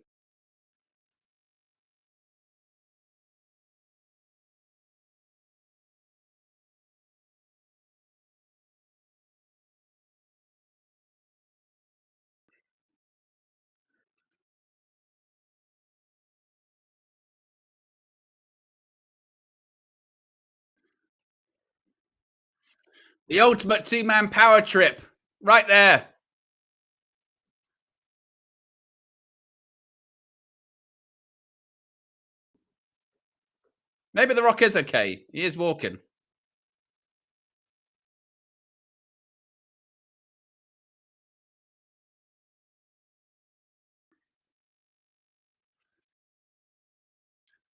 The ultimate two-man power trip. Right there. Maybe The Rock is okay. He is walking.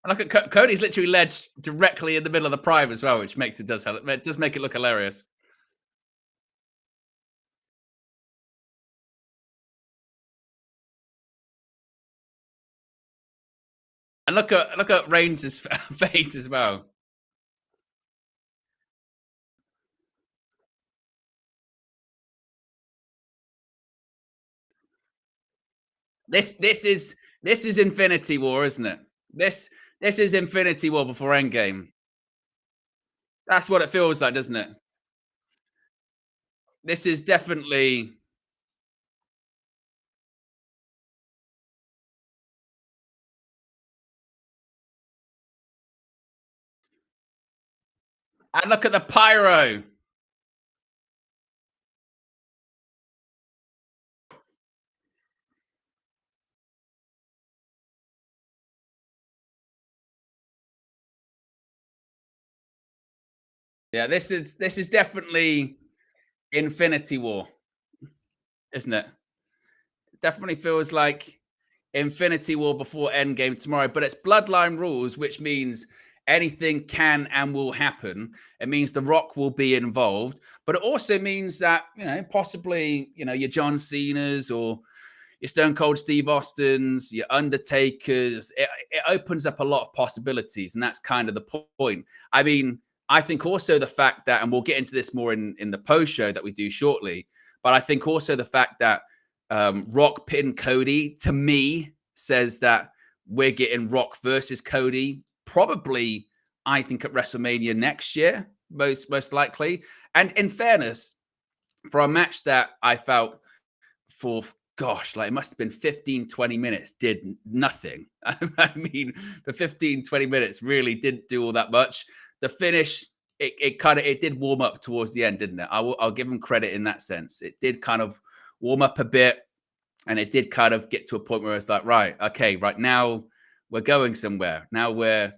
And look at Cody's literally led directly in the middle of the prime as well, which makes it does make it look hilarious. And look at Reigns' face as well. This is Infinity War, isn't it? This is Infinity War before Endgame. That's what it feels like, doesn't it? This is definitely. And look at the pyro. Yeah, this is definitely Infinity War, isn't it? Definitely feels like Infinity War before Endgame tomorrow, but it's Bloodline rules, which means anything can and will happen. It means The Rock will be involved, but it also means that possibly your John Cena's or your Stone Cold Steve Austin's, your Undertakers. It opens up a lot of possibilities, and that's kind of the point. I mean, I think also the fact that, and we'll get into this more in the post show that we do shortly, but I think also the fact that Rock pinned Cody, to me, says that we're getting Rock versus Cody probably, I think, at WrestleMania next year, most likely. And in fairness, for a match that I felt for, gosh, like it must have been 15, 20 minutes, did nothing. I mean, the 15, 20 minutes really didn't do all that much. The finish, it did warm up towards the end, didn't it? I'll give them credit in that sense. It did kind of warm up a bit, and it did kind of get to a point where it's like, right, okay, right now we're going somewhere. Now we're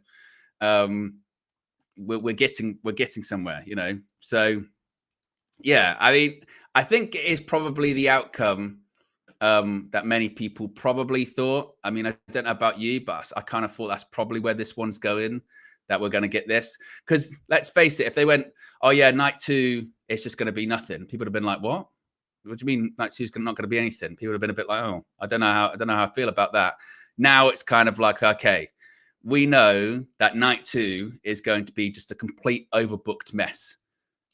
getting somewhere, So yeah, I mean, I think it is probably the outcome that many people probably thought. I mean, I don't know about you, but I kind of thought that's probably where this one's going, that we're going to get this. Because let's face it, if they went, oh yeah, night 2, it's just going to be nothing, people would have been like, what? What do you mean night 2 is not going to be anything? People would have been a bit like, oh, I don't know how I feel about that. Now it's kind of like, okay, we know that night 2 is going to be just a complete overbooked mess.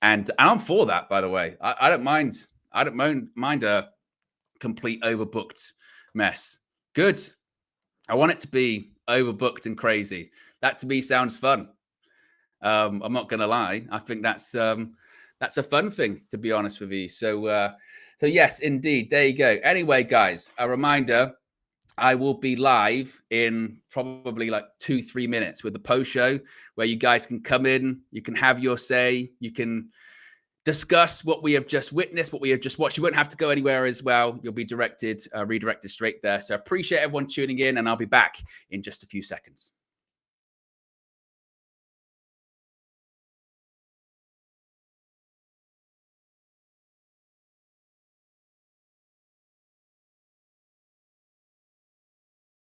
And I'm for that, by the way. I don't mind. I don't mind a complete overbooked mess. Good. I want it to be overbooked and crazy. That to me sounds fun. I'm not gonna lie. I think that's a fun thing, to be honest with you. So yes, indeed. There you go. Anyway, guys, a reminder. I will be live in probably like 2-3 minutes with the post show where you guys can come in, you can have your say, you can discuss what we have just witnessed, what we have just watched. You won't have to go anywhere as well. You'll be redirected straight there. So I appreciate everyone tuning in, and I'll be back in just a few seconds.